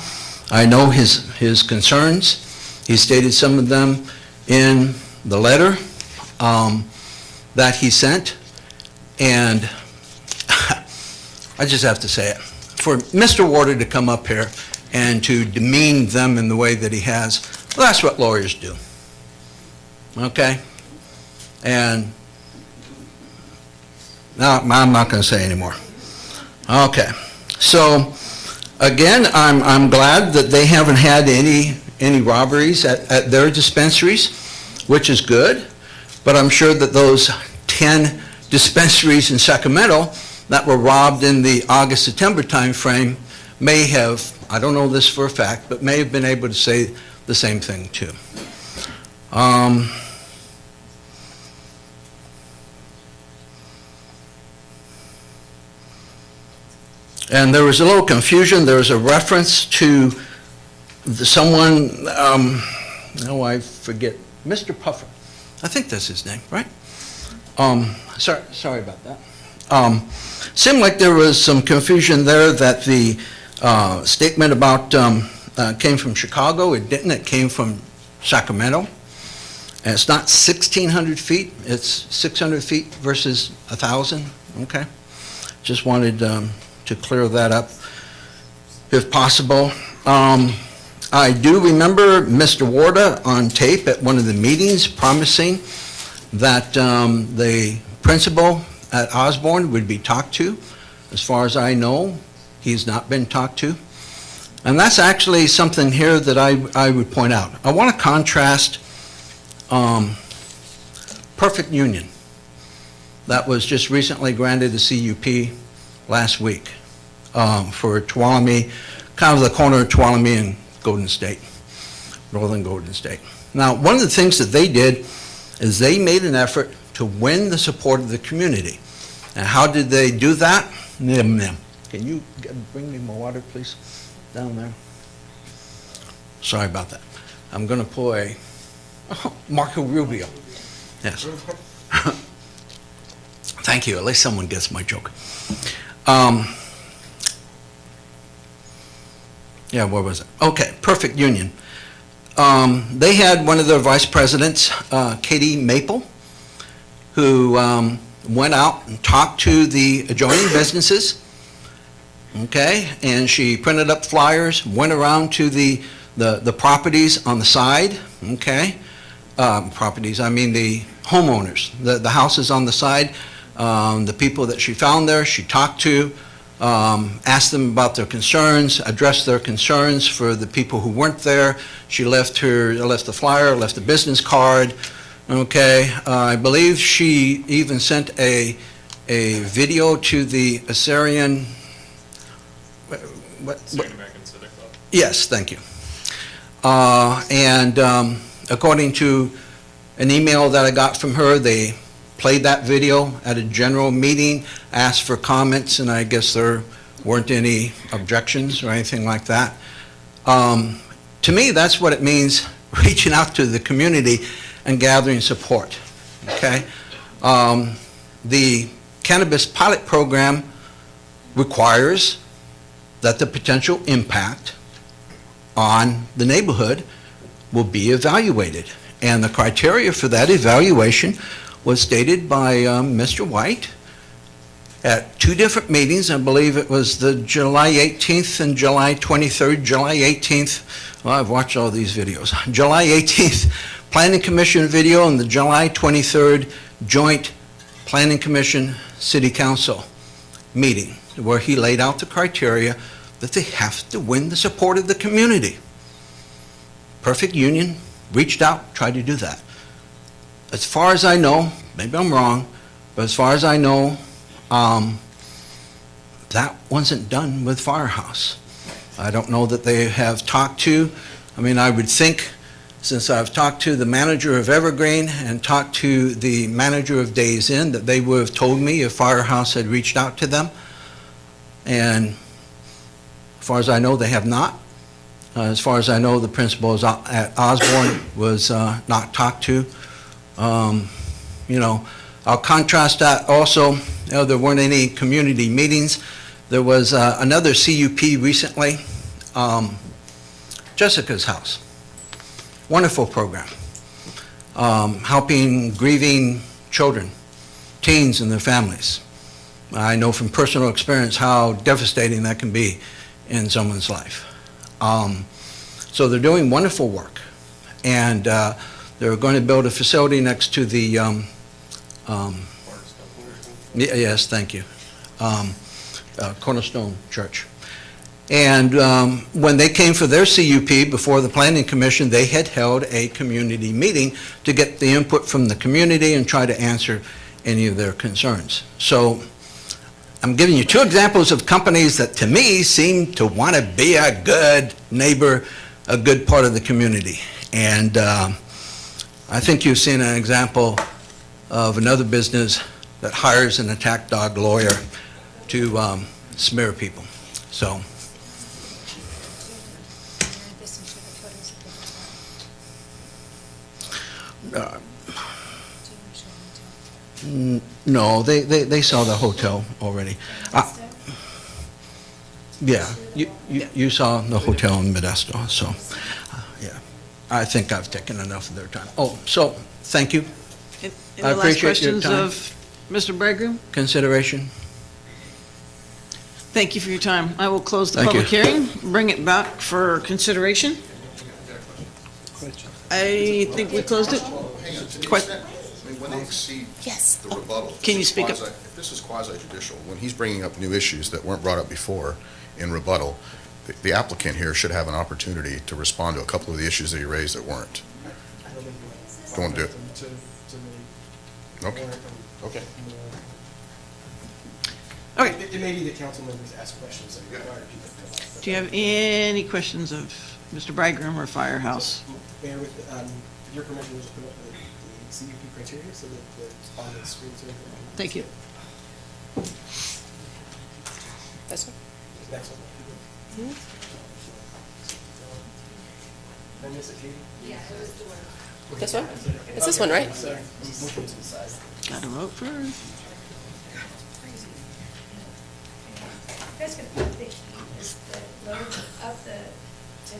I know his concerns. He stated some of them in the letter that he sent, and I just have to say it. for Mr. Warder to come up here and to demean them in the way that he has, well, that's what lawyers do. Okay? And no, I'm not going to say anymore. Okay. So, again, I'm glad that they haven't had any robberies at their dispensaries, which is good. But I'm sure that those 10 dispensaries in Sacramento that were robbed in the August-September timeframe may have, I don't know this for a fact, but may have been able to say the same thing too. And there was a little confusion. There was a reference to someone, I forget, Mr. Puffer. I think that's his name, right? Sorry about that. Seemed like there was some confusion there that the statement about came from Chicago. It didn't. It came from Sacramento. And it's not 1,600 feet. It's 600 feet versus 1,000. Okay. Just wanted to clear that up, if possible. I do remember Mr. Warda on tape at one of the meetings promising that the principal at Osborne would be talked to. As far as I know, he's not been talked to. And that's actually something here that I would point out. I want to contrast Perfect Union that was just recently granted a CUP last week for Tuolumne, kind of the corner of Tuolumne and Golden State, Northern Golden State. Now, one of the things that they did is they made an effort to win the support of the community. And how did they do that? Can you bring me more water, please, down there? Sorry about that. I'm going to pull a Marco Rubio. Yes. Thank you. At least someone gets my joke. Yeah, where was it? Okay, Perfect Union. They had one of their vice presidents, Katie Maple, who went out and talked to the adjoining businesses, okay, and she printed up flyers, went around to the properties on the side, okay, properties, I mean the homeowners, the houses on the side, the people that she found there, she talked to, asked them about their concerns, addressed their concerns for the people who weren't there. She left the flyer, left a business card, okay. I believe she even sent a video to the Assyrian, Assyrian American Civic Club? Yes, thank you. And according to an email that I got from her, they played that video at a general meeting, asked for comments, and I guess there weren't any objections or anything like that. To me, that's what it means, reaching out to the community and gathering support, okay? The cannabis pilot program requires that the potential impact on the neighborhood will be evaluated. And the criteria for that evaluation was stated by Mr. White at two different meetings. I believe it was the July 18th and July 23rd. July 18th, well, I've watched all these videos. July 18th Planning Commission video and the July 23rd Joint Planning Commission City Council meeting, where he laid out the criteria that they have to win the support of the community. Perfect Union reached out, tried to do that. As far as I know, maybe I'm wrong, but as far as I know, that wasn't done with Firehouse. I don't know that they have talked to, I mean, I would think, since I've talked to the manager of Evergreen and talked to the manager of Days Inn, that they would have told me if Firehouse had reached out to them. And as far as I know, they have not. As far as I know, the principal at Osborne was not talked to. You know, I'll contrast that also. You know, there weren't any community meetings. There was another CUP recently, Jessica's House. Wonderful program, helping grieving children, teens and their families. I know from personal experience how devastating that can be in someone's life. So they're doing wonderful work, and they're going to build a facility next to the, yes, thank you, Cornerstone Church. And when they came for their CUP before the Planning Commission, they had held a community meeting to get the input from the community and try to answer any of their concerns. So I'm giving you two examples of companies that to me seem to want to be a good neighbor, a good part of the community. And I think you've seen an example of another business that hires an attack dog lawyer to smear people. So. No, they saw the hotel already. Yeah, you saw the hotel in Modesto, so, yeah. I think I've taken enough of their time. Oh, so, thank you. Any I last appreciate your questions time. of Mr. Bridegroom? Consideration? Thank you for your time. I will close the Thank public you. hearing, bring it back for consideration. I think we closed it. When they exceed Yes. the rebuttal. Can you speak up? If this is quasi judicial, when he's bringing up new issues that weren't brought up before in rebuttal, the applicant here should have an opportunity to respond to a couple of the issues that he raised that weren't. Go and do it. Okay. Okay. Okay. It may be that council members ask questions that require people to. Do you have any questions of Mr. Bridegroom or Firehouse? Mayor, with your permission, we'll just put up the CUP criteria so that the respondent screens are. Thank you. This one? Next one. Did I miss it, Katie? Yeah. This one? It's this one, right? Sorry. I'm looking to the side. Gotta vote first.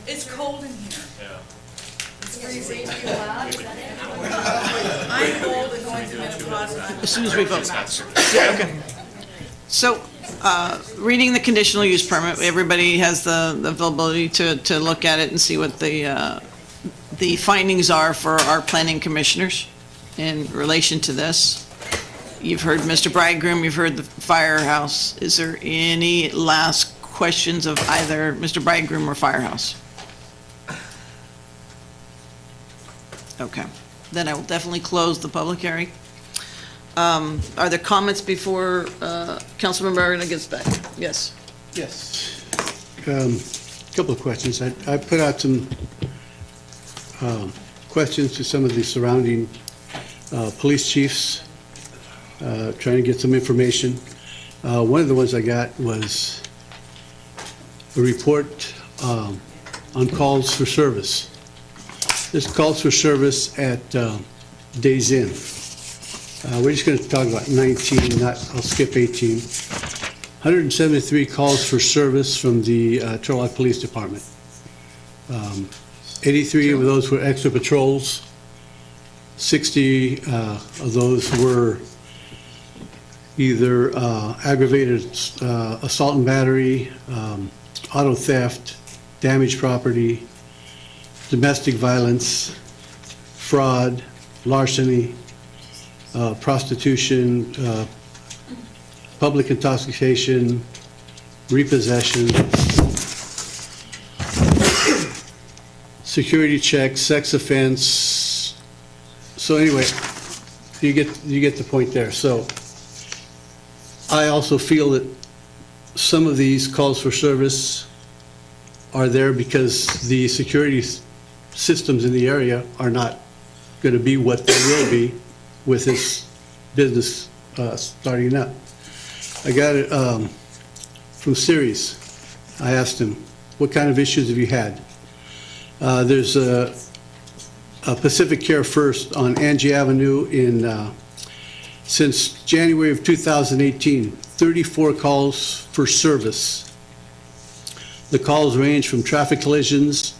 It's cold in here. Yeah. It's freezing. I'm old and going through menopause. As soon as we vote. Okay. So, reading the conditional use permit, everybody has the availability to look at it and see what the findings are for our planning commissioners in relation to this. You've heard Mr. Bridegroom, you've heard the Firehouse. Is there any last questions of either Mr. Bridegroom or Firehouse? Okay, then I will definitely close the public hearing. Are there comments before Councilmember Arena gets back? Yes. Yes. Couple of questions. I put out some questions to some of the surrounding police chiefs, trying to get some information. One of the ones I got was a report on calls for service. This calls for service at Days Inn. We're just going to talk about 19, I'll skip 18. 173 calls for service from the Turlock Police Department. 83 of those were extra patrols. 60 of those were either aggravated assault and battery, auto theft, damaged property, domestic violence, fraud, larceny, prostitution, public intoxication, repossession, security check, sex offense. So anyway, you get the point there. So I also feel that some of these calls for service are there because the security systems in the area are not going to be what they will be with this business starting up. I got it from Sirius. I asked him, what kind of issues have you had? There's a Pacific Care First on Angie Avenue since January of 2018, 34 calls for service. The calls range from traffic collisions,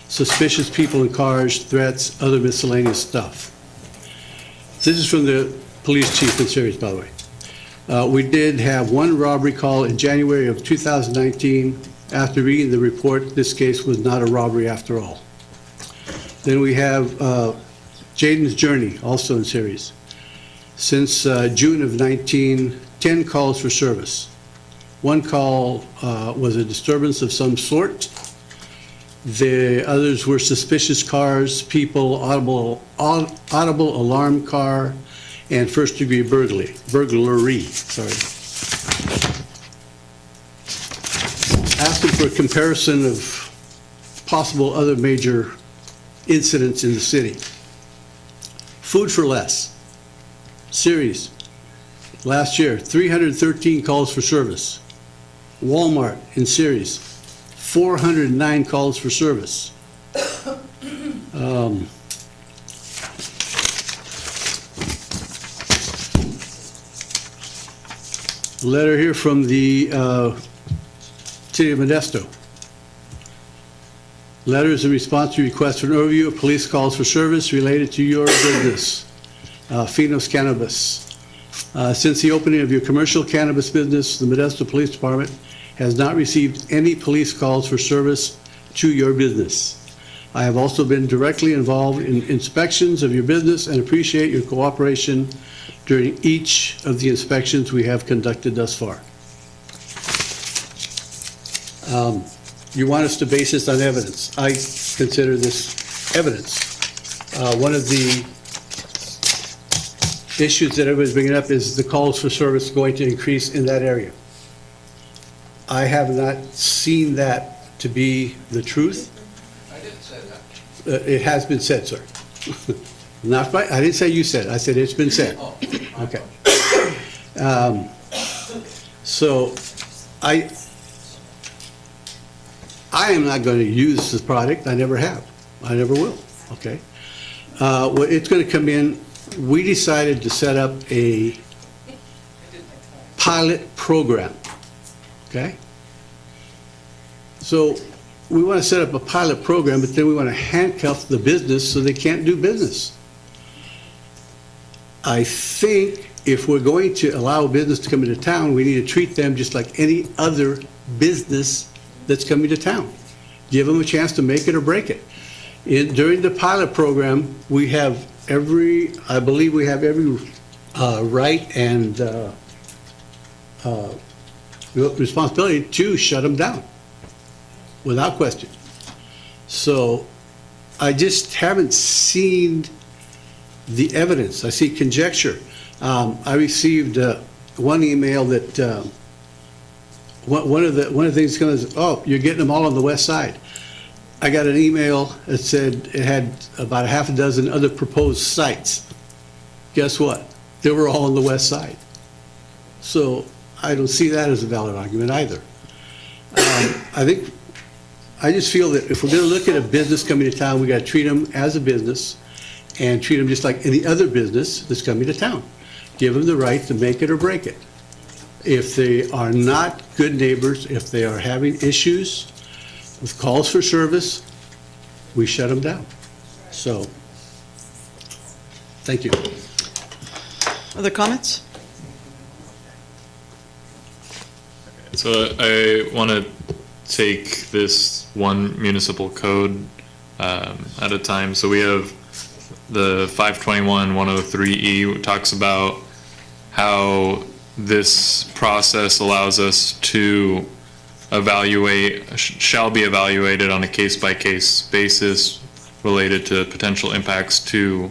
suspicious people in cars, threats, other miscellaneous stuff. This is from the police chief in Sirius, by the way. We did have one robbery call in January of 2019. After reading the report, this case was not a robbery after all. Then we have Jaden's Journey, also in series. Since June of 19, 10 calls for service. One call was a disturbance of some sort. The others were suspicious cars, people, audible alarm car, and first-degree burglary. Sorry. Asking for a comparison of possible other major incidents in the city. Food for less. Series. Last year, 313 calls for service. Walmart in series, 409 calls for service. Letter here from the City of Modesto. Letters in response to requests for an overview of police calls for service related to your business, Finos Cannabis. Since the opening of your commercial cannabis business, the Modesto Police Department has not received any police calls for service to your business. I have also been directly involved in inspections of your business and appreciate your cooperation during each of the inspections we have conducted thus far. You want us to base this on evidence. I consider this evidence. One of the issues that everybody's bringing up is the calls for service going to increase in that area. I have not seen that to be the truth. I didn't say that. It has been said, sir. Not by, I didn't say you said it. I said it's been said. Okay. So I am not going to use this product. I never have. I never will. Okay. Well, it's going to come in. We decided to set up a pilot program. Okay? So we want to set up a pilot program, but then we want to handcuff the business so they can't do business. I think if we're going to allow a business to come into town, we need to treat them just like any other business that's coming to town. Give them a chance to make it or break it. During the pilot program, we have I believe we have every right and responsibility to shut them down, without question. So I just haven't seen the evidence. I see conjecture. I received one email that one of the things is, oh, you're getting them all on the west side. I got an email that said it had about a half a dozen other proposed sites. Guess what? They were all on the west side. So I don't see that as a valid argument either. I just feel that if we're going to look at a business coming to town, we got to treat them as a business and treat them just like any other business that's coming to town. Give them the right to make it or break it. If they are not good neighbors, if they are having issues with calls for service, we shut them down. So, thank you. Other comments? So I want to take this one municipal code at a time. So we have the 521-103E, which talks about how this process allows us to shall be evaluated on a case-by-case basis related to potential impacts to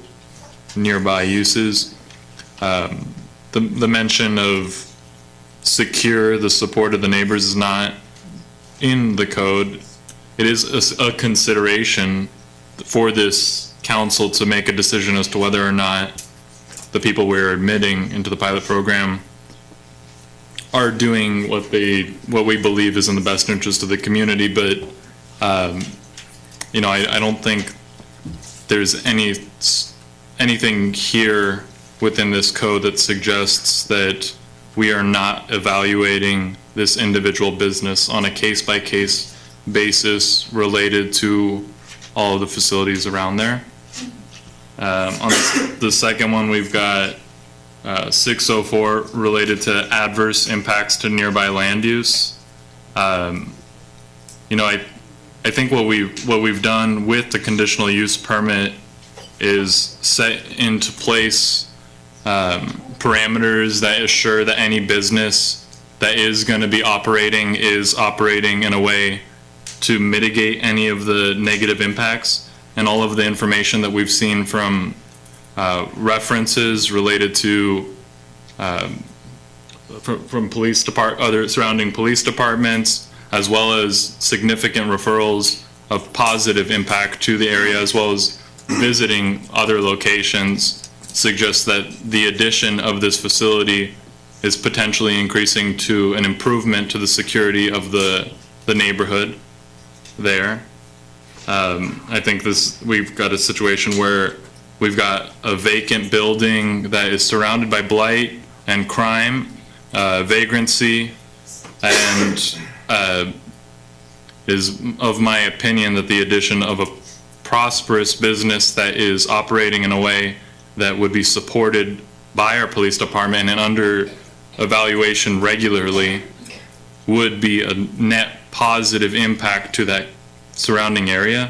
nearby uses. The mention of secure the support of the neighbors is not in the code. It is a consideration for this council to make a decision as to whether or not the people we're admitting into the pilot program are doing what we believe is in the best interest of the community. But I don't think there's anything here within this code that suggests that we are not evaluating this individual business on a case-by-case basis related to all of the facilities around there. On the second one, we've got 604 related to adverse impacts to nearby land use. You know, I think what we've done with the conditional use permit is set into place parameters that assure that any business that is going to be operating is operating in a way to mitigate any of the negative impacts. And all of the information that we've seen from references related to from other surrounding police departments, as well as significant referrals of positive impact to the area, as well as visiting other locations, suggests that the addition of this facility is potentially increasing to an improvement to the security of the neighborhood there. I think we've got a situation where we've got a vacant building that is surrounded by blight and crime, vagrancy, and is of my opinion that the addition of a prosperous business that is operating in a way that would be supported by our police department and under evaluation regularly would be a net positive impact to that surrounding area.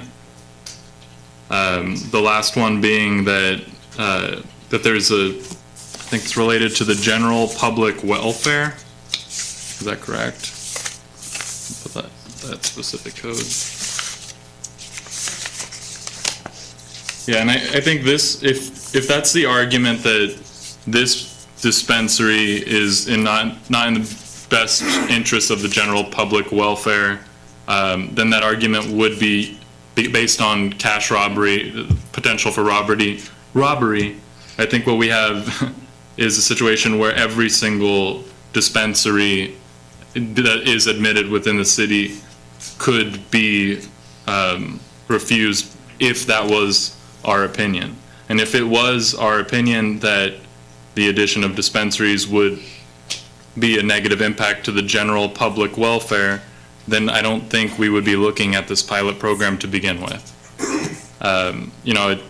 The last one being that there's I think it's related to the general public welfare. Is that correct? Put that specific code. Yeah, and I think this, if that's the argument that this dispensary is not in the best interest of the general public welfare, then that argument would be based on cash robbery, potential for robbery. I think what we have is a situation where every single dispensary that is admitted within the city could be refused if that was our opinion. And if it was our opinion that the addition of dispensaries would be a negative impact to the general public welfare, then I don't think we would be looking at this pilot program to begin with. You know,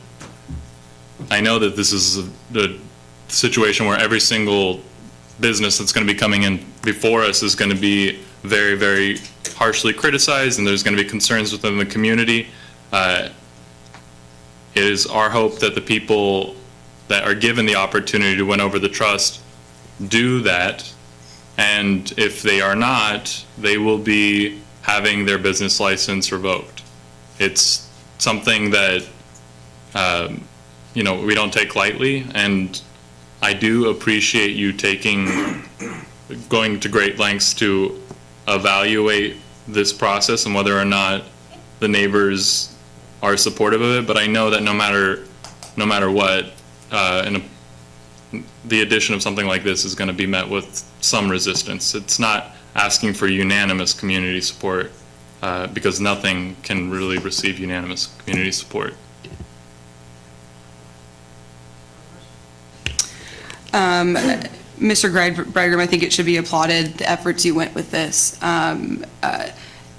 I know that this is the situation where every single business that's going to be coming in before us is going to be very, very harshly criticized, and there's going to be concerns within the community. It is our hope that the people that are given the opportunity to win over the trust do that, and if they are not, they will be having their business license revoked. It's something that you know, we don't take lightly, and I do appreciate you going to great lengths to evaluate this process and whether or not the neighbors are supportive of it. But I know that no matter what, the addition of something like this is going to be met with some resistance. It's not asking for unanimous community support, because nothing can really receive unanimous community support. Mr. Brigram, I think it should be applauded, the efforts you went with this.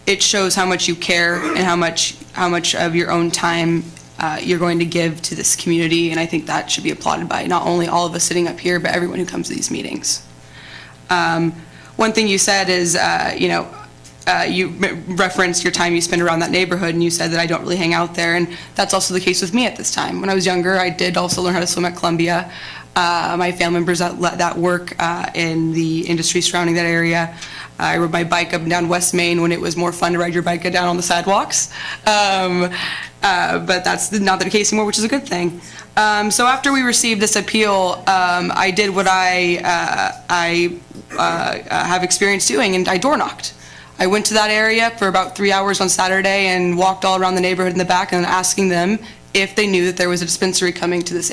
It shows how much you care and how much of your own time you're going to give to this community, and I think that should be applauded by not only all of us sitting up here, but everyone who comes to these meetings. One thing you said is, you referenced your time you spend around that neighborhood, and you said that I don't really hang out there, and that's also the case with me at this time. When I was younger, I did also learn how to swim at Columbia. My family members that work in the industry surrounding that area. I rode my bike up and down West Main when it was more fun to ride your bike down on the sidewalks. But that's not the case anymore, which is a good thing. So after we received this appeal, I did what I have experience doing, and I door knocked. I went to that area for about 3 hours on Saturday and walked all around the neighborhood in the back and asking them if they knew that there was a dispensary coming to this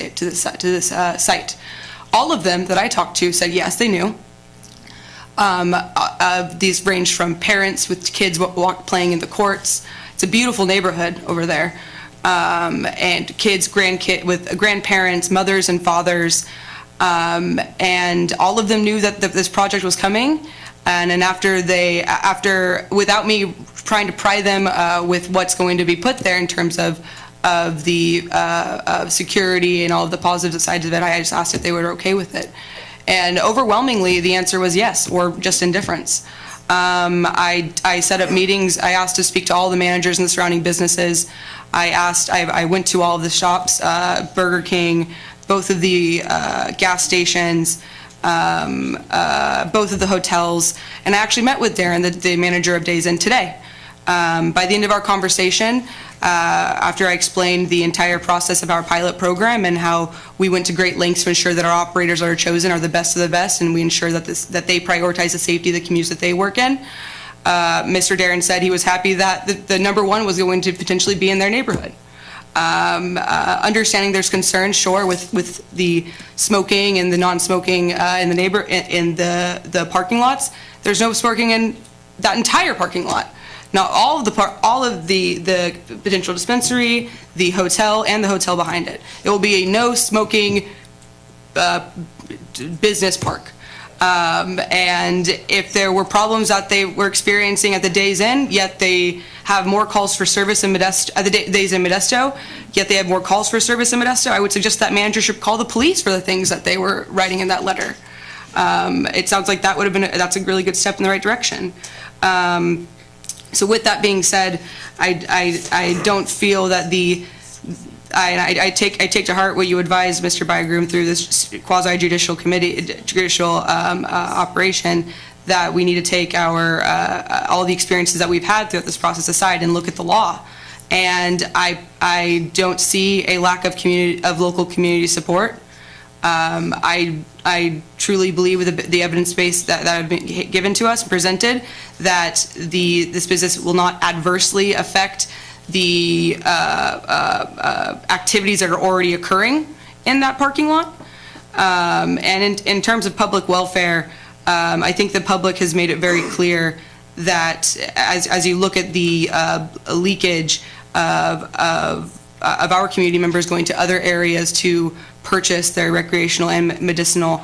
site. All of them that I talked to said yes, they knew. These ranged from parents with kids playing in the courts. It's a beautiful neighborhood over there. And kids, with grandparents, mothers and fathers. And all of them knew that this project was coming. And then without me trying to pry them with what's going to be put there in terms of of the of security and all of the positive sides of it. I just asked if they were okay with it. And overwhelmingly, the answer was yes, or just indifference. I set up meetings. I asked to speak to all the managers in the surrounding businesses. I went to all of the shops, Burger King, both of the gas stations, both of the hotels, and I actually met with Darren, the manager of Days Inn, today. By the end of our conversation, after I explained the entire process of our pilot program and how we went to great lengths to ensure that our operators that are chosen are the best of the best, and we ensure that they prioritize the safety of the communities that they work in, Mr. Darren said he was happy that the number one was going to potentially be in their neighborhood. Understanding there's concerns, sure, with the smoking and the non-smoking in the parking lots. There's no smoking in that entire parking lot. Now, all of the potential dispensary, the hotel, and the hotel behind it. It will be a no smoking business park. And if there were problems that they were experiencing at the Days Inn, yet they have more calls for service in Modesto, at the Days Inn Modesto, yet they have more calls for service in Modesto, I would suggest that manager should call the police for the things that they were writing in that letter. It sounds like that's a really good step in the right direction. So with that being said, I don't feel that I take to heart what you advised Mr. Bygroom through this quasi-judicial operation, that we need to take all the experiences that we've had throughout this process aside and look at the law. And I don't see a lack of local community support. I truly believe with the evidence base that have been given to us and presented, that this business will not adversely affect the activities that are already occurring in that parking lot. And in terms of public welfare, I think the public has made it very clear that as you look at the leakage of our community members going to other areas to purchase their recreational and medicinal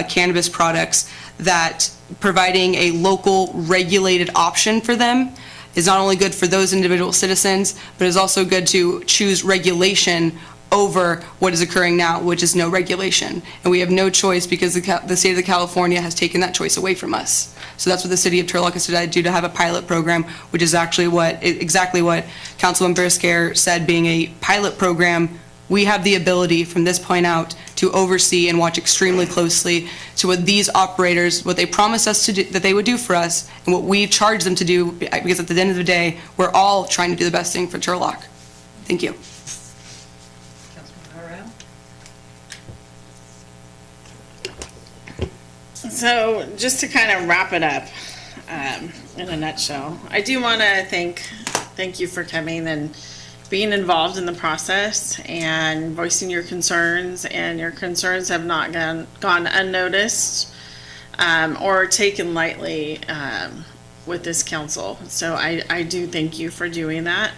cannabis products, that providing a local regulated option for them is not only good for those individual citizens, but is also good to choose regulation over what is occurring now, which is no regulation. And we have no choice because the state of California has taken that choice away from us. So that's what the city of Turlock has decided to do, to have a pilot program, which is actually exactly what Councilman Berscare said, being a pilot program. We have the ability from this point out to oversee and watch extremely closely to what these operators, what they promised us to do, that they would do for us, and what we charge them to do, because at the end of the day, we're all trying to do the best thing for Turlock. Thank you. So just to kind of wrap it up, in a nutshell, I do want to thank you for coming and being involved in the process and voicing your concerns, and your concerns have not gone unnoticed or taken lightly with this council. So I do thank you for doing that.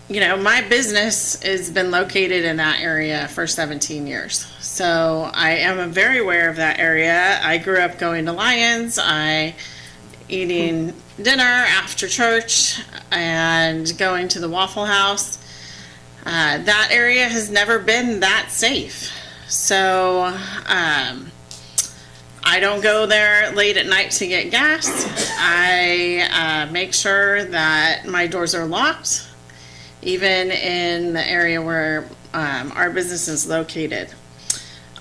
My business has been located in that area for 17 years. So I am very aware of that area. I grew up going to Lions, eating dinner after church and going to the Waffle House. That area has never been that safe. So I don't go there late at night to get gas. I make sure that my doors are locked, even in the area where our business is located.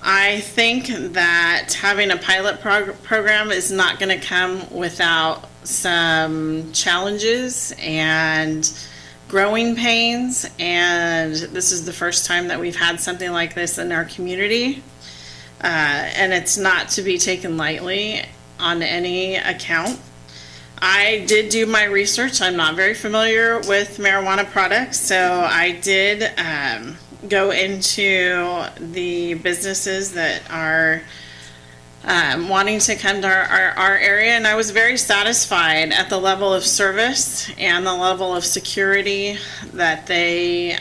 I think that having a pilot program is not going to come without some challenges and growing pains, and this is the first time that we've had something like this in our community, and it's not to be taken lightly on any account. I did do my research. I'm not very familiar with marijuana products, so I did go into the businesses that are wanting to come to our area, and I was very satisfied at the level of service and the level of security that they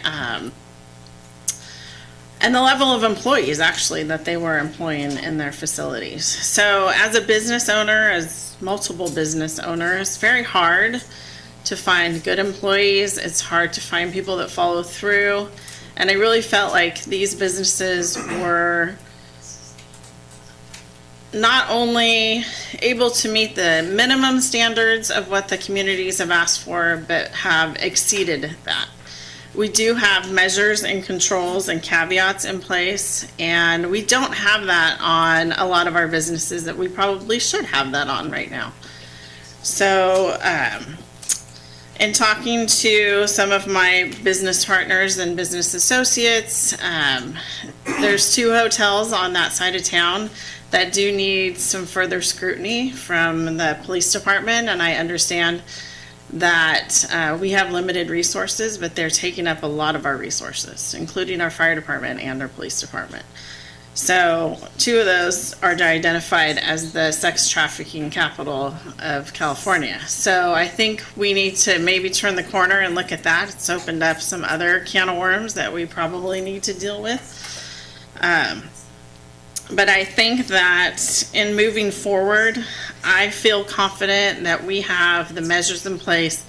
and the level of employees actually that they were employing in their facilities. So as a business owner, as multiple business owners, it's very hard to find good employees. It's hard to find people that follow through. And I really felt like these businesses were not only able to meet the minimum standards of what the communities have asked for, but have exceeded that. We do have measures and controls and caveats in place, and we don't have that on a lot of our businesses that we probably should have that on right now. So, in talking to some of my business partners and business associates, there's 2 hotels on that side of town that do need some further scrutiny from the police department, and I understand that we have limited resources, but they're taking up a lot of our resources, including our fire department and our police department. So 2 of those are identified as the sex trafficking capital of California. So I think we need to maybe turn the corner and look at that. It's opened up some other can of worms that we probably need to deal with. But I think that in moving forward, I feel confident that we have the measures in place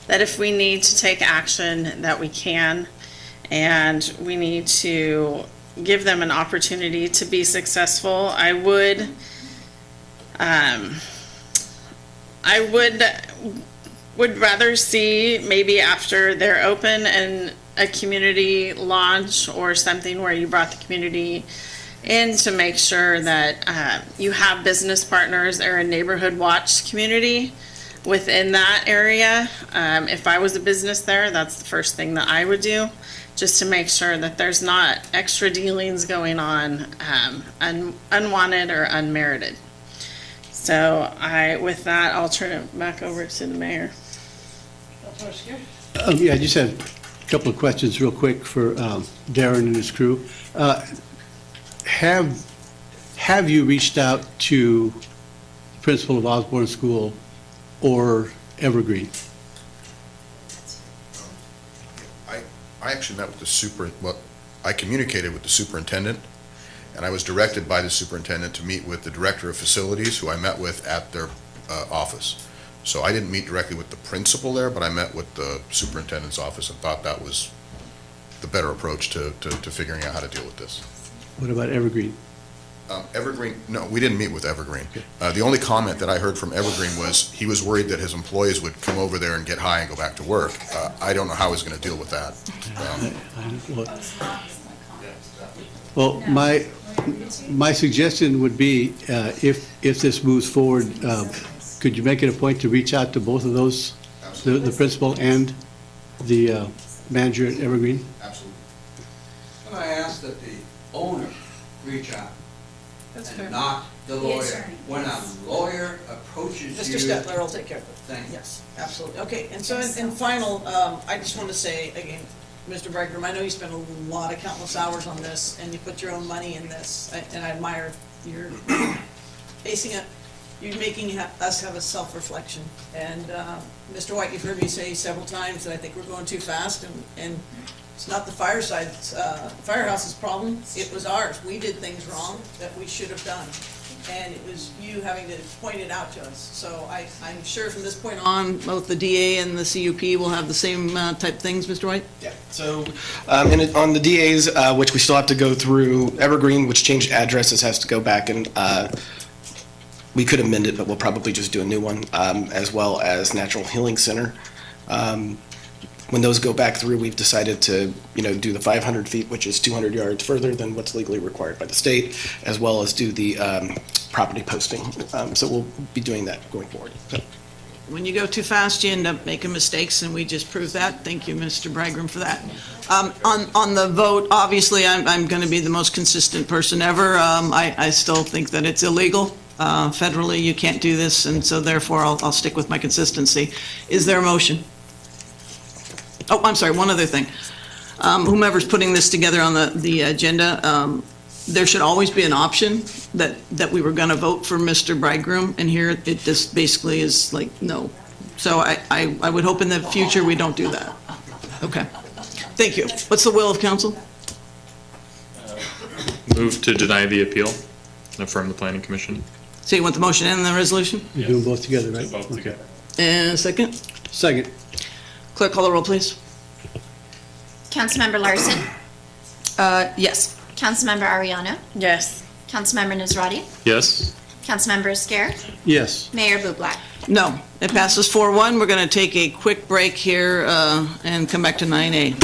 that if we need to take action, that we can. And we need to give them an opportunity to be successful. I would rather see maybe after they're open and a community launch or something where you brought the community in to make sure that you have business partners or a neighborhood watch community within that area. If I was a business there, that's the first thing that I would do, just to make sure that there's not extra dealings going on, unwanted or unmerited. So with that, I'll turn it back over to the mayor. Yeah, I just have a couple of questions real quick for Darren and his crew. Have you reached out to the principal of Osborne School or Evergreen? I actually met with I communicated with the superintendent, and I was directed by the superintendent to meet with the director of facilities, who I met with at their office. So I didn't meet directly with the principal there, but I met with the superintendent's office and thought that was the better approach to figuring out how to deal with this. What about Evergreen? Evergreen, no, we didn't meet with Evergreen. The only comment that I heard from Evergreen was he was worried that his employees would come over there and get high and go back to work. I don't know how he's going to deal with that. Well, my suggestion would be, if this moves forward, could you make it a point to reach out to both of those, the principal and the manager at Evergreen? Absolutely. Can I ask that the owner reach out? That's fair. And not the lawyer. When a lawyer approaches you. Mr. Stetler will take care of it. Thank you. Yes, absolutely. Okay, and so in final, I just want to say again, Mr. Bridegroom, I know you spent a lot of countless hours on this, and you put your own money in this, and I admire your facing it. You're making us have a self-reflection. And Mr. White, you've heard me say several times that I think we're going too fast, and it's not the firehouse's problem, it was ours. We did things wrong that we should have done. And it was you having to point it out to us. So I'm sure from this point on, both the DA and the CUP will have the same type things, Mr. White? Yeah, so on the DAs, which we still have to go through, Evergreen, which changed addresses, has to go back and we could amend it, but we'll probably just do a new one, as well as Natural Healing Center. When those go back through, we've decided to, do the 500 feet, which is 200 yards further than what's legally required by the state, as well as do the property posting. So we'll be doing that going forward. So. When you go too fast, you end up making mistakes, and we just proved that. Thank you, Mr. Bridegroom, for that. On the vote, obviously, I'm going to be the most consistent person ever. I still think that it's illegal. Federally, you can't do this, and so therefore, I'll stick with my consistency. Is there a motion? Oh, I'm sorry, one other thing. Whomever's putting this together on the agenda, there should always be an option that we were going to vote for Mr. Bridegroom, and here it just basically is like, no. So I would hope in the future we don't do that. Okay. Thank you. What's the will of council? Move to deny the appeal and affirm the planning commission. So you want the motion and the resolution? You're doing both together, right? Both together. And a second? Second. Clerk, call the roll, please. Councilmember Larson, Yes. Councilmember Ariano, Yes. Councilmember Nazrati, Yes? Councilmember Esquer, Yes. Mayor Bublak. No, it passes 4-1. We're going to take a quick break here and come back to 9A.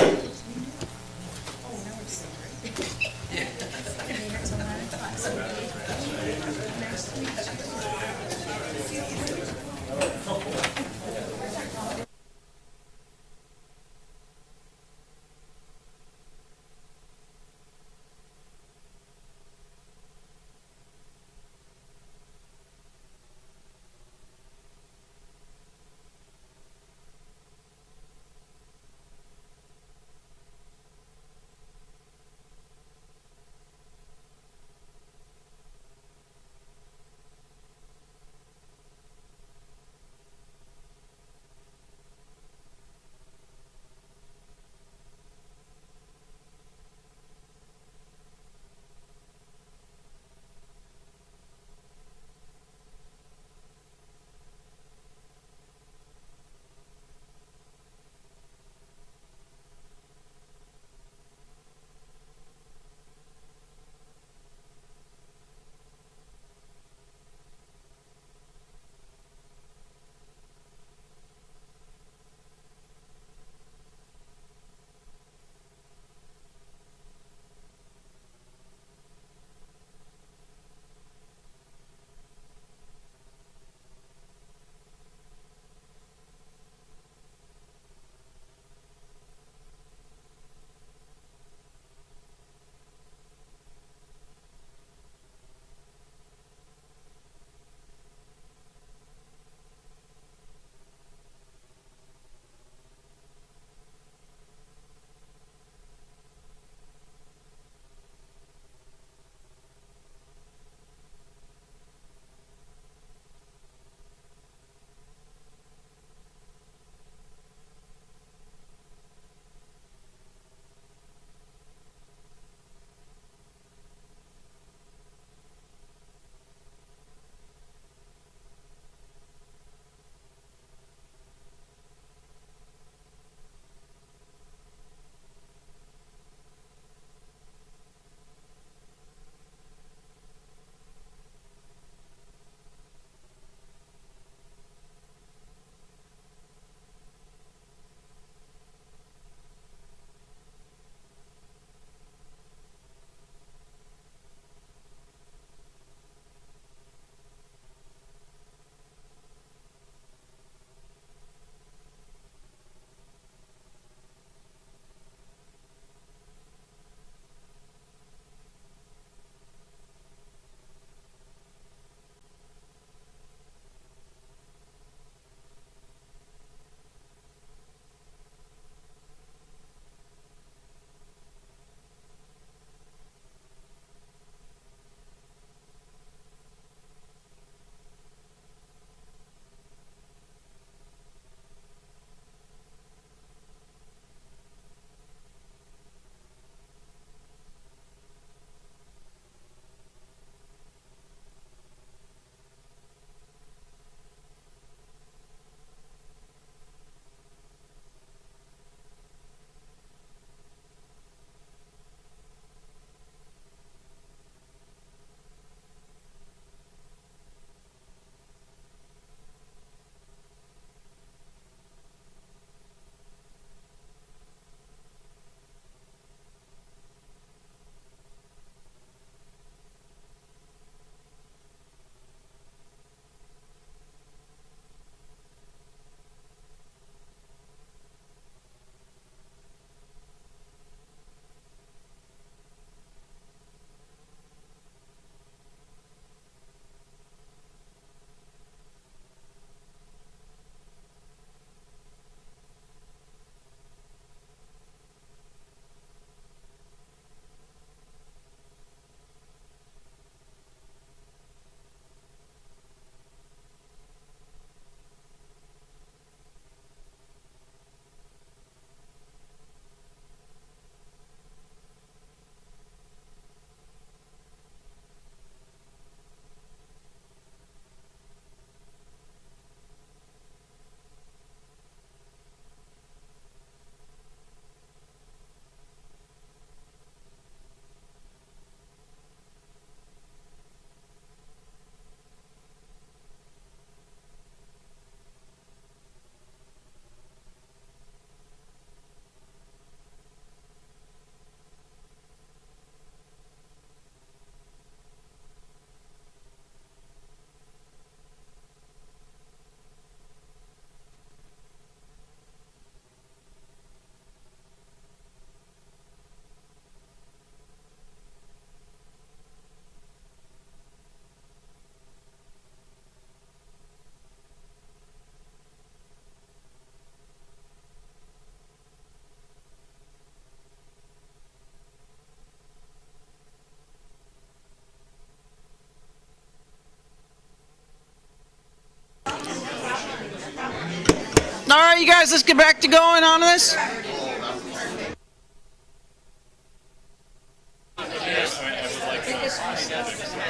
guys, let's get back to going on this.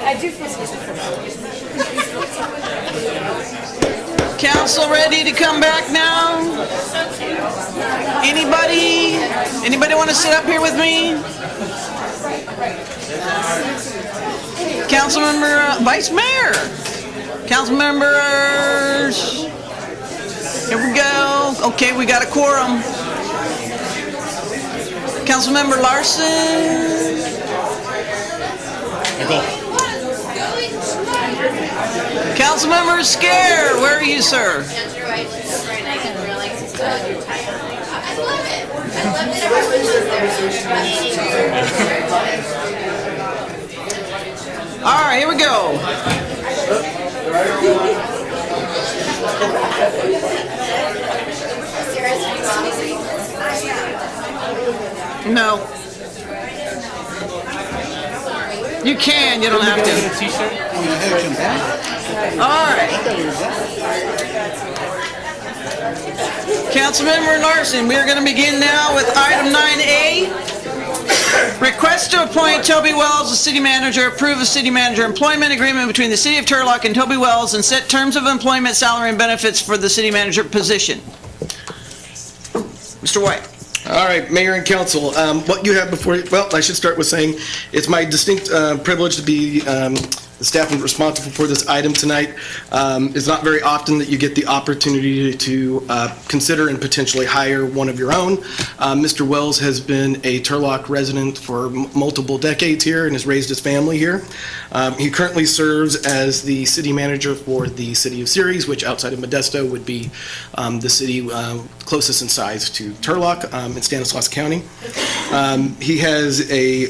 I do feel Council ready to come back now? Anybody want to sit up here with me? Councilmember, Vice Mayor, council members. Here we go. Okay, we got a quorum. Councilmember Larson. Councilmember Scare, where are you, sir? All right, here we go. No. You can, you don't have to. All right. Councilmember Larson, we are going to begin now with item 9A. Request to appoint Toby Wells as city manager, approve a city manager employment agreement between the city of Turlock and Toby Wells, and set terms of employment, salary, and benefits for the city manager position. Mr. White. All right, Mayor and Council, what you have before you, well, I should start with saying it's my distinct privilege to be the staff responsible for this item tonight. It's not very often that you get the opportunity to consider and potentially hire one of your own. Mr. Wells has been a Turlock resident for multiple decades here and has raised his family here. He currently serves as the city manager for the city of Ceres, which outside of Modesto would be the city closest in size to Turlock in Stanislaus County. He has a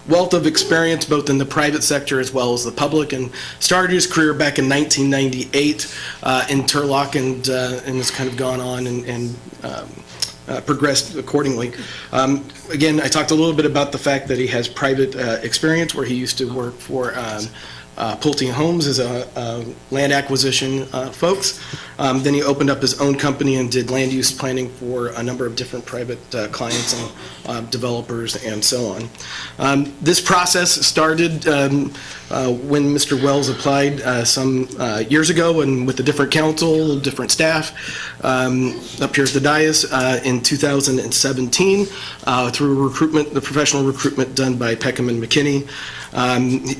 wealth of experience both in the private sector as well as the public, and started his career back in 1998 in Turlock and has kind of gone on and progressed accordingly. Again, I talked a little bit about the fact that he has private experience where he used to work for Pulte Homes as a land acquisition folks. Then he opened up his own company and did land use planning for a number of different private clients and developers and so on. This process started when Mr. Wells applied some years ago and with a different council, different staff up here at the dais in 2017 through recruitment, the professional recruitment done by Peckham and McKinney.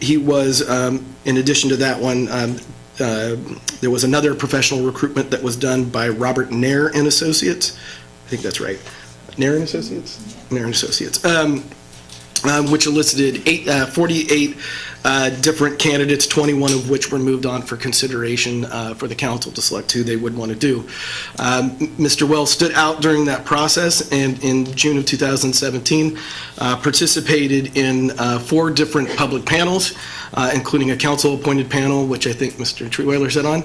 He was, in addition to that one, there was another professional recruitment that was done by Robert Nair and Associates. I think that's right. Nair and Associates? Nair and Associates. Which elicited 48 different candidates, 21 of which were moved on for consideration for the council to select who they would want to do. Mr. Wells stood out during that process, and in June of 2017 participated in 4 different public panels, including a council-appointed panel, which I think Mr. Treeweiler sat on,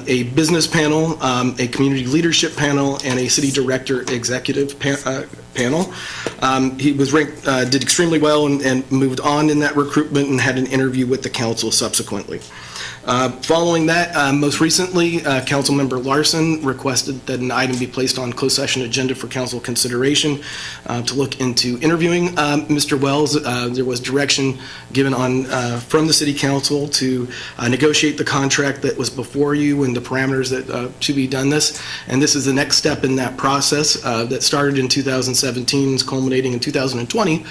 a business panel, a community leadership panel, and a city director executive panel. He was ranked, did extremely well and moved on in that recruitment and had an interview with the council subsequently. Following that, most recently, Councilmember Larson requested that an item be placed on closed session agenda for council consideration to look into interviewing Mr. Wells. There was direction given on from the city council to negotiate the contract that was before you and the parameters that to be done this. And this is the next step in that process that started in 2017, is culminating in 2020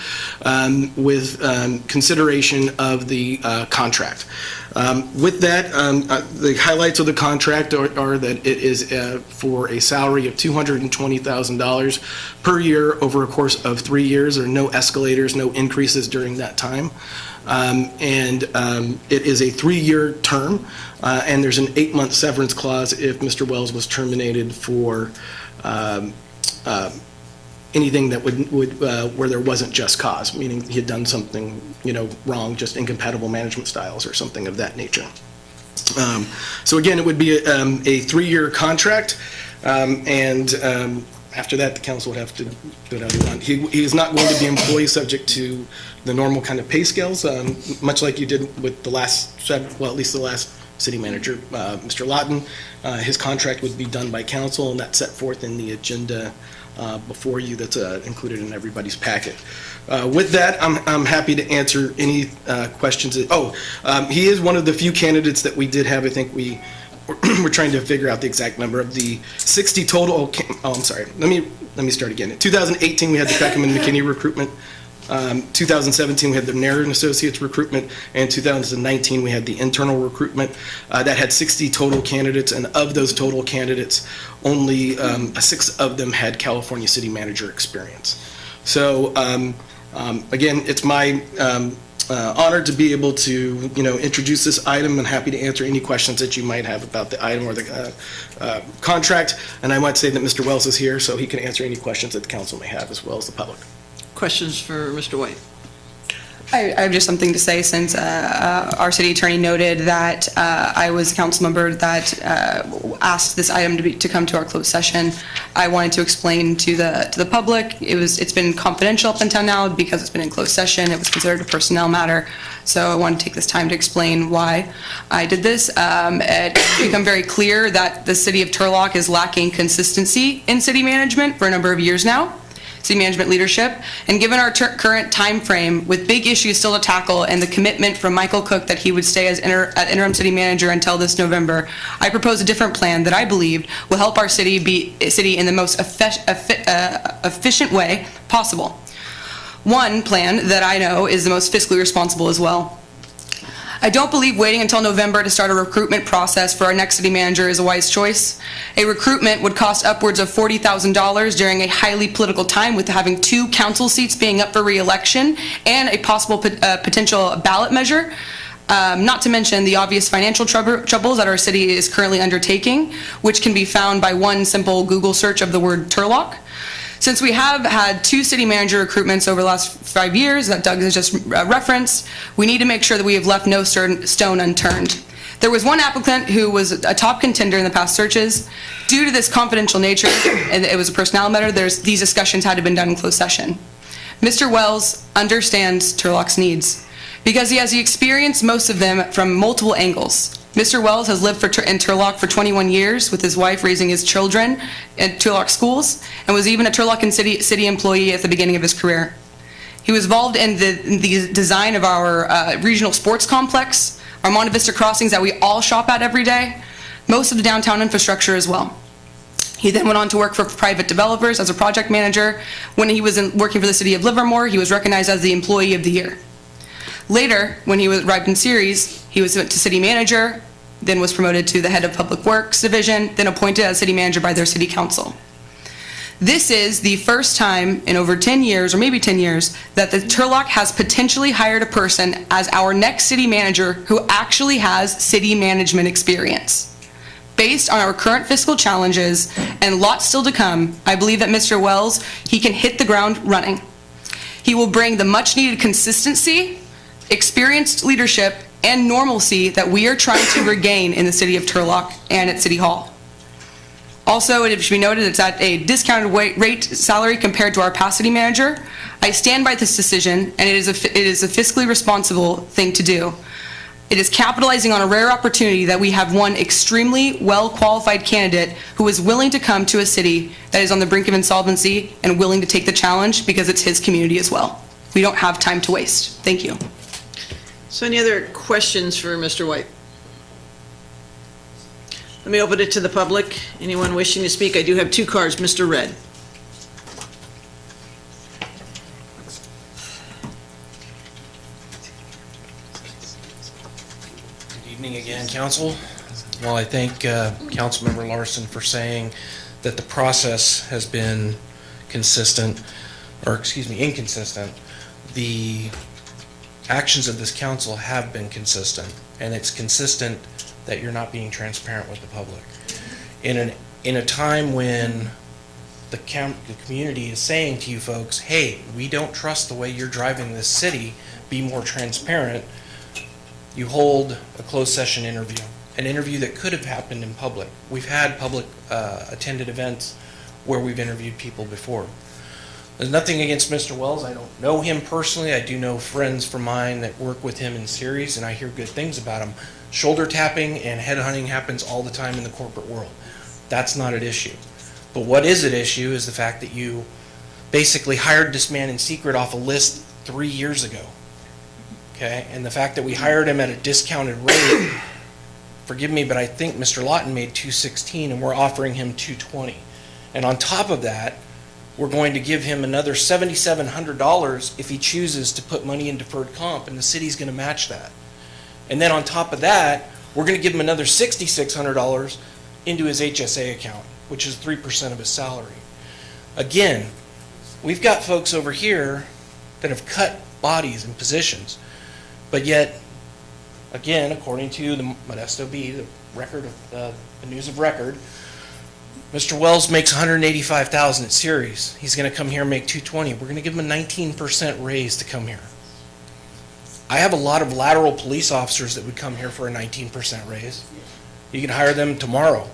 with consideration of the contract. With that, the highlights of the contract are that it is for a salary of $220,000 per year over a course of 3 years. There are no escalators, no increases during that time. And it is a 3-year term, and there's an 8-month severance clause if Mr. Wells was terminated for anything that would where there wasn't just cause, meaning he had done something, wrong, just incompatible management styles or something of that nature. So again, it would be a 3-year contract, and after that, the council would have to go down the line. He is not going to be employee subject to the normal kind of pay scales, much like you did with the last, well, at least the last city manager, Mr. Lawton. His contract would be done by council, and that's set forth in the agenda before you that's included in everybody's packet. With that, I'm happy to answer any questions. He is one of the few candidates that we did have. I think we're trying to figure out the exact number of the 60 total. I'm sorry. Let me start again. In 2018, we had the Peckham and McKinney recruitment. 2017, we had the Nair and Associates recruitment, and 2019, we had the internal recruitment that had 60 total candidates, and of those total candidates, only 6 of them had California city manager experience. So again, it's my honor to be able to, introduce this item, and happy to answer any questions that you might have about the item or the contract. And I might say that Mr. Wells is here, so he can answer any questions that the council may have, as well as the public. Questions for Mr. White? I have just something to say, since our city attorney noted that I was a council member that asked this item to come to our closed session. I wanted to explain to the public, it's been confidential up until now because it's been in closed session. It was considered a personnel matter. So I want to take this time to explain why I did this. It's become very clear that the city of Turlock is lacking consistency in city management for a number of years now. City management leadership, and given our current time frame with big issues still to tackle and the commitment from Michael Cook that he would stay as interim city manager until this November, I propose a different plan that I believed will help our city be a city in the most efficient way possible. One plan that I know is the most fiscally responsible as well. I don't believe waiting until November to start a recruitment process for our next city manager is a wise choice. A recruitment would cost upwards of $40,000 during a highly political time, with having 2 council seats being up for re-election and a possible potential ballot measure. Not to mention the obvious financial troubles that our city is currently undertaking, which can be found by one simple Google search of the word Turlock. Since we have had 2 city manager recruitments over the last 5 years that Doug has just referenced, we need to make sure that we have left no stone unturned. There was one applicant who was a top contender in the past searches. Due to this confidential nature, and it was a personnel matter, these discussions had to be done in closed session. Mr. Wells understands Turlock's needs because he has experienced most of them from multiple angles. Mr. Wells has lived in Turlock for 21 years with his wife, raising his children at Turlock schools, and was even a Turlock and city employee at the beginning of his career. He was involved in the design of our regional sports complex, our Monte Vista crossings that we all shop at every day, most of the downtown infrastructure as well. He then went on to work for private developers as a project manager. When he was working for the city of Livermore, he was recognized as the Employee of the Year. Later, when he arrived in Ceres, he went to city manager, then was promoted to the head of Public Works Division, then appointed as city manager by their city council. This is the first time in over 10 years, or maybe 10 years, that the Turlock has potentially hired a person as our next city manager who actually has city management experience. Based on our current fiscal challenges and lots still to come, I believe that Mr. Wells, he can hit the ground running. He will bring the much needed consistency, experienced leadership, and normalcy that we are trying to regain in the city of Turlock and at City Hall. Also, it should be noted it's at a discounted rate salary compared to our past city manager. I stand by this decision, and it is a fiscally responsible thing to do. It is capitalizing on a rare opportunity that we have one extremely well-qualified candidate who is willing to come to a city that is on the brink of insolvency and willing to take the challenge because it's his community as well. We don't have time to waste. Thank you. So any other questions for Mr. White? Let me open it to the public. Anyone wishing to speak? I do have 2 cards. Mr. Red. Good evening again, Council. Well, I thank Councilmember Larson for saying that the process has been inconsistent. The actions of this council have been consistent, and it's consistent that you're not being transparent with the public. In a time when the community is saying to you folks, hey, we don't trust the way you're driving this city, be more transparent, you hold a closed session interview, an interview that could have happened in public. We've had public attended events where we've interviewed people before. There's nothing against Mr. Wells. I don't know him personally. I do know friends from mine that work with him in series, and I hear good things about him. Shoulder tapping and headhunting happens all the time in the corporate world. That's not an issue. But what is at issue is the fact that you basically hired this man in secret off a list 3 years ago. Okay? And the fact that we hired him at a discounted rate, forgive me, but I think Mr. Lawton made $216 and we're offering him $220. And on top of that, we're going to give him another $7,700 if he chooses to put money in deferred comp, and the city's going to match that. And then on top of that, we're going to give him another $6,600 into his HSA account, which is 3% of his salary. Again, we've got folks over here that have cut bodies and positions, but yet, again, according to the Modesto Bee, the record of the news of record, Mr. Wells makes $185,000 at series. He's going to come here and make $220. We're going to give him a 19% raise to come here. I have a lot of lateral police officers that would come here for a 19% raise. You can hire them tomorrow,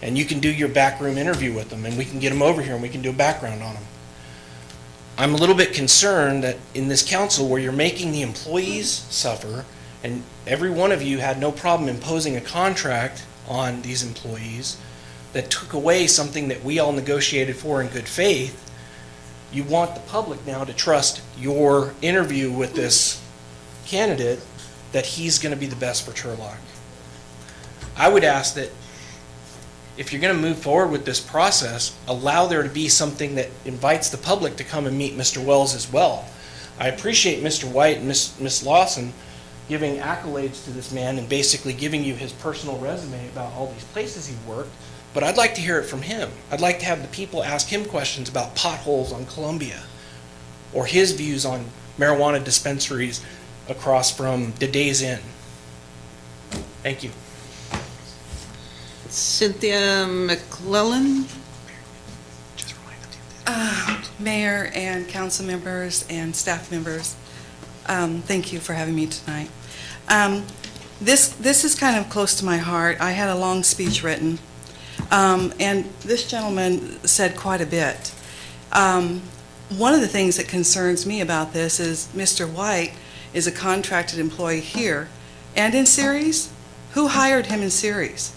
and you can do your backroom interview with them, and we can get them over here, and we can do a background on them. I'm a little bit concerned that in this council where you're making the employees suffer, and every one of you had no problem imposing a contract on these employees that took away something that we all negotiated for in good faith, you want the public now to trust your interview with this candidate that he's going to be the best for Turlock. I would ask that if you're going to move forward with this process, allow there to be something that invites the public to come and meet Mr. Wells as well. I appreciate Mr. White and Ms. Lawson giving accolades to this man and basically giving you his personal resume about all these places he worked, but I'd like to hear it from him. I'd like to have the people ask him questions about potholes on Columbia or his views on marijuana dispensaries across from the Days Inn. Thank you. Cynthia McClellan. Mayor and council members and staff members, thank you for having me tonight. This is kind of close to my heart. I had a long speech written, and this gentleman said quite a bit. One of the things that concerns me about this is Mr. White is a contracted employee here and in series. Who hired him in series?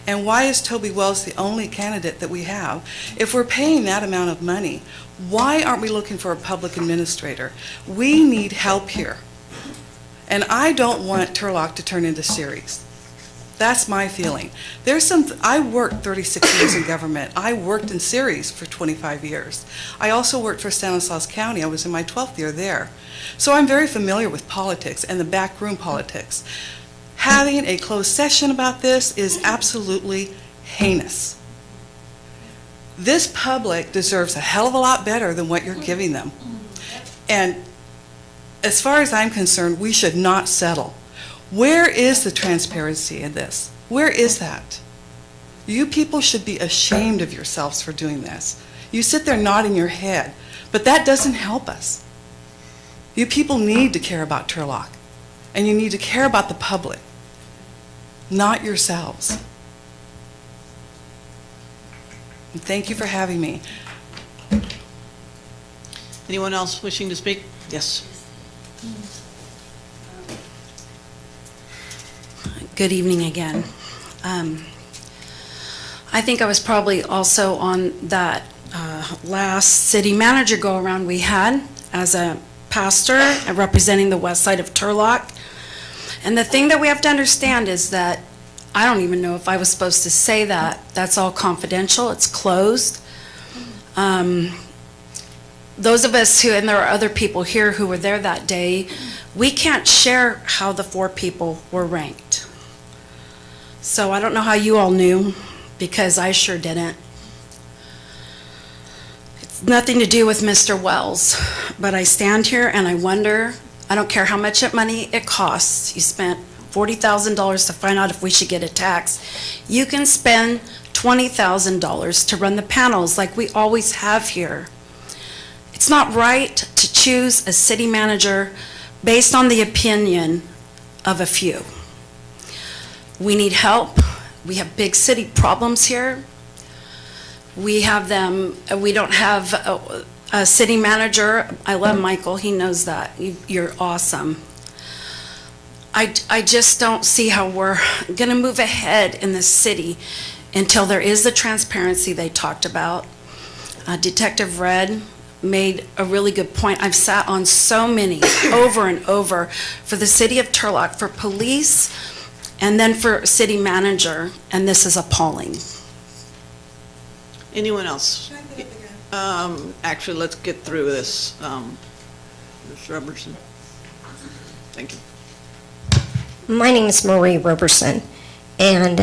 And why is Toby Wells the only candidate that we have? If we're paying that amount of money, why aren't we looking for a public administrator? We need help here. And I don't want Turlock to turn into series. That's my feeling. I worked 36 years in government. I worked in series for 25 years. I also worked for Stanislaus County. I was in my 12th year there. So I'm very familiar with politics and the backroom politics. Having a closed session about this is absolutely heinous. This public deserves a hell of a lot better than what you're giving them. And as far as I'm concerned, we should not settle. Where is the transparency in this? Where is that? You people should be ashamed of yourselves for doing this. You sit there nodding your head, but that doesn't help us. You people need to care about Turlock, and you need to care about the public, not yourselves. And thank you for having me. Anyone else wishing to speak? Yes. Good evening again. I think I was probably also on that last city manager go-around we had as a pastor representing the west side of Turlock. And the thing that we have to understand is that I don't even know if I was supposed to say that. That's all confidential. It's closed. Those of us who, and there are other people here who were there that day, we can't share how the 4 people were ranked. So I don't know how you all knew, because I sure didn't. It's nothing to do with Mr. Wells, but I stand here and I wonder, I don't care how much money it costs. You spent $40,000 to find out if we should get a tax. You can spend $20,000 to run the panels like we always have here. It's not right to choose a city manager based on the opinion of a few. We need help. We have big city problems here. We have them, we don't have a city manager. I love Michael, he knows that. You're awesome. I just don't see how we're gonna move ahead in the city until there is the transparency they talked about. Detective Red made a really good point. I've sat on so many over and over for the city of Turlock, for police, and then for city manager, and this is appalling. Anyone else? Actually, let's get through this. Ms. Robertson. Thank you. My name is Marie Roberson, and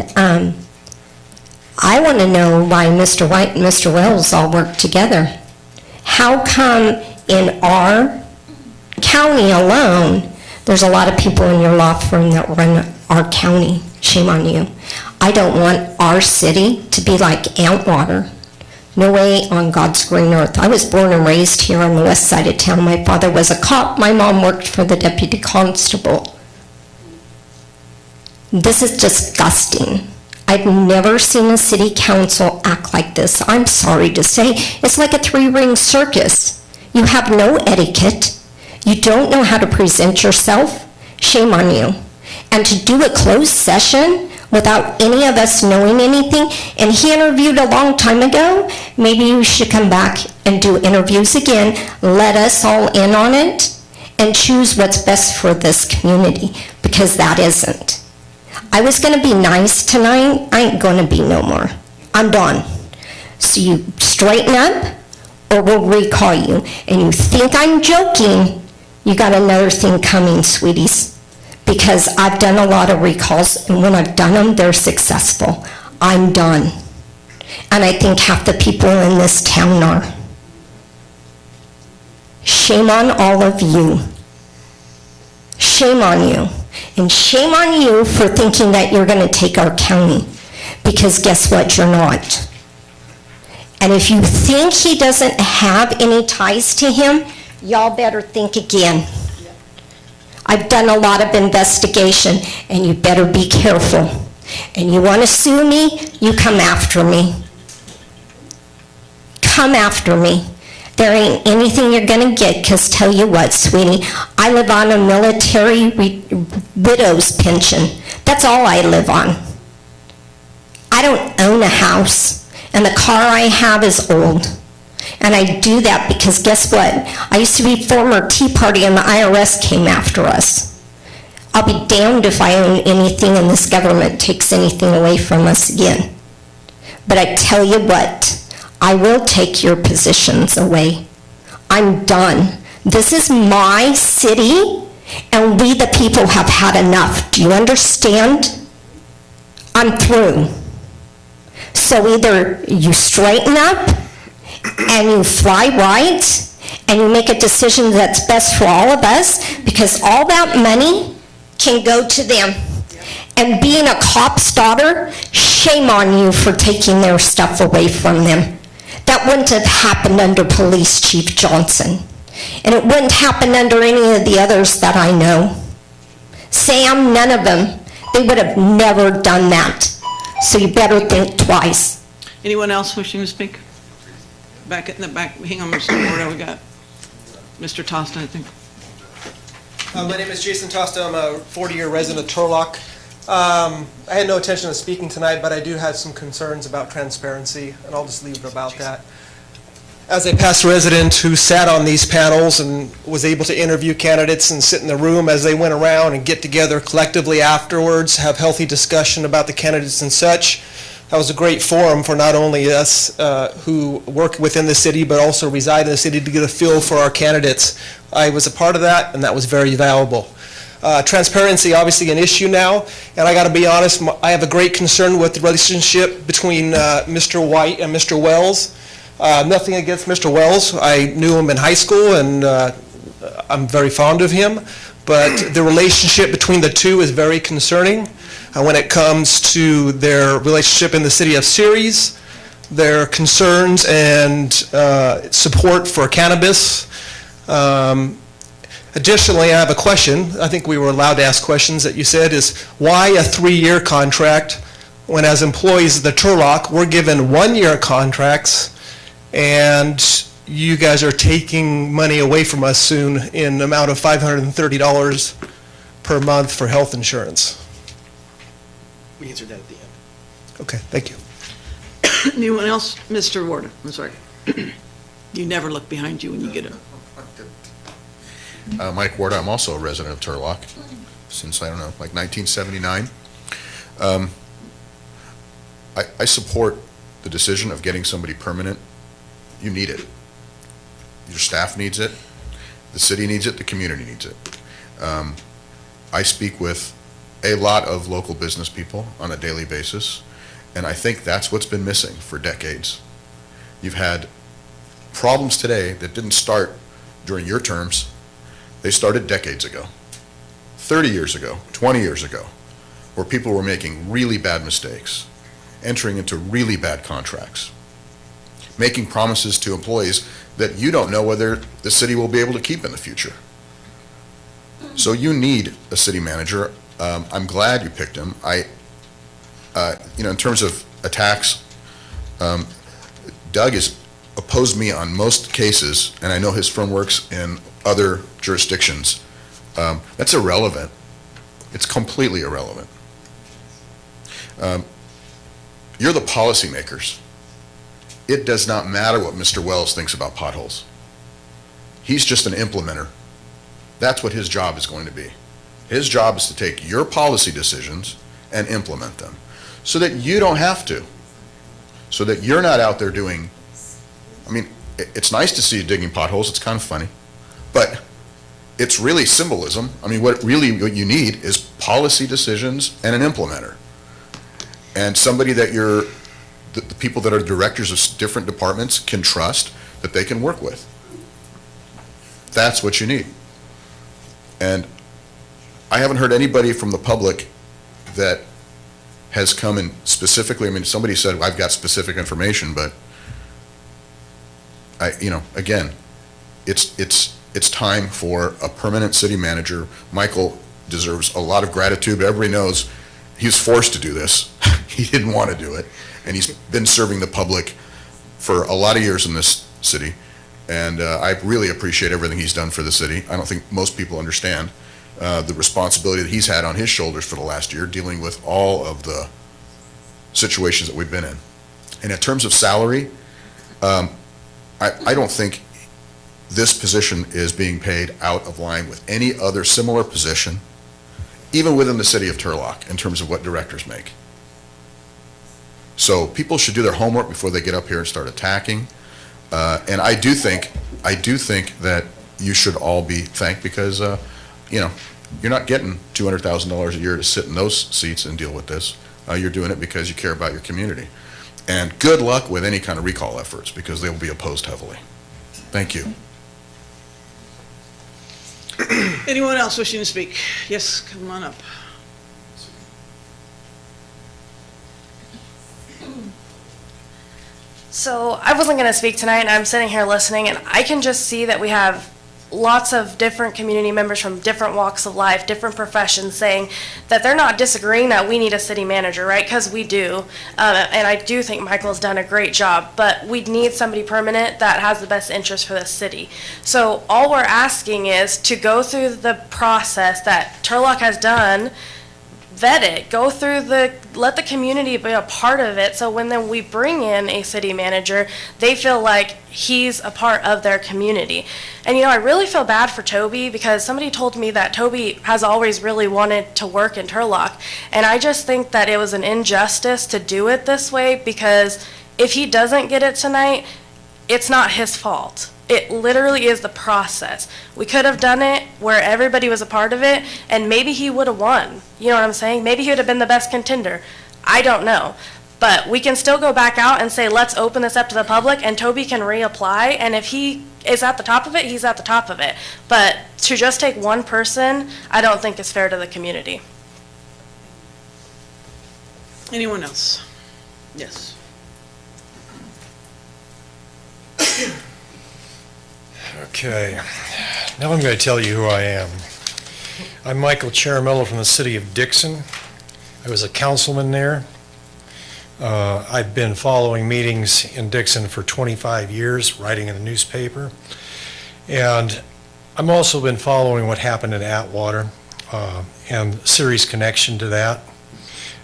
I want to know why Mr. White and Mr. Wells all work together. How come in our county alone, there's a lot of people in your law firm that run our county? Shame on you. I don't want our city to be like Antwater. No way on God's green earth. I was born and raised here on the west side of town. My father was a cop. My mom worked for the deputy constable. This is disgusting. I've never seen a city council act like this. I'm sorry to say. It's like a three-ring circus. You have no etiquette. You don't know how to present yourself. Shame on you. And to do a closed session without any of us knowing anything, and he interviewed a long time ago, maybe you should come back and do interviews again, let us all in on it, and choose what's best for this community, because that isn't. I was gonna be nice tonight, I ain't gonna be no more. I'm done. So you straighten up, or we'll recall you. And you think I'm joking, you got another thing coming, sweeties. Because I've done a lot of recalls, and when I've done them, they're successful. I'm done. And I think half the people in this town are. Shame on all of you. Shame on you. And shame on you for thinking that you're going to take our county. Because guess what? You're not. And if you think he doesn't have any ties to him, y'all better think again. I've done a lot of investigation, and you better be careful. And you want to sue me, you come after me. Come after me. There ain't anything you're going to get, because tell you what, sweetie, I live on a military widow's pension. That's all I live on. I don't own a house, and the car I have is old. And I do that because guess what? I used to be former Tea Party, and the IRS came after us. I'll be damned if I own anything and this government takes anything away from us again. But I tell you what, I will take your positions away. I'm done. This is my city, and we the people have had enough. Do you understand? I'm through. So either you straighten up, and you fly right, and you make a decision that's best for all of us, because all that money can go to them. And being a cop's daughter, shame on you for taking their stuff away from them. That wouldn't have happened under Police Chief Johnson. And it wouldn't happen under any of the others that I know. Sam, none of them. They would have never done that. So you better think twice. Anyone else wishing to speak? Back in the back, hang on, Mr. Mordo, we got Mr. Tosta, I think. My name is Jason Tosta. I'm a 40-year resident of Turlock. I had no intention of speaking tonight, but I do have some concerns about transparency, and I'll just leave it about that. As a past resident who sat on these panels and was able to interview candidates and sit in the room as they went around and get together collectively afterwards, have healthy discussion about the candidates and such, that was a great forum for not only us who work within the city, but also reside in the city to get a feel for our candidates. I was a part of that, and that was very valuable. Transparency, obviously an issue now, and I got to be honest, I have a great concern with the relationship between Mr. White and Mr. Wells. Nothing against Mr. Wells. I knew him in high school, and I'm very fond of him, but the relationship between the two is very concerning. When it comes to their relationship in the city of Ceres, their concerns and support for cannabis. Additionally, I have a question. I think we were allowed to ask questions that you said is, why a 3-year contract when as employees of the Turlock, we're given one-year contracts, and you guys are taking money away from us soon in the amount of $530 per month for health insurance. We answered that at the end. Okay, thank you. Anyone else? Mr. Warden, I'm sorry. You never look behind you when you get a... Mike Ward, I'm also a resident of Turlock since, I don't know, like 1979. I support the decision of getting somebody permanent. You need it. Your staff needs it. The city needs it. The community needs it. I speak with a lot of local business people on a daily basis, and I think that's what's been missing for decades. You've had problems today that didn't start during your terms. They started decades ago, 30 years ago, 20 years ago, where people were making really bad mistakes, entering into really bad contracts, making promises to employees that you don't know whether the city will be able to keep in the future. So you need a city manager. I'm glad you picked him. In terms of attacks, Doug has opposed me on most cases, and I know his firm works in other jurisdictions. That's irrelevant. It's completely irrelevant. You're the policymakers. It does not matter what Mr. Wells thinks about potholes. He's just an implementer. That's what his job is going to be. His job is to take your policy decisions and implement them so that you don't have to, so that you're not out there doing, it's nice to see you digging potholes, it's kind of funny, but it's really symbolism. What you need is policy decisions and an implementer. And somebody that the people that are directors of different departments can trust that they can work with. That's what you need. And I haven't heard anybody from the public that has come and specifically, somebody said, I've got specific information, but again, it's time for a permanent city manager. Michael deserves a lot of gratitude, but everybody knows he was forced to do this. He didn't want to do it, and he's been serving the public for a lot of years in this city, and I really appreciate everything he's done for the city. I don't think most people understand the responsibility that he's had on his shoulders for the last year, dealing with all of the situations that we've been in. And in terms of salary, I don't think this position is being paid out of line with any other similar position, even within the city of Turlock, in terms of what directors make. So people should do their homework before they get up here and start attacking. And I do think that you should all be thanked because, you're not getting $200,000 a year to sit in those seats and deal with this. You're doing it because you care about your community. And good luck with any kind of recall efforts because they will be opposed heavily. Thank you. Anyone else wishing to speak? Yes, come on up. So I wasn't going to speak tonight, and I'm sitting here listening, and I can just see that we have lots of different community members from different walks of life, different professions, saying that they're not disagreeing that we need a city manager, right? Because we do. And I do think Michael's done a great job, but we need somebody permanent that has the best interest for the city. So all we're asking is to go through the process that Turlock has done, vet it, go through let the community be a part of it, so when then we bring in a city manager, they feel like he's a part of their community. And I really feel bad for Toby because somebody told me that Toby has always really wanted to work in Turlock, and I just think that it was an injustice to do it this way because if he doesn't get it tonight, it's not his fault. It literally is the process. We could have done it where everybody was a part of it, and maybe he would have won. You know what I'm saying? Maybe he would have been the best contender. I don't know. But we can still go back out and say, let's open this up to the public, and Toby can reapply, and if he is at the top of it, he's at the top of it. But to just take one person, I don't think is fair to the community. Anyone else? Yes. Okay, now I'm going to tell you who I am. I'm Michael Charamello from the city of Dixon. I was a councilman there. I've been following meetings in Dixon for 25 years, writing in a newspaper. And I've also been following what happened in Atwater and Siri's connection to that,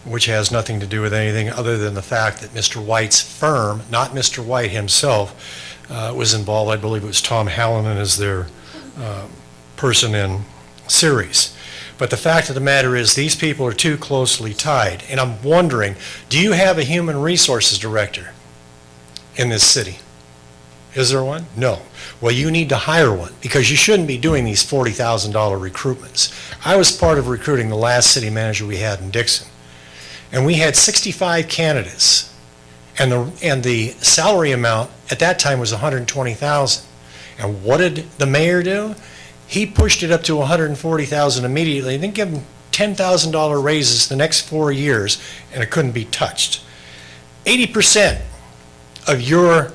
which has nothing to do with anything other than the fact that Mr. White's firm, not Mr. White himself, was involved. I believe it was Tom Hallinan as their person in Siri's. But the fact of the matter is, these people are too closely tied. And I'm wondering, do you have a human resources director in this city? Is there one? No. Well, you need to hire one, because you shouldn't be doing these $40,000 recruitments. I was part of recruiting the last city manager we had in Dixon, and we had 65 candidates, and the salary amount at that time was $120,000. And what did the mayor do? He pushed it up to $140,000 immediately, and then gave them $10,000 raises the next 4 years, and it couldn't be touched. 80% of your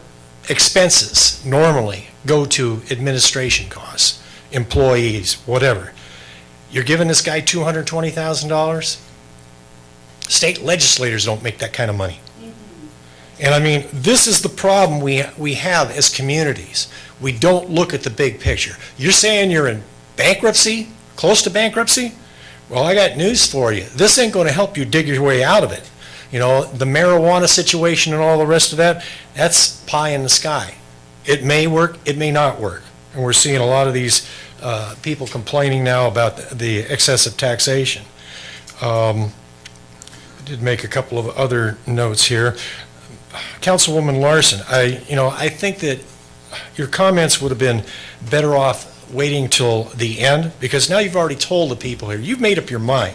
expenses normally go to administration costs, employees, whatever. You're giving this guy $220,000? State legislators don't make that kind of money. And I mean, this is the problem we have as communities. We don't look at the big picture. You're saying you're in bankruptcy, close to bankruptcy? Well, I got news for you. This ain't going to help you dig your way out of it. You know, the marijuana situation and all the rest of that, that's pie in the sky. It may work, it may not work. And we're seeing a lot of these people complaining now about the excessive taxation. I did make a couple of other notes here. Councilwoman Larson, I think that your comments would have been better off waiting till the end, because now you've already told the people here, you've made up your mind.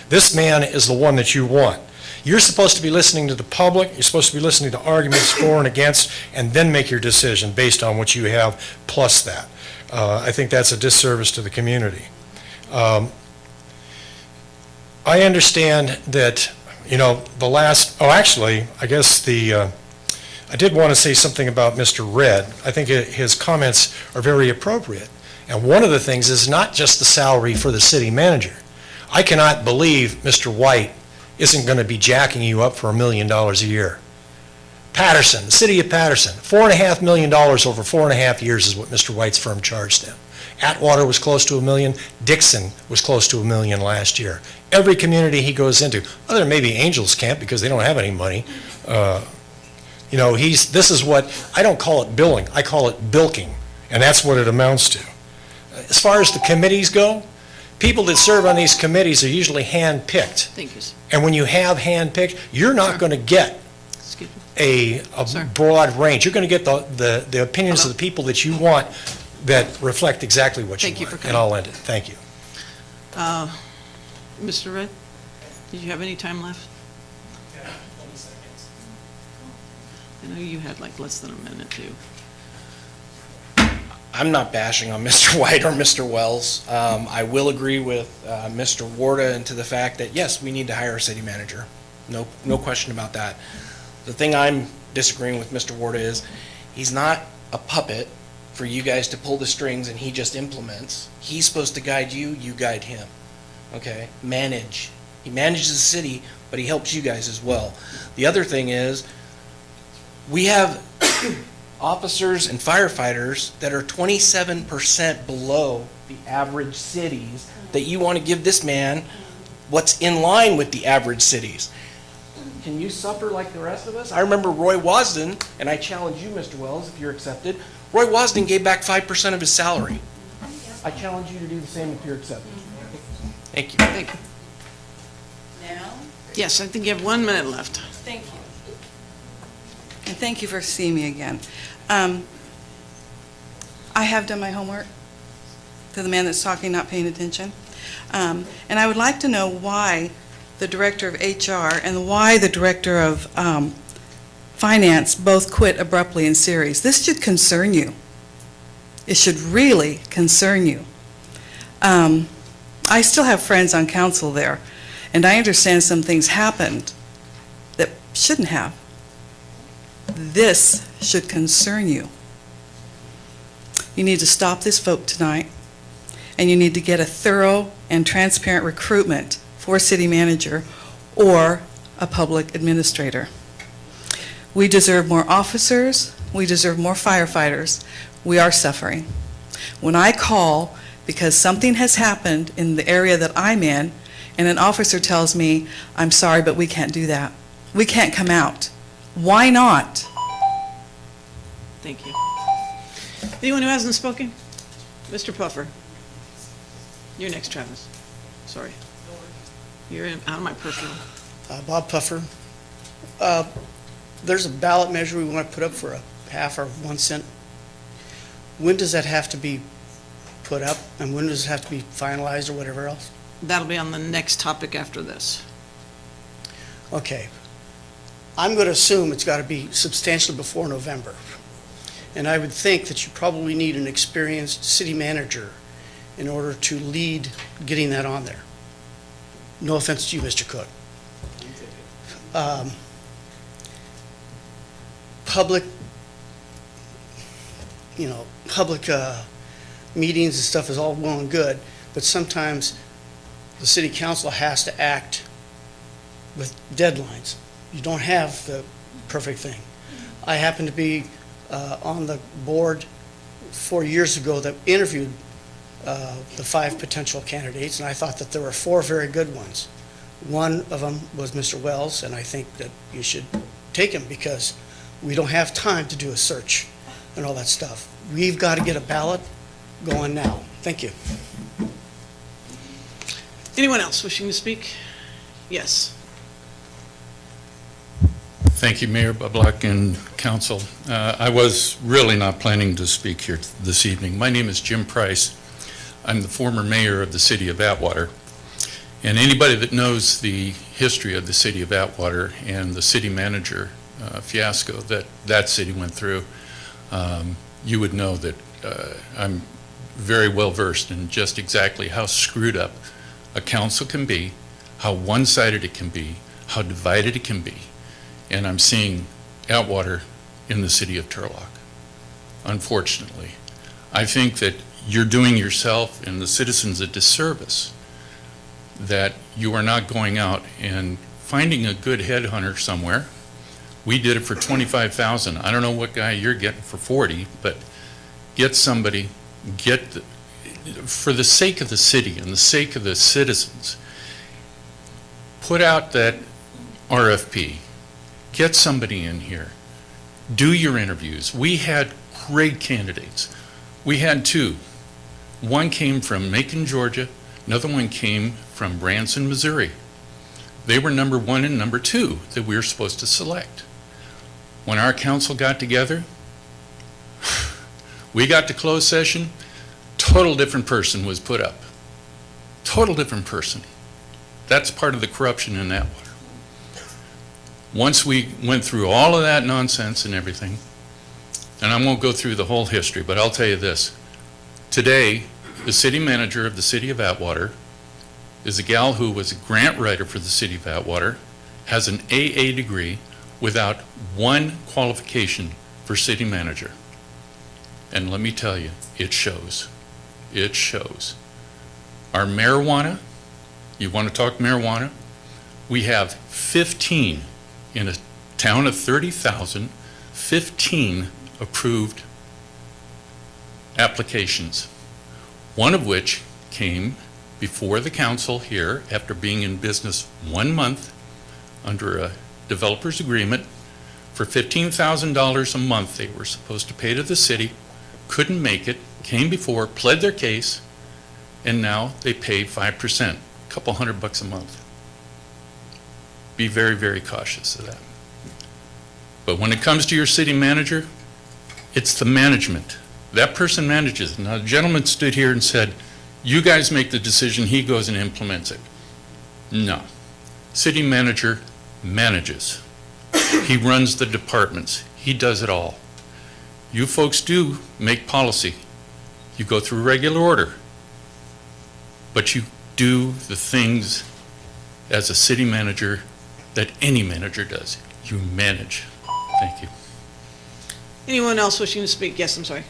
This man is the one that you want. You're supposed to be listening to the public, you're supposed to be listening to arguments for and against, and then make your decision based on what you have plus that. I think that's a disservice to the community. I understand that, I did want to say something about Mr. Red. I think his comments are very appropriate. And one of the things is not just the salary for the city manager. I cannot believe Mr. White isn't going to be jacking you up for $1 million a year. Patterson, the city of Patterson, $4.5 million over 4.5 years is what Mr. White's firm charged them. Atwater was close to $1 million. Dixon was close to $1 million last year. Every community he goes into, other than maybe Angels Camp because they don't have any money, this is what, I don't call it billing, I call it bilking, and that's what it amounts to. As far as the committees go, people that serve on these committees are usually hand-picked. Thank you, sir. And when you have hand-picked, you're not going to get Excuse me. a broad range. You're going to get the opinions of the people that you want that reflect exactly what you want. Thank you for coming. And I'll end it. Thank you. Mr. Red, did you have any time left? I know you had like less than a minute too. I'm not bashing on Mr. White or Mr. Wells. I will agree with Mr. Warda and to the fact that, yes, we need to hire a city manager. No question about that. The thing I'm disagreeing with Mr. Warda is he's not a puppet for you guys to pull the strings and he just implements. He's supposed to guide you, you guide him. Okay? Manage. He manages the city, but he helps you guys as well. The other thing is we have officers and firefighters that are 27% below the average cities that you want to give this man what's in line with the average cities. Can you suffer like the rest of us? I remember Roy Wasden, and I challenge you, Mr. Wells, if you're accepted. Roy Wasden gave back 5% of his salary. I challenge you to do the same if you're accepted. Thank you. Thank you. Now? Yes, I think you have 1 minute left. Thank you. And thank you for seeing me again. I have done my homework, to the man that's talking, not paying attention. And I would like to know why the director of HR and why the director of finance both quit abruptly in series. This should concern you. It should really concern you. I still have friends on council there, and I understand some things happened that shouldn't have. This should concern you. You need to stop this vote tonight, and you need to get a thorough and transparent recruitment for city manager or a public administrator. We deserve more officers. We deserve more firefighters. We are suffering. When I call because something has happened in the area that I'm in, and an officer tells me, "I'm sorry, but we can't do that. We can't come out." Why not? Thank you. Anyone who hasn't spoken? Mr. Puffer. You're next, Travis. Sorry. You're out of my personal. Bob Puffer. There's a ballot measure we want to put up for a half or 1 cent. When does that have to be put up, and when does it have to be finalized or whatever else? That'll be on the next topic after this. Okay. I'm going to assume it's got to be substantially before November. And I would think that you probably need an experienced city manager in order to lead getting that on there. No offense to you, Mr. Cook. Public meetings and stuff is all well and good, but sometimes the city council has to act with deadlines. You don't have the perfect thing. I happen to be on the board 4 years ago that interviewed the 5 potential candidates, and I thought that there were 4 very good ones. One of them was Mr. Wells, and I think that you should take him because we don't have time to do a search and all that stuff. We've got to get a ballot going now. Thank you. Anyone else wishing to speak? Yes. Thank you, Mayor Bublock and Council. I was really not planning to speak here this evening. My name is Jim Price. I'm the former mayor of the city of Atwater. And anybody that knows the history of the city of Atwater and the city manager fiasco that city went through, you would know that I'm very well versed in just exactly how screwed up a council can be, how one-sided it can be, how divided it can be. And I'm seeing Atwater in the city of Turlock, unfortunately. I think that you're doing yourself and the citizens a disservice that you are not going out and finding a good headhunter somewhere. We did it for $25,000. I don't know what guy you're getting for 40, but get somebody, for the sake of the city and the sake of the citizens, put out that RFP. Get somebody in here. Do your interviews. We had great candidates. We had 2. One came from Macon, Georgia. Another one came from Branson, Missouri. They were number 1 and number 2 that we were supposed to select. When our council got together, we got to closed session, total different person was put up. Total different person. That's part of the corruption in Atwater. Once we went through all of that nonsense and everything, and I won't go through the whole history, but I'll tell you this. Today, the city manager of the city of Atwater is a gal who was a grant writer for the city of Atwater, has an AA degree without one qualification for city manager. And let me tell you, it shows. It shows. Our marijuana, you want to talk marijuana? We have 15 in a town of 30,000, 15 approved applications, one of which came before the council here after being in business 1 month under a developer's agreement for $15,000 a month they were supposed to pay to the city, couldn't make it, came before, pled their case, and now they pay 5%, a couple $100 a month. Be very, very cautious of that. But when it comes to your city manager, it's the management. That person manages. Now, the gentleman stood here and said, you guys make the decision, he goes and implements it. No. City manager manages. He runs the departments. He does it all. You folks do make policy. You go through regular order. But you do the things as a city manager that any manager does. You manage. Thank you. Anyone else wishing to speak? Yes, I'm sorry.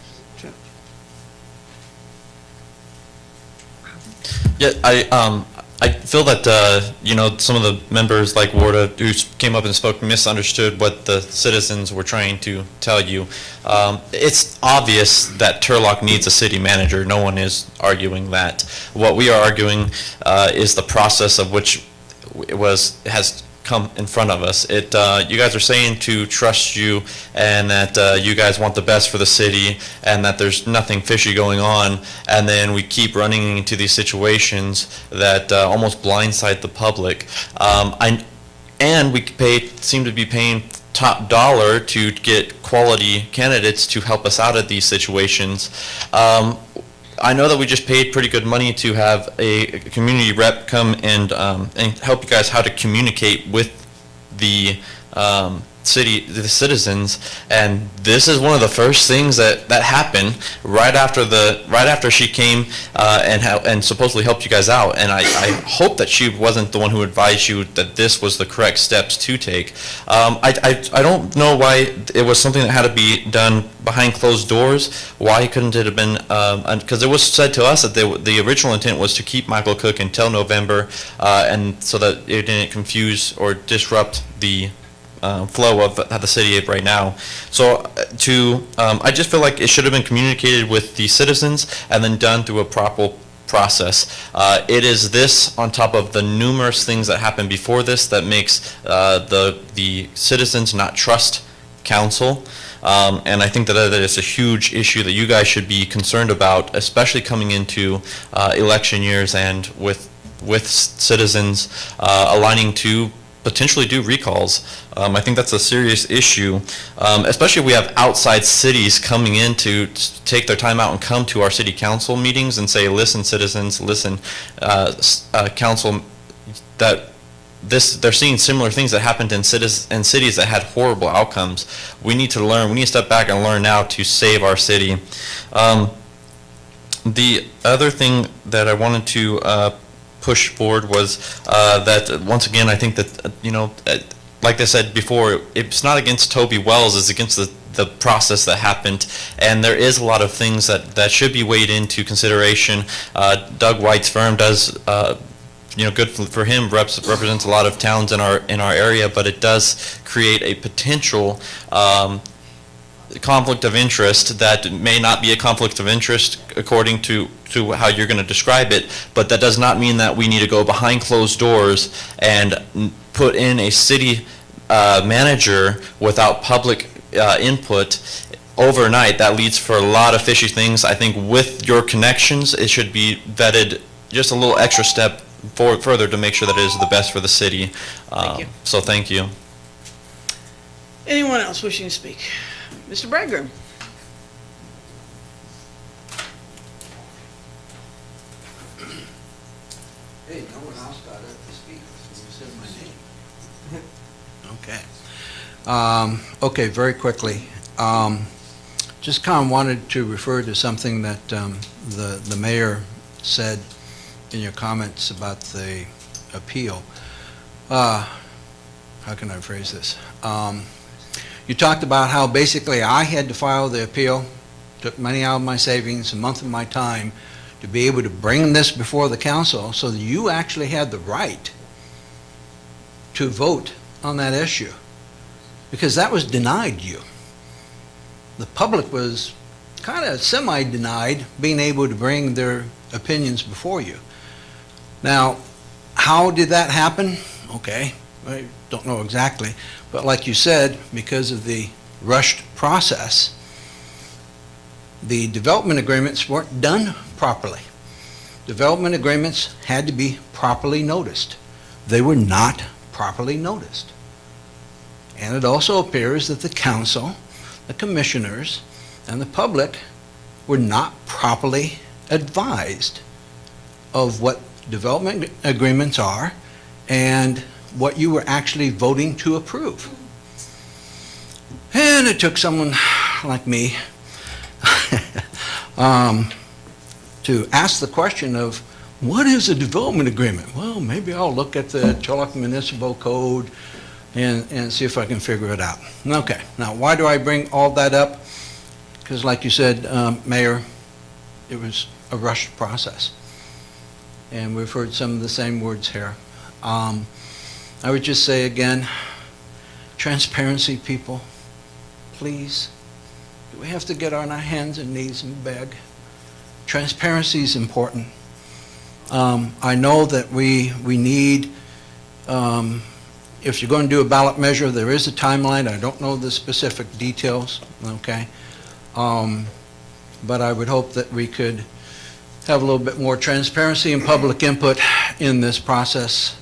Yeah, I feel that, some of the members like Warda who came up and spoke misunderstood what the citizens were trying to tell you. It's obvious that Turlock needs a city manager. No one is arguing that. What we are arguing is the process of which has come in front of us. You guys are saying to trust you and that you guys want the best for the city and that there's nothing fishy going on, and then we keep running into these situations that almost blindside the public. And we seem to be paying top dollar to get quality candidates to help us out of these situations. I know that we just paid pretty good money to have a community rep come and help you guys how to communicate with the the citizens, and this is one of the first things that happened right after she came and supposedly helped you guys out. And I hope that she wasn't the one who advised you that this was the correct steps to take. I don't know why it was something that had to be done behind closed doors. Why couldn't it have been, because it was said to us that the original intent was to keep Michael Cook until November, and so that it didn't confuse or disrupt the flow of the city right now. So I just feel like it should have been communicated with the citizens and then done through a proper process. It is this on top of the numerous things that happened before this that makes the citizens not trust council. And I think that is a huge issue that you guys should be concerned about, especially coming into election years and with citizens aligning to potentially do recalls. I think that's a serious issue, especially if we have outside cities coming in to take their time out and come to our city council meetings and say, listen, citizens, listen, council, that they're seeing similar things that happened in cities that had horrible outcomes. We need to learn. We need to step back and learn now to save our city. The other thing that I wanted to push forward was that once again, I think that like I said before, it's not against Toby Wells, it's against the process that happened, and there is a lot of things that should be weighed into consideration. Doug White's firm does good for him, represents a lot of towns in our area, but it does create a potential conflict of interest that may not be a conflict of interest according to how you're going to describe it, but that does not mean that we need to go behind closed doors and put in a city manager without public input overnight. That leads for a lot of fishy things. I think with your connections, it should be vetted just a little extra step further to make sure that it is the best for the city. Thank you. So thank you. Anyone else wishing to speak? Mr. Bridegroom? Hey, no one else got up to speak. You said my name. Okay. Okay, very quickly. Just kind of wanted to refer to something that the mayor said in your comments about the appeal. How can I phrase this? You talked about how basically I had to file the appeal, took money out of my savings, a month of my time, to be able to bring this before the council so that you actually had the right to vote on that issue, because that was denied you. The public was kind of semi-denied being able to bring their opinions before you. Now, how did that happen? Okay, I don't know exactly, but like you said, because of the rushed process, the development agreements weren't done properly. Development agreements had to be properly noticed. They were not properly noticed. And it also appears that the council, the commissioners, and the public were not properly advised of what development agreements are and what you were actually voting to approve. And it took someone like me to ask the question of, what is a development agreement? Well, maybe I'll look at the Turlock Municipal Code and see if I can figure it out. Okay, now why do I bring all that up? Because like you said, Mayor, it was a rushed process. and we've heard some of the same words here. I would just say again, transparency, people, please. Do we have to get on our hands and knees and beg? Transparency is important. I know that we need, if you're going to do a ballot measure, there is a timeline. I don't know the specific details, okay? But I would hope that we could have a little bit more transparency and public input in this process.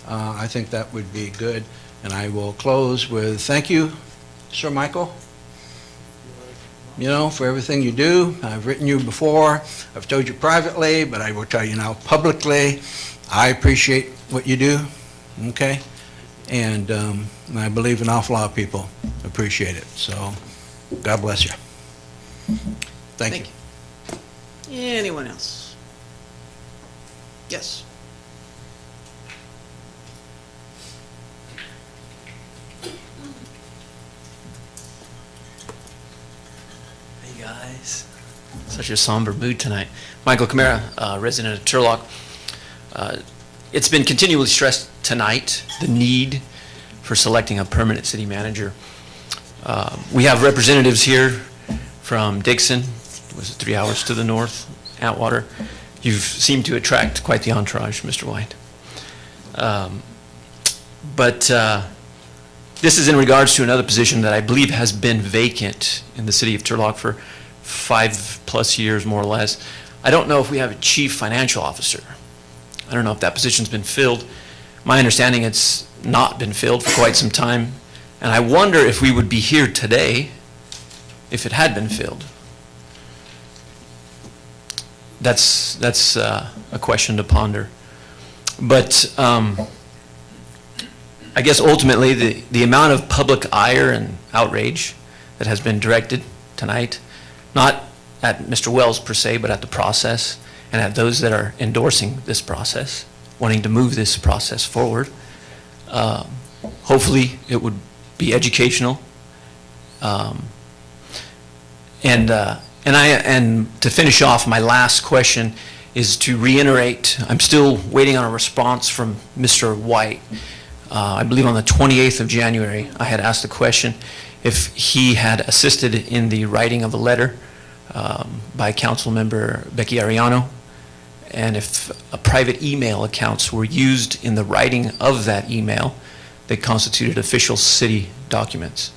I think that would be good. And I will close with thank you, Sir Michael, for everything you do. I've written you before. I've told you privately, but I will tell you now publicly. I appreciate what you do, okay? And I believe an awful lot of people appreciate it. So God bless you. Thank you. Anyone else? Yes. Hey guys, such a somber mood tonight. Michael Camara, resident of Turlock. It's been continually stressed tonight, the need for selecting a permanent city manager. We have representatives here from Dixon, was it 3 hours to the north, Atwater. You've seemed to attract quite the entourage, Mr. White. But this is in regards to another position that I believe has been vacant in the city of Turlock for 5+ years, more or less. I don't know if we have a chief financial officer. I don't know if that position's been filled. My understanding it's not been filled for quite some time. And I wonder if we would be here today if it had been filled. That's a question to ponder. But I guess ultimately the amount of public ire and outrage that has been directed tonight, not at Mr. Wells per se, but at the process and at those that are endorsing this process, wanting to move this process forward. Hopefully it would be educational. And to finish off, my last question is to reiterate, I'm still waiting on a response from Mr. White. I believe on the 28th of January, I had asked the question if he had assisted in the writing of a letter by Council Member Becky Ariano, and if private email accounts were used in the writing of that email that constituted official city documents.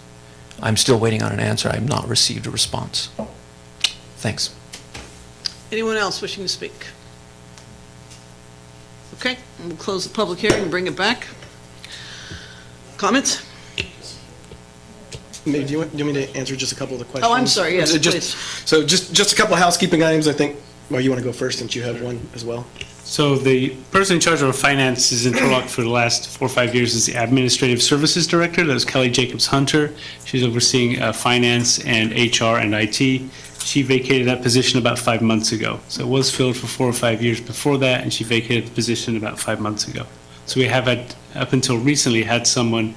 I'm still waiting on an answer. I have not received a response. Thanks. Anyone else wishing to speak? Okay, we'll close the public hearing and bring it back. Comments? Maybe, do you want me to answer just a couple of the questions? Oh, I'm sorry, yes, please. So just a couple of housekeeping items, I think. Well, you want to go first since you have one as well? So the person in charge of finances in Turlock for the last 4 or 5 years is the Administrative Services Director. That was Kelly Jacobs-Hunter. She's overseeing finance and HR and IT. She vacated that position about 5 months ago. So it was filled for 4 or 5 years before that, and she vacated the position about 5 months ago. So we have had, up until recently, had someone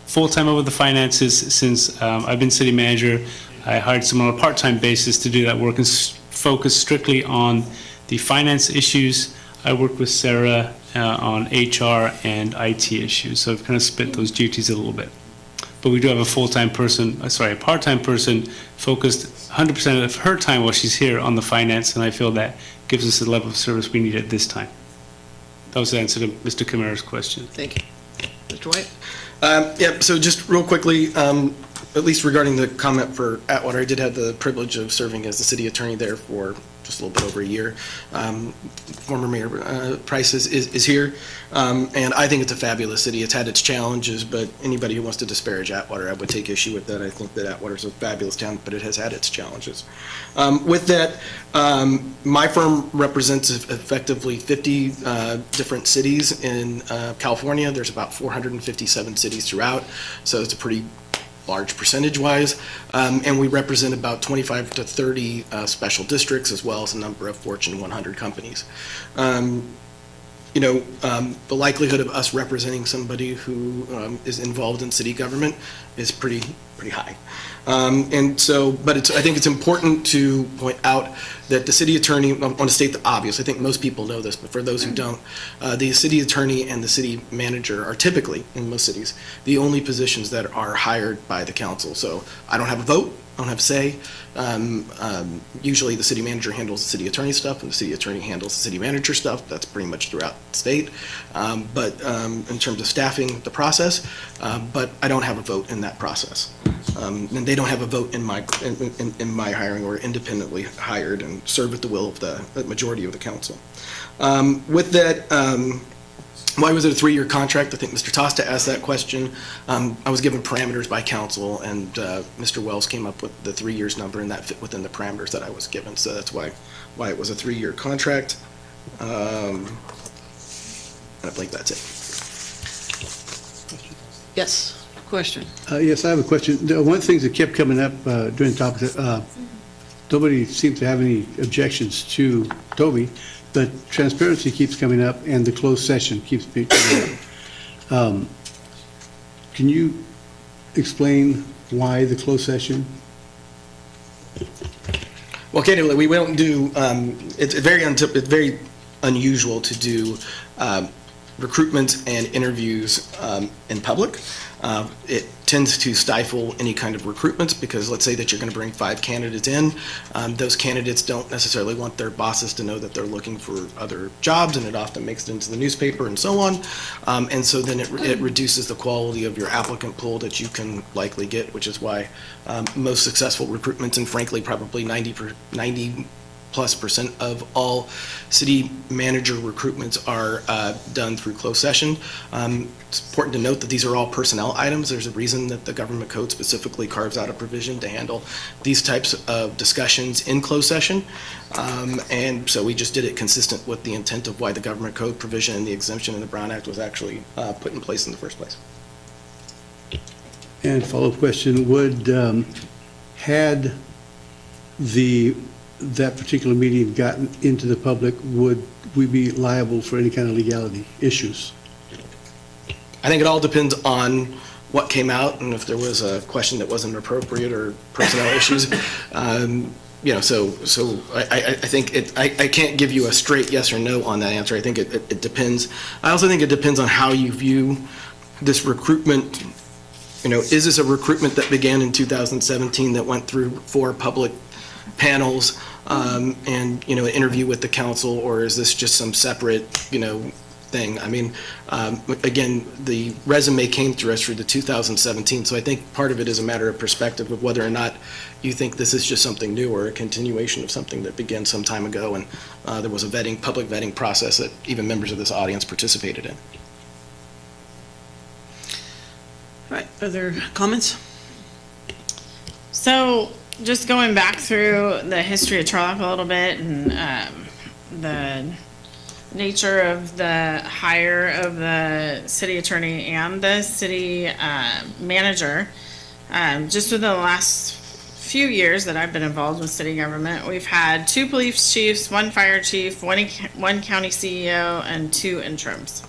full-time over the finances. Since I've been city manager, I hired someone on a part-time basis to do that work and focus strictly on the finance issues. I work with Sarah on HR and IT issues, so I've kind of split those duties a little bit. But we do have a full-time person, a part-time person focused 100% of her time while she's here on the finance, and I feel that gives us the level of service we need at this time. That was the answer to Mr. Camara's question. Thank you. Mr. White? Yeah, so just real quickly, at least regarding the comment for Atwater, I did have the privilege of serving as the city attorney there for just a little bit over a year. Former Mayor Price is here, and I think it's a fabulous city. It's had its challenges, but anybody who wants to disparage Atwater, I would take issue with that. I think that Atwater's a fabulous town, but it has had its challenges. With that, my firm represents effectively 50 different cities in California. There's about 457 cities throughout, so it's a pretty large percentage-wise, and we represent about 25 to 30 special districts, as well as a number of Fortune 100 companies. The likelihood of us representing somebody who is involved in city government is pretty pretty high. And so, but I think it's important to point out that the city attorney, I want to state the obvious, I think most people know this, but for those who don't, the city attorney and the city manager are typically, in most cities, the only positions that are hired by the council. So I don't have a vote, I don't have a say. Usually the city manager handles the city attorney stuff and the city attorney handles the city manager stuff. That's pretty much throughout the state. But in terms of staffing the process, but I don't have a vote in that process. And they don't have a vote in my hiring. Or independently hired and serve at the will of the majority of the council. With that, why was it a 3-year contract? I think Mr. Tosta asked that question. I was given parameters by council, and Mr. Wells came up with the 3 years number, and that fit within the parameters that I was given. So that's why it was a 3-year contract. And I believe that's it. Yes, question. Yes, I have a question. One of the things that kept coming up during the topic, nobody seems to have any objections to Toby, but transparency keeps coming up and the closed session keeps coming up. Can you explain why the closed session? Well, candidly, we don't do, it's very unusual to do recruitment and interviews in public. It tends to stifle any kind of recruitment because let's say that you're going to bring 5 candidates in. Those candidates don't necessarily want their bosses to know that they're looking for other jobs, and it often makes it into the newspaper and so on. And so then it reduces the quality of your applicant pool that you can likely get, which is why most successful recruitments, and frankly probably 90+ % of all city manager recruitments are done through closed session. It's important to note that these are all personnel items. There's a reason that the government code specifically carves out a provision to handle these types of discussions in closed session. And so we just did it consistent with the intent of why the government code provision and the exemption in the Brown Act was actually put in place in the first place. And follow-up question, had that particular meeting gotten into the public, would we be liable for any kind of legality issues? I think it all depends on what came out and if there was a question that wasn't appropriate or personnel issues. So I think I can't give you a straight yes or no on that answer. I think it depends. I also think it depends on how you view this recruitment. Is this a recruitment that began in 2017 that went through 4 public panels and an interview with the council, or is this just some separate thing? I mean, again, the resume came through us through the 2017, so I think part of it is a matter of perspective of whether or not you think this is just something new or a continuation of something that began some time ago, and there was a public vetting process that even members of this audience participated in. All right, other comments? So, just going back through the history of Turlock a little bit and the nature of the hire of the city attorney and the city manager, just within the last few years that I've been involved with city government, we've had 2 police chiefs, 1 fire chief, 1 county CEO, and 2 interims.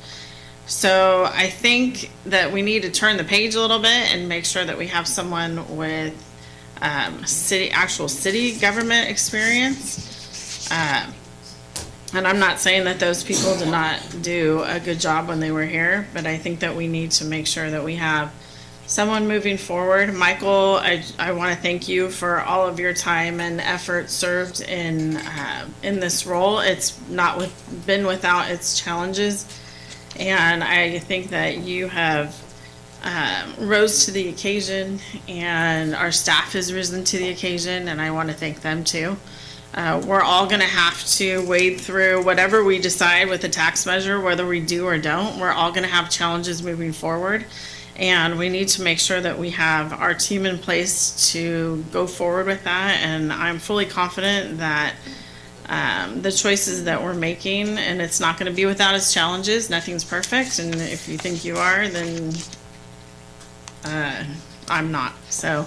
So I think that we need to turn the page a little bit and make sure that we have someone with actual city government experience. And I'm not saying that those people did not do a good job when they were here, but I think that we need to make sure that we have someone moving forward. Michael, I want to thank you for all of your time and effort served in this role. It's not been without its challenges, and I think that you have rose to the occasion, and our staff has risen to the occasion, and I want to thank them too. We're all going to have to wade through whatever we decide with the tax measure, whether we do or don't. We're all going to have challenges moving forward, and we need to make sure that we have our team in place to go forward with that. And I'm fully confident that the choices that we're making, and it's not going to be without its challenges. Nothing's perfect, and if you think you are, then I'm not. So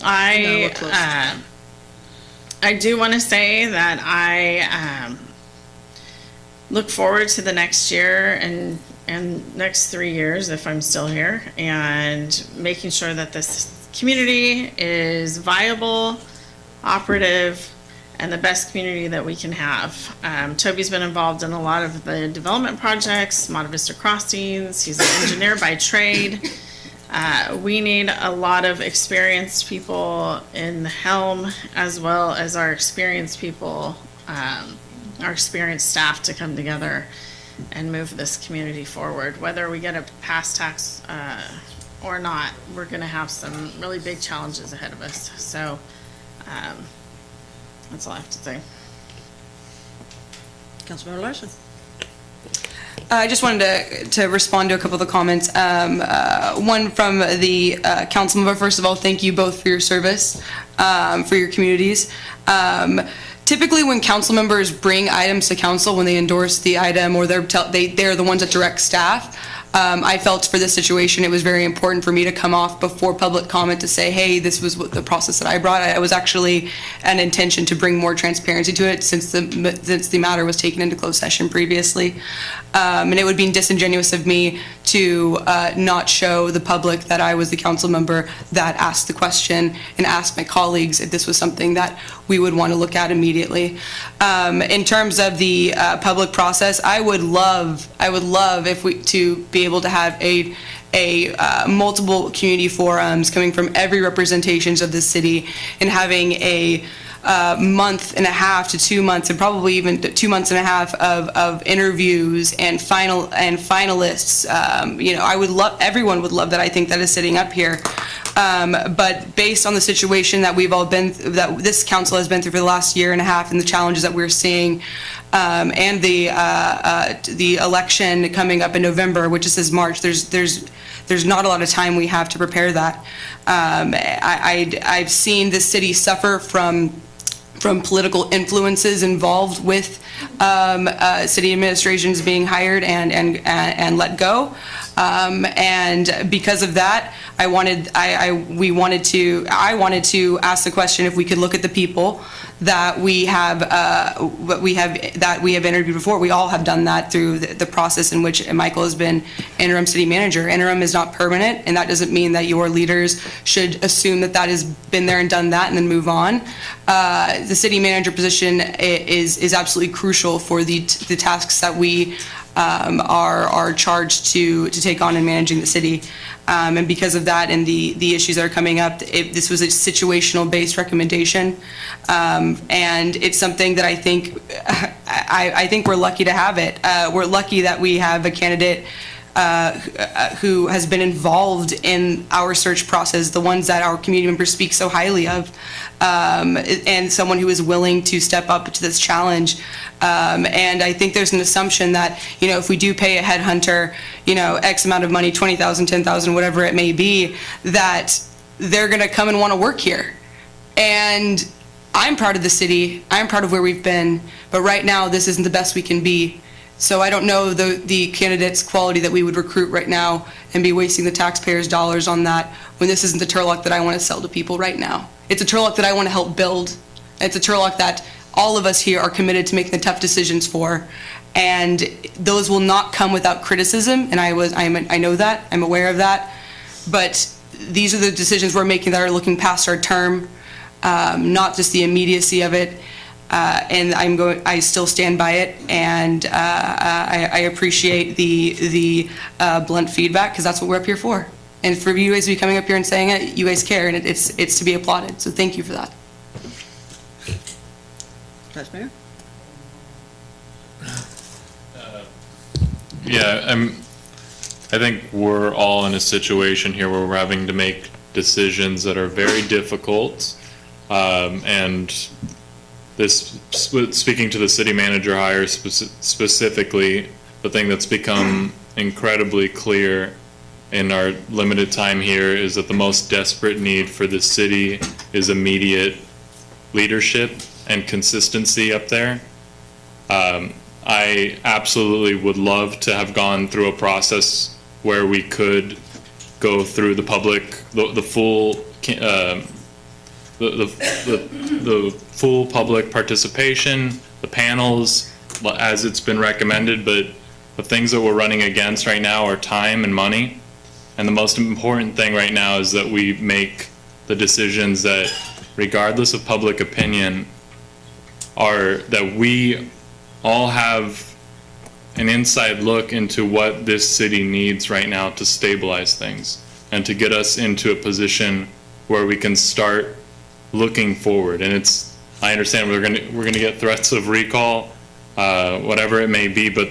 I do want to say that I look forward to the next year and next 3 years if I'm still here, and making sure that this community is viable, operative, and the best community that we can have. Toby's been involved in a lot of the development projects, Monte Vista Crossings. He's an engineer by trade. We need a lot of experienced people in the helm, as well as our experienced people, our experienced staff to come together and move this community forward. Whether we get a pass tax or not, we're going to have some really big challenges ahead of us. So that's all I have to say. Councilmember Larson. I just wanted to respond to a couple of the comments. One from the council member. First of all, thank you both for your service, for your communities. Typically, when council members bring items to council, when they endorse the item or they're the ones that direct staff, I felt for this situation it was very important for me to come off before public comment to say, hey, this was what the process that I brought. It was actually an intention to bring more transparency to it since the matter was taken into closed session previously. And it would be disingenuous of me to not show the public that I was the council member that asked the question and asked my colleagues if this was something that we would want to look at immediately. In terms of the public process, I would love if we to be able to have a multiple community forums coming from every representations of the city and having a month and a half to 2 months and probably even 2 months and a half of interviews and finalists. Everyone would love that. I think that is sitting up here. But based on the situation that that this council has been through for the last year and a half and the challenges that we're seeing, and the election coming up in November, which is this March, there's not a lot of time we have to prepare that. I've seen this city suffer from political influences involved with city administrations being hired and let go. And because of that, I wanted to ask the question if we could look at the people that we have interviewed before. We all have done that through the process in which Michael has been interim city manager. Interim is not permanent, and that doesn't mean that your leaders should assume that has been there and done that and then move on. The city manager position is absolutely crucial for the tasks that we are charged to take on in managing the city. And because of that and the issues that are coming up, this was a situational based recommendation. And it's something that I think we're lucky to have it. We're lucky that we have a candidate who has been involved in our search process, the ones that our community members speak so highly of, and someone who is willing to step up to this challenge. And I think there's an assumption that, if we do pay a headhunter, X amount of money, 20,000, 10,000, whatever it may be, that they're going to come and want to work here. And I'm proud of the city. I'm proud of where we've been. But right now, this isn't the best we can be. So I don't know the candidate's quality that we would recruit right now and be wasting the taxpayers' dollars on that when this isn't the Turlock that I want to sell to people right now. It's a Turlock that I want to help build. It's a Turlock that all of us here are committed to making the tough decisions for. And those will not come without criticism, and I know that, I'm aware of that. But these are the decisions we're making that are looking past our term, not just the immediacy of it. And I still stand by it, and I appreciate the blunt feedback, because that's what we're up here for. And for you guys to be coming up here and saying it, you guys care, and it's to be applauded. So thank you for that. Vice Mayor? I think we're all in a situation here where we're having to make decisions that are very difficult, and this, speaking to the city manager hire specifically, the thing that's become incredibly clear in our limited time here is that the most desperate need for the city is immediate leadership and consistency up there. I absolutely would love to have gone through a process where we could go through the full public participation, the panels, as it's been recommended, but The things that we're running against right now are time and money. And the most important thing right now is that we make the decisions that, regardless of public opinion, are that we all have an inside look into what this city needs right now to stabilize things and to get us into a position where we can start looking forward. And I understand we're gonna get threats of recall, whatever it may be, but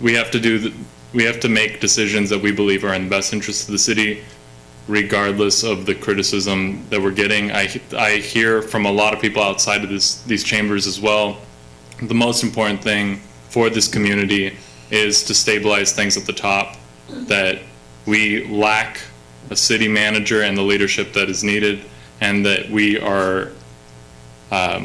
we have to make decisions that we believe are in the best interest of the city, regardless of the criticism that we're getting. I hear from a lot of people outside of these chambers as well. The most important thing for this community is to stabilize things at the top, that we lack a city manager and the leadership that is needed, and that we are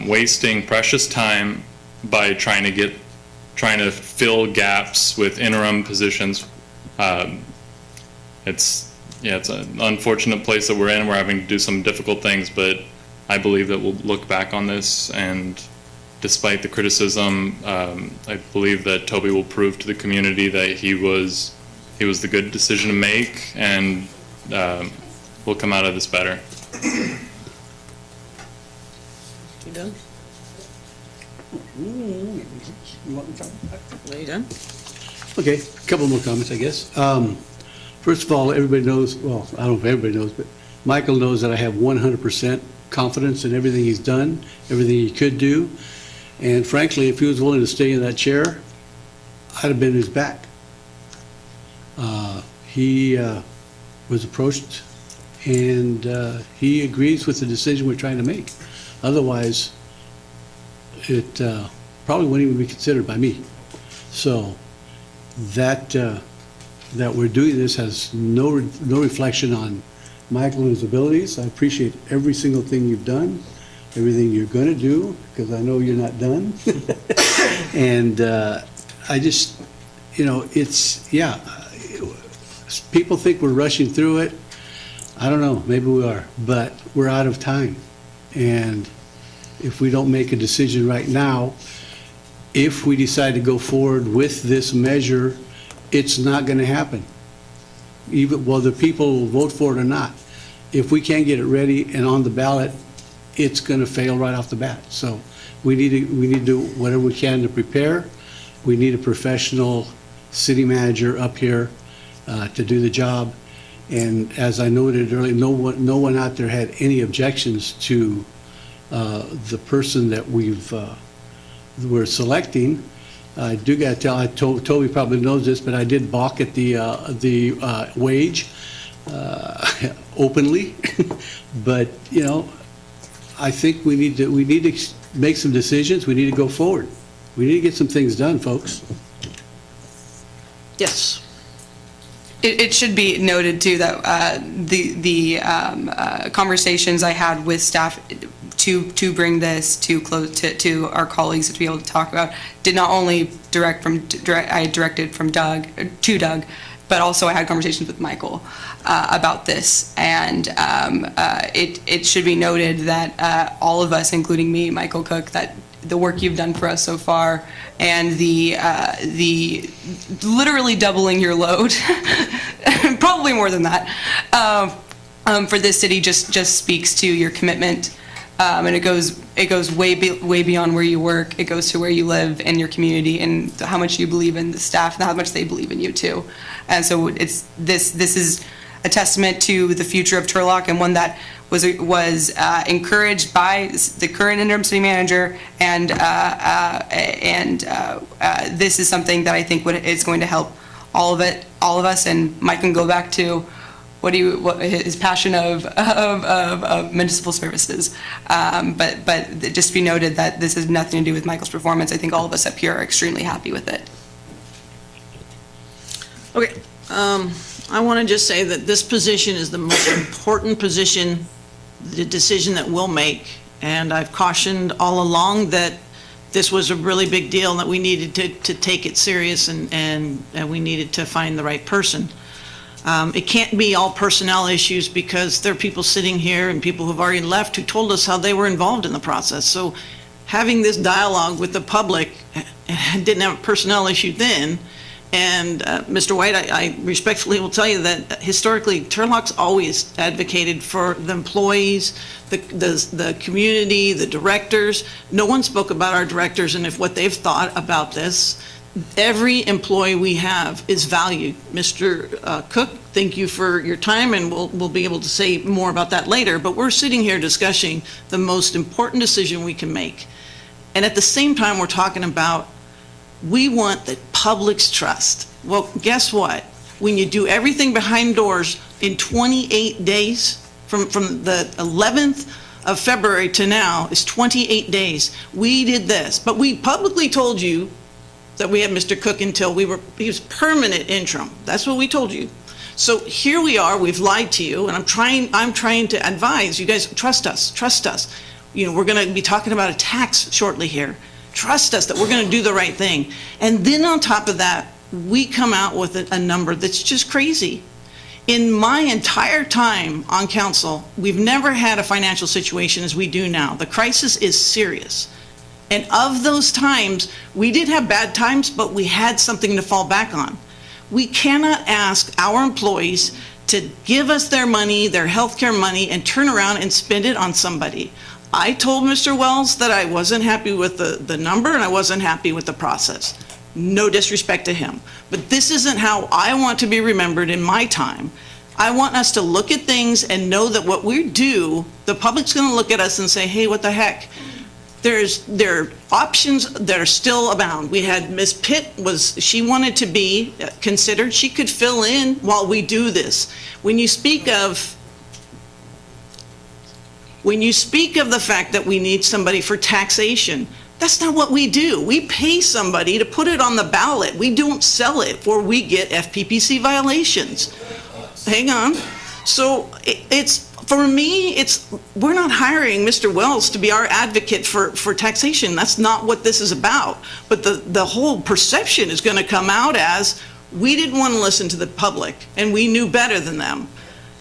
wasting precious time by trying to fill gaps with interim positions. It's an unfortunate place that we're in. We're having to do some difficult things, but I believe that we'll look back on this, and despite the criticism, I believe that Toby will prove to the community that he was the good decision to make, and we'll come out of this better. You done? Are you done? Okay, a couple more comments, I guess. First of all, everybody knows, well, I don't know if everybody knows, but Michael knows that I have 100% confidence in everything he's done, everything he could do. And frankly, if he was willing to stay in that chair, I'd have been his back. He was approached, and he agrees with the decision we're trying to make. Otherwise, it probably wouldn't even be considered by me. So that we're doing this has no reflection on Michael and his abilities. I appreciate every single thing you've done, everything you're going to do, because I know you're not done. And I just, people think we're rushing through it. I don't know, maybe we are, but we're out of time. And if we don't make a decision right now, if we decide to go forward with this measure, it's not going to happen. Even whether people will vote for it or not. If we can't get it ready and on the ballot, it's going to fail right off the bat. So we need to do whatever we can to prepare. We need a professional city manager up here to do the job. And as I noted earlier, no one out there had any objections to the person that we're selecting. I do got to tell, Toby probably knows this, but I did balk at the wage openly. But I think we need to make some decisions. We need to go forward. We need to get some things done, folks. Yes. It should be noted too that the conversations I had with staff to bring this to our colleagues to be able to talk about did not only I directed from Doug to Doug, but also I had conversations with Michael about this, and it should be noted that all of us, including me, Michael Cook, that the work you've done for us so far, and the literally doubling your load, probably more than that, for this city just speaks to your commitment, and it goes way beyond where you work. It goes to where you live and your community, and how much you believe in the staff and how much they believe in you too. And so this is a testament to the future of Turlock, and one that was encouraged by the current interim city manager, and this is something that I think is going to help all of us. And Mike can go back to his passion of municipal services, but just be noted that this has nothing to do with Michael's performance. I think all of us up here are extremely happy with it. Okay, I want to just say that this position is the most important position, the decision that we'll make, and I've cautioned all along that this was a really big deal and that we needed to take it serious, and we needed to find the right person. It can't be all personnel issues, because there are people sitting here and people who've already left who told us how they were involved in the process. So having this dialogue with the public, and didn't have a personnel issue then. And Mr. White, I respectfully will tell you that historically, Turlock's always advocated for the employees, the community, the directors. No one spoke about our directors and if what they've thought about this. Every employee we have is valued. Mr. Cook, thank you for your time, and we'll be able to say more about that later, but we're sitting here discussing the most important decision we can make. And at the same time, we're talking about we want the public's trust. Well, guess what? When you do everything behind doors in 28 days, from the 11th of February to now is 28 days. We did this, but we publicly told you that we had Mr. Cook until he was permanent interim. That's what we told you. So here we are, we've lied to you, and I'm trying to advise you guys, trust us. You know, we're gonna be talking about a tax shortly here. Trust us that we're gonna do the right thing. And then on top of that, we come out with a number that's just crazy. In my entire time on council, we've never had a financial situation as we do now. The crisis is serious. And of those times, we did have bad times, but we had something to fall back on. We cannot ask our employees to give us their money, their healthcare money, and turn around and spend it on somebody. I told Mr. Wells that I wasn't happy with the number and I wasn't happy with the process. No disrespect to him. But this isn't how I want to be remembered in my time. I want us to look at things and know that what we do, the public's gonna look at us and say, hey, what the heck? There are options that are still abound. We had Ms. Pitt she wanted to be considered. She could fill in while we do this. When you speak of the fact that we need somebody for taxation, that's not what we do. We pay somebody to put it on the ballot. We don't sell it or we get FPPC violations. Hang on. So for me, we're not hiring Mr. Wells to be our advocate for taxation. That's not what this is about. But the whole perception is going to come out as we didn't want to listen to the public and we knew better than them.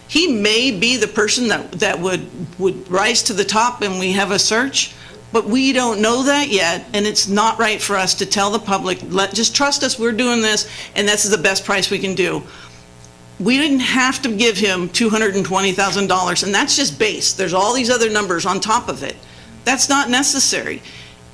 He may be the person that would rise to the top and we have a search, but we don't know that yet, and it's not right for us to tell the public, just trust us, we're doing this, and this is the best price we can do. We didn't have to give him $220,000, and that's just base. There's all these other numbers on top of it. That's not necessary.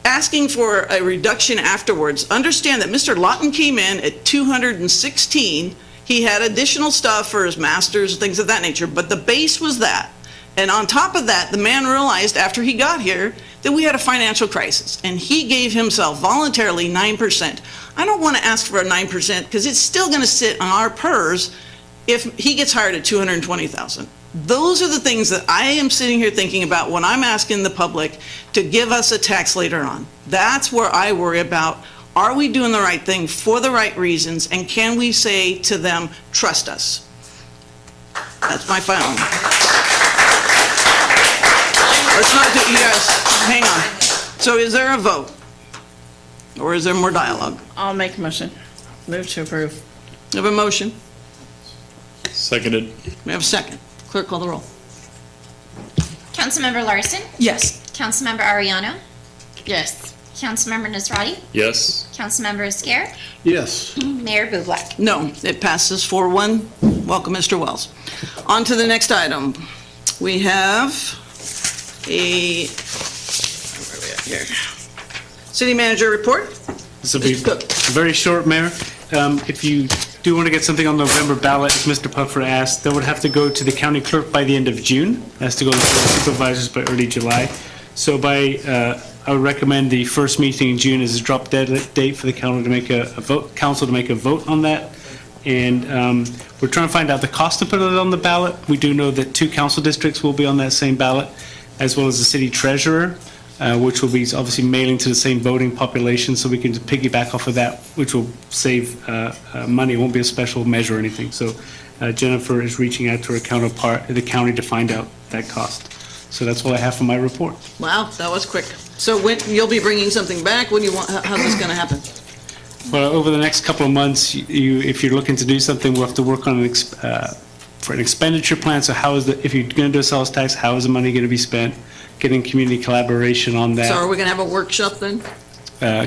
Asking for a reduction afterwards, understand that Mr. Lawton came in at 216. He had additional stuff for his masters, things of that nature, but the base was that. And on top of that, the man realized after he got here that we had a financial crisis, and he gave himself voluntarily 9%. I don't want to ask for a 9% because it's still going to sit on our PERS if he gets hired at $220,000. Those are the things that I am sitting here thinking about when I'm asking the public to give us a tax later on. That's where I worry about, are we doing the right thing for the right reasons, and can we say to them, trust us? That's my final one. Let's not do, you guys, hang on. So is there a vote? Or is there more dialogue? I'll make a motion. Move to approve. We have a motion. Seconded. We have a second. Clerk, call the roll. Councilmember Larson? Yes. Councilmember Ariano? Yes. Councilmember Nazrati? Yes. Councilmember Esquer? Yes. Mayor Bublak? No, it passes 4-1. Welcome, Mr. Wells. On to the next item. We have where are we at here? City manager report. This will be very short, Mayor. If you do want to get something on the November ballot, as Mr. Puffer asked, that would have to go to the county clerk by the end of June. It has to go to the supervisors by early July. So I would recommend the first meeting in June as a drop dead date for the council to make a vote on that. And we're trying to find out the cost to put it on the ballot. We do know that 2 council districts will be on that same ballot, as well as the city treasurer, which will be obviously mailing to the same voting population, so we can just piggyback off of that, which will save money. It won't be a special measure or anything. So Jennifer is reaching out to her counterpart at the county to find out that cost. So that's all I have for my report. Wow, that was quick. So when, you'll be bringing something back? What do you want, how's this going to happen? Well, over the next couple of months, if you're looking to do something, we'll have to work on for an expenditure plan. So if you're going to do a sales tax, how is the money going to be spent? getting community collaboration on that. So are we going to have a workshop then?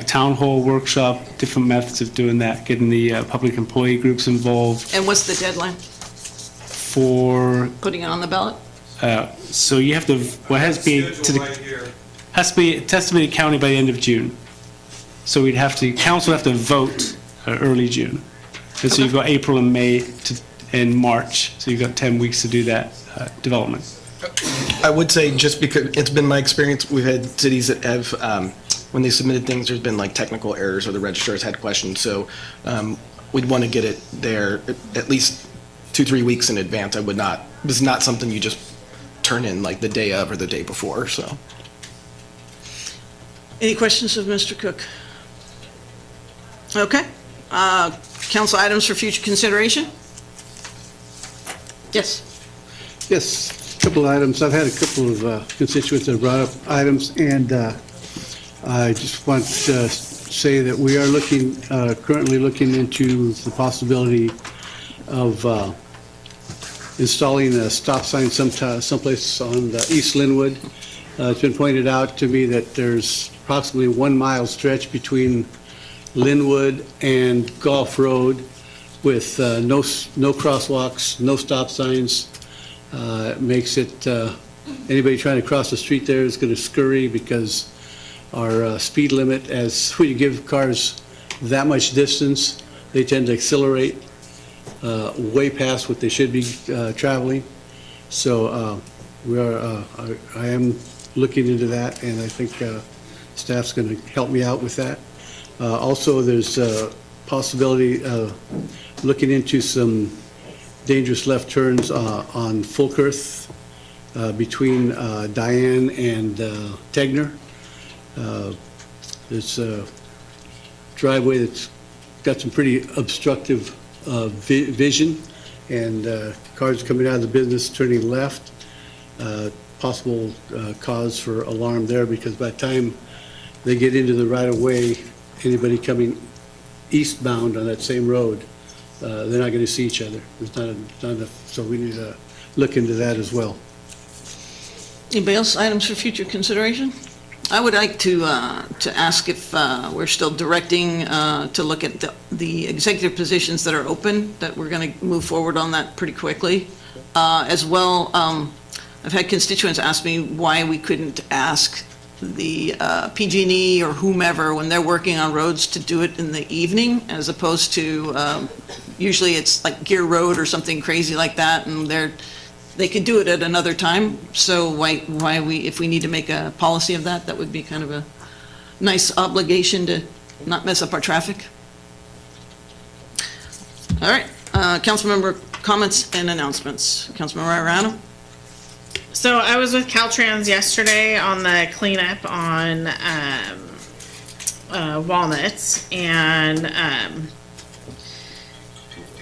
Town hall workshop, different methods of doing that, getting the public employee groups involved And what's the deadline? for, Putting it on the ballot? so you have to, what has to be to the, has to be estimated county by the end of June. So we'd have to, council would have to vote early June. And so you've got April and May and March, so you've got 10 weeks to do that development. I would say, just because it's been my experience, we've had cities that have, when they submitted things, there's been like technical errors or the registrars had questions. So we'd want to get it there at least 2-3 weeks in advance. I would not, this is not something you just turn in like the day of or the day before, so. Any questions of Mr. Cook? Okay. Council items for future consideration? Yes. Yes, a couple of items. I've had a couple of constituents that have brought up items, and I just want to say that we are currently looking into the possibility of installing a stop sign someplace on the East Linwood. It's been pointed out to me that there's approximately a 1 mile stretch between Linwood and Gulf Road with no crosswalks, no stop signs. It makes it, anybody trying to cross the street there is going to scurry because our speed limit, as when you give cars that much distance, they tend to accelerate way past what they should be traveling. So I am looking into that, and I think staff's going to help me out with that. Also, there's a possibility of looking into some dangerous left turns on Fulkerth between Diane and Tegner. There's a driveway that's got some pretty obstructive vision, and cars coming out of the business turning left. Possible cause for alarm there, because by the time they get into the right-of-way, anybody coming eastbound on that same road, they're not going to see each other. There's not enough, so we need to look into that as well. Anybody else, items for future consideration? I would like to ask if we're still directing to look at the executive positions that are open, that we're going to move forward on that pretty quickly. As well, I've had constituents ask me why we couldn't ask the PG&E or whomever, when they're working on roads, to do it in the evening, as opposed to, usually it's like Gear Road or something crazy like that, and they could do it at another time. So why if we need to make a policy of that, that would be kind of a nice obligation to not mess up our traffic. All right, council member comments and announcements. Councilmember Arano? So I was with Caltrans yesterday on the cleanup on Walnuts, and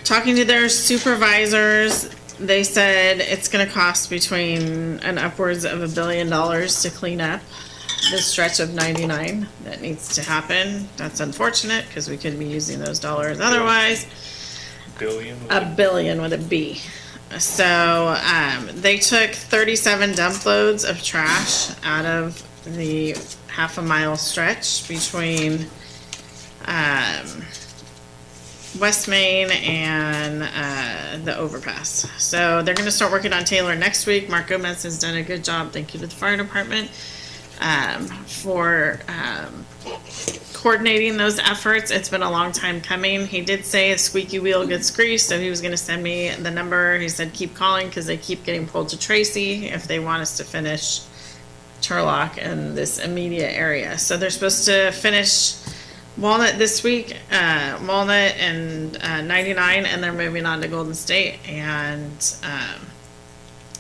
talking to their supervisors, they said it's going to cost between and upwards of $1 billion to clean up the stretch of 99 that needs to happen. That's unfortunate, because we could be using those dollars otherwise. $1 billion with a B. So they took 37 dump loads of trash out of the half-a-mile stretch between West Main and the overpass. So they're going to start working on Taylor next week. Mark Gomez has done a good job. Thank you to the fire department for coordinating those efforts. It's been a long time coming. He did say a squeaky wheel gets greased, so he was going to send me the number. He said keep calling, because they keep getting pulled to Tracy if they want us to finish Turlock in this immediate area. So they're supposed to finish Walnut this week, Walnut and 99, and they're moving on to Golden State and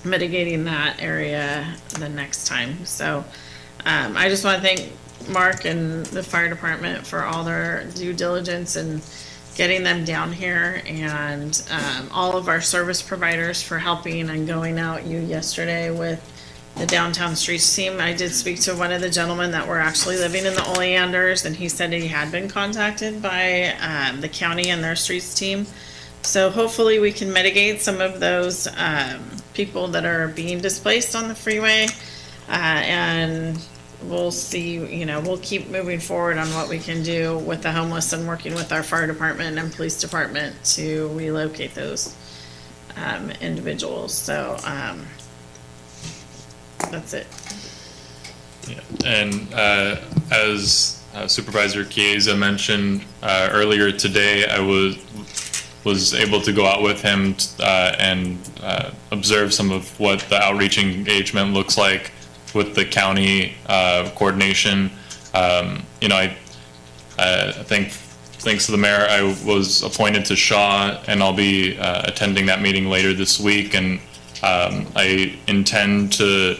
mitigating that area the next time. So I just want to thank Mark and the fire department for all their due diligence and getting them down here, and all of our service providers for helping and going out yesterday with the downtown streets team. I did speak to one of the gentlemen that were actually living in the Oleanders, and he said he had been contacted by the county and their streets team. So hopefully we can mitigate some of those people that are being displaced on the freeway. And we'll see, we'll keep moving forward on what we can do with the homeless and working with our fire department and police department to relocate those individuals. So that's it. Yeah. And as Supervisor Chiesa mentioned earlier today, I was able to go out with him and observe some of what the outreach engagement looks like with the county coordination. I think thanks to the mayor, I was appointed to Shaw, and I'll be attending that meeting later this week. And I intend to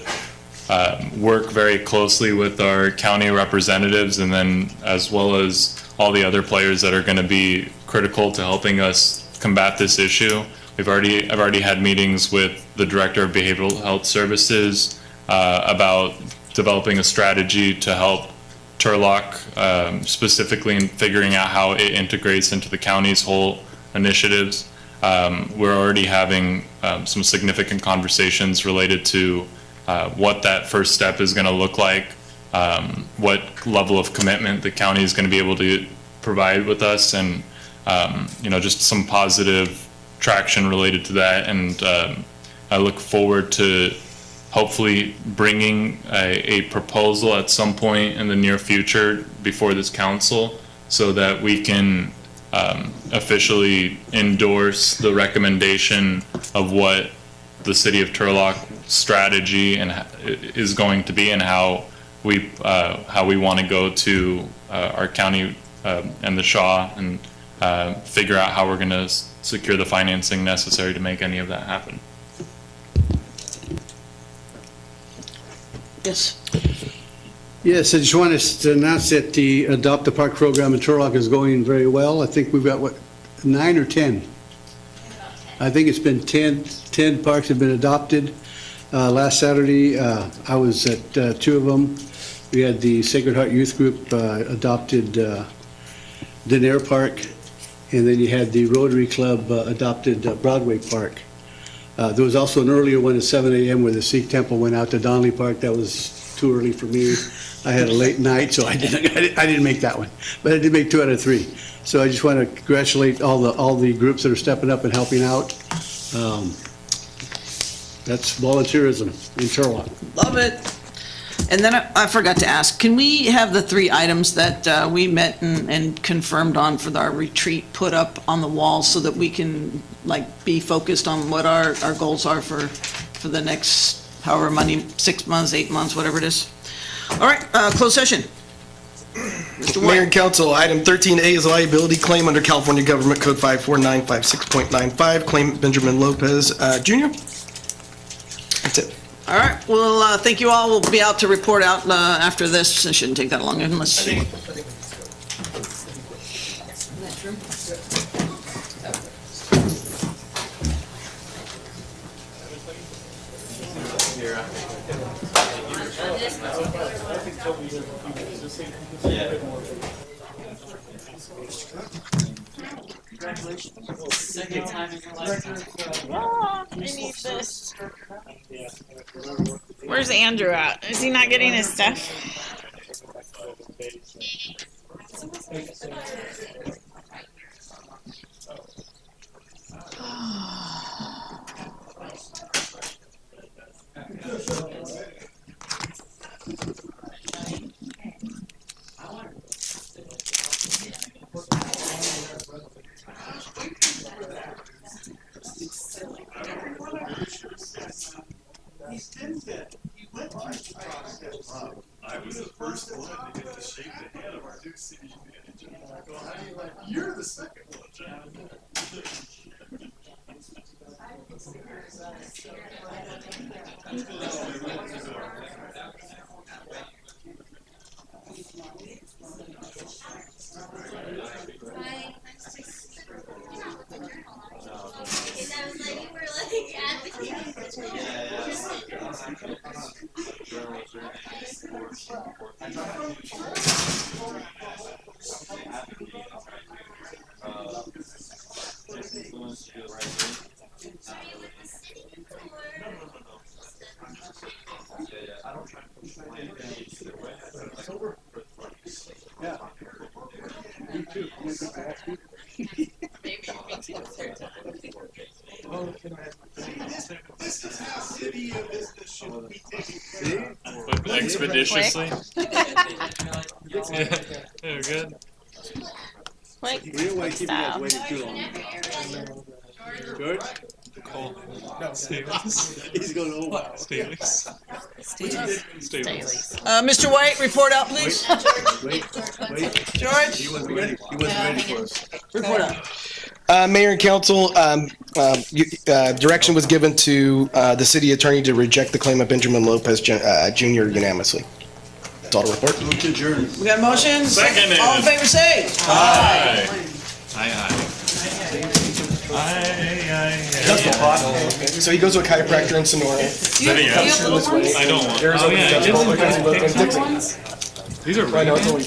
work very closely with our county representatives, and then as well as all the other players that are going to be critical to helping us combat this issue. I've already had meetings with the Director of Behavioral Health Services about developing a strategy to help Turlock, specifically in figuring out how it integrates into the county's whole initiatives. We're already having some significant conversations related to what that first step is going to look like, what level of commitment the county is going to be able to provide with us, and just some positive traction related to that. And I look forward to hopefully bringing a proposal at some point in the near future before this council, so that we can officially endorse the recommendation of what the city of Turlock strategy and is going to be, and how we want to go to our county and the Shaw, and figure out how we're going to secure the financing necessary to make any of that happen. Yes. Yes, I just wanted to announce that the Adopt a Park program in Turlock is going very well. I think we've got, 9 or 10? I think it's been 10 parks have been adopted. Last Saturday, I was at 2 of them. We had the Sacred Heart Youth Group adopted Denair Park, and then you had the Rotary Club adopted Broadway Park. There was also an earlier one at 7 a.m. where the Sikh Temple went out to Donnelly Park. That was too early for me. I had a late night, so I didn't make that one. But I did make 2 out of 3. So I just want to congratulate all the groups that are stepping up and helping out. That's volunteerism in Turlock. Love it. And then I forgot to ask, can we have the 3 items that we met and confirmed on for our retreat put up on the wall, so that we can be focused on what our goals are for the next however many, 6 months, 8 months, whatever it is? All right, closed session. Mr. White. Mayor and Council, item 13A is a liability claim under California Government Code 54956.95, claim Benjamin Lopez Jr. That's it. All right, well, thank you all. We'll be out to report out after this. It shouldn't take that long unless... Second time in your life. I need this. Where's Andrew at? Is he not getting his stuff? I was the first one to get to shake the hand of our new city manager. You're the second one, John. This is how city business should be taken. Expeditiously. Yeah, very good. Quick. We don't want to keep you guys waiting too long. George? He's going, oh, wow. Staley's. Mr. White, report out, please. George? He wasn't ready for us. Report out. Mayor and council, direction was given to the city attorney to reject the claim of Benjamin Lopez Jr. unanimously. That's all to report. Move to adjourn. We got a motion? Seconded. All in favor, say. Aye. Aye. So he goes to a chiropractor in Sonora. Comes through this way. I don't want. Arizona, Oh, yeah, Dutch it Bowl, is. comes to Dixon. These are I know, it's always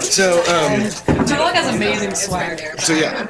So, Turlock has amazing swag. so yeah.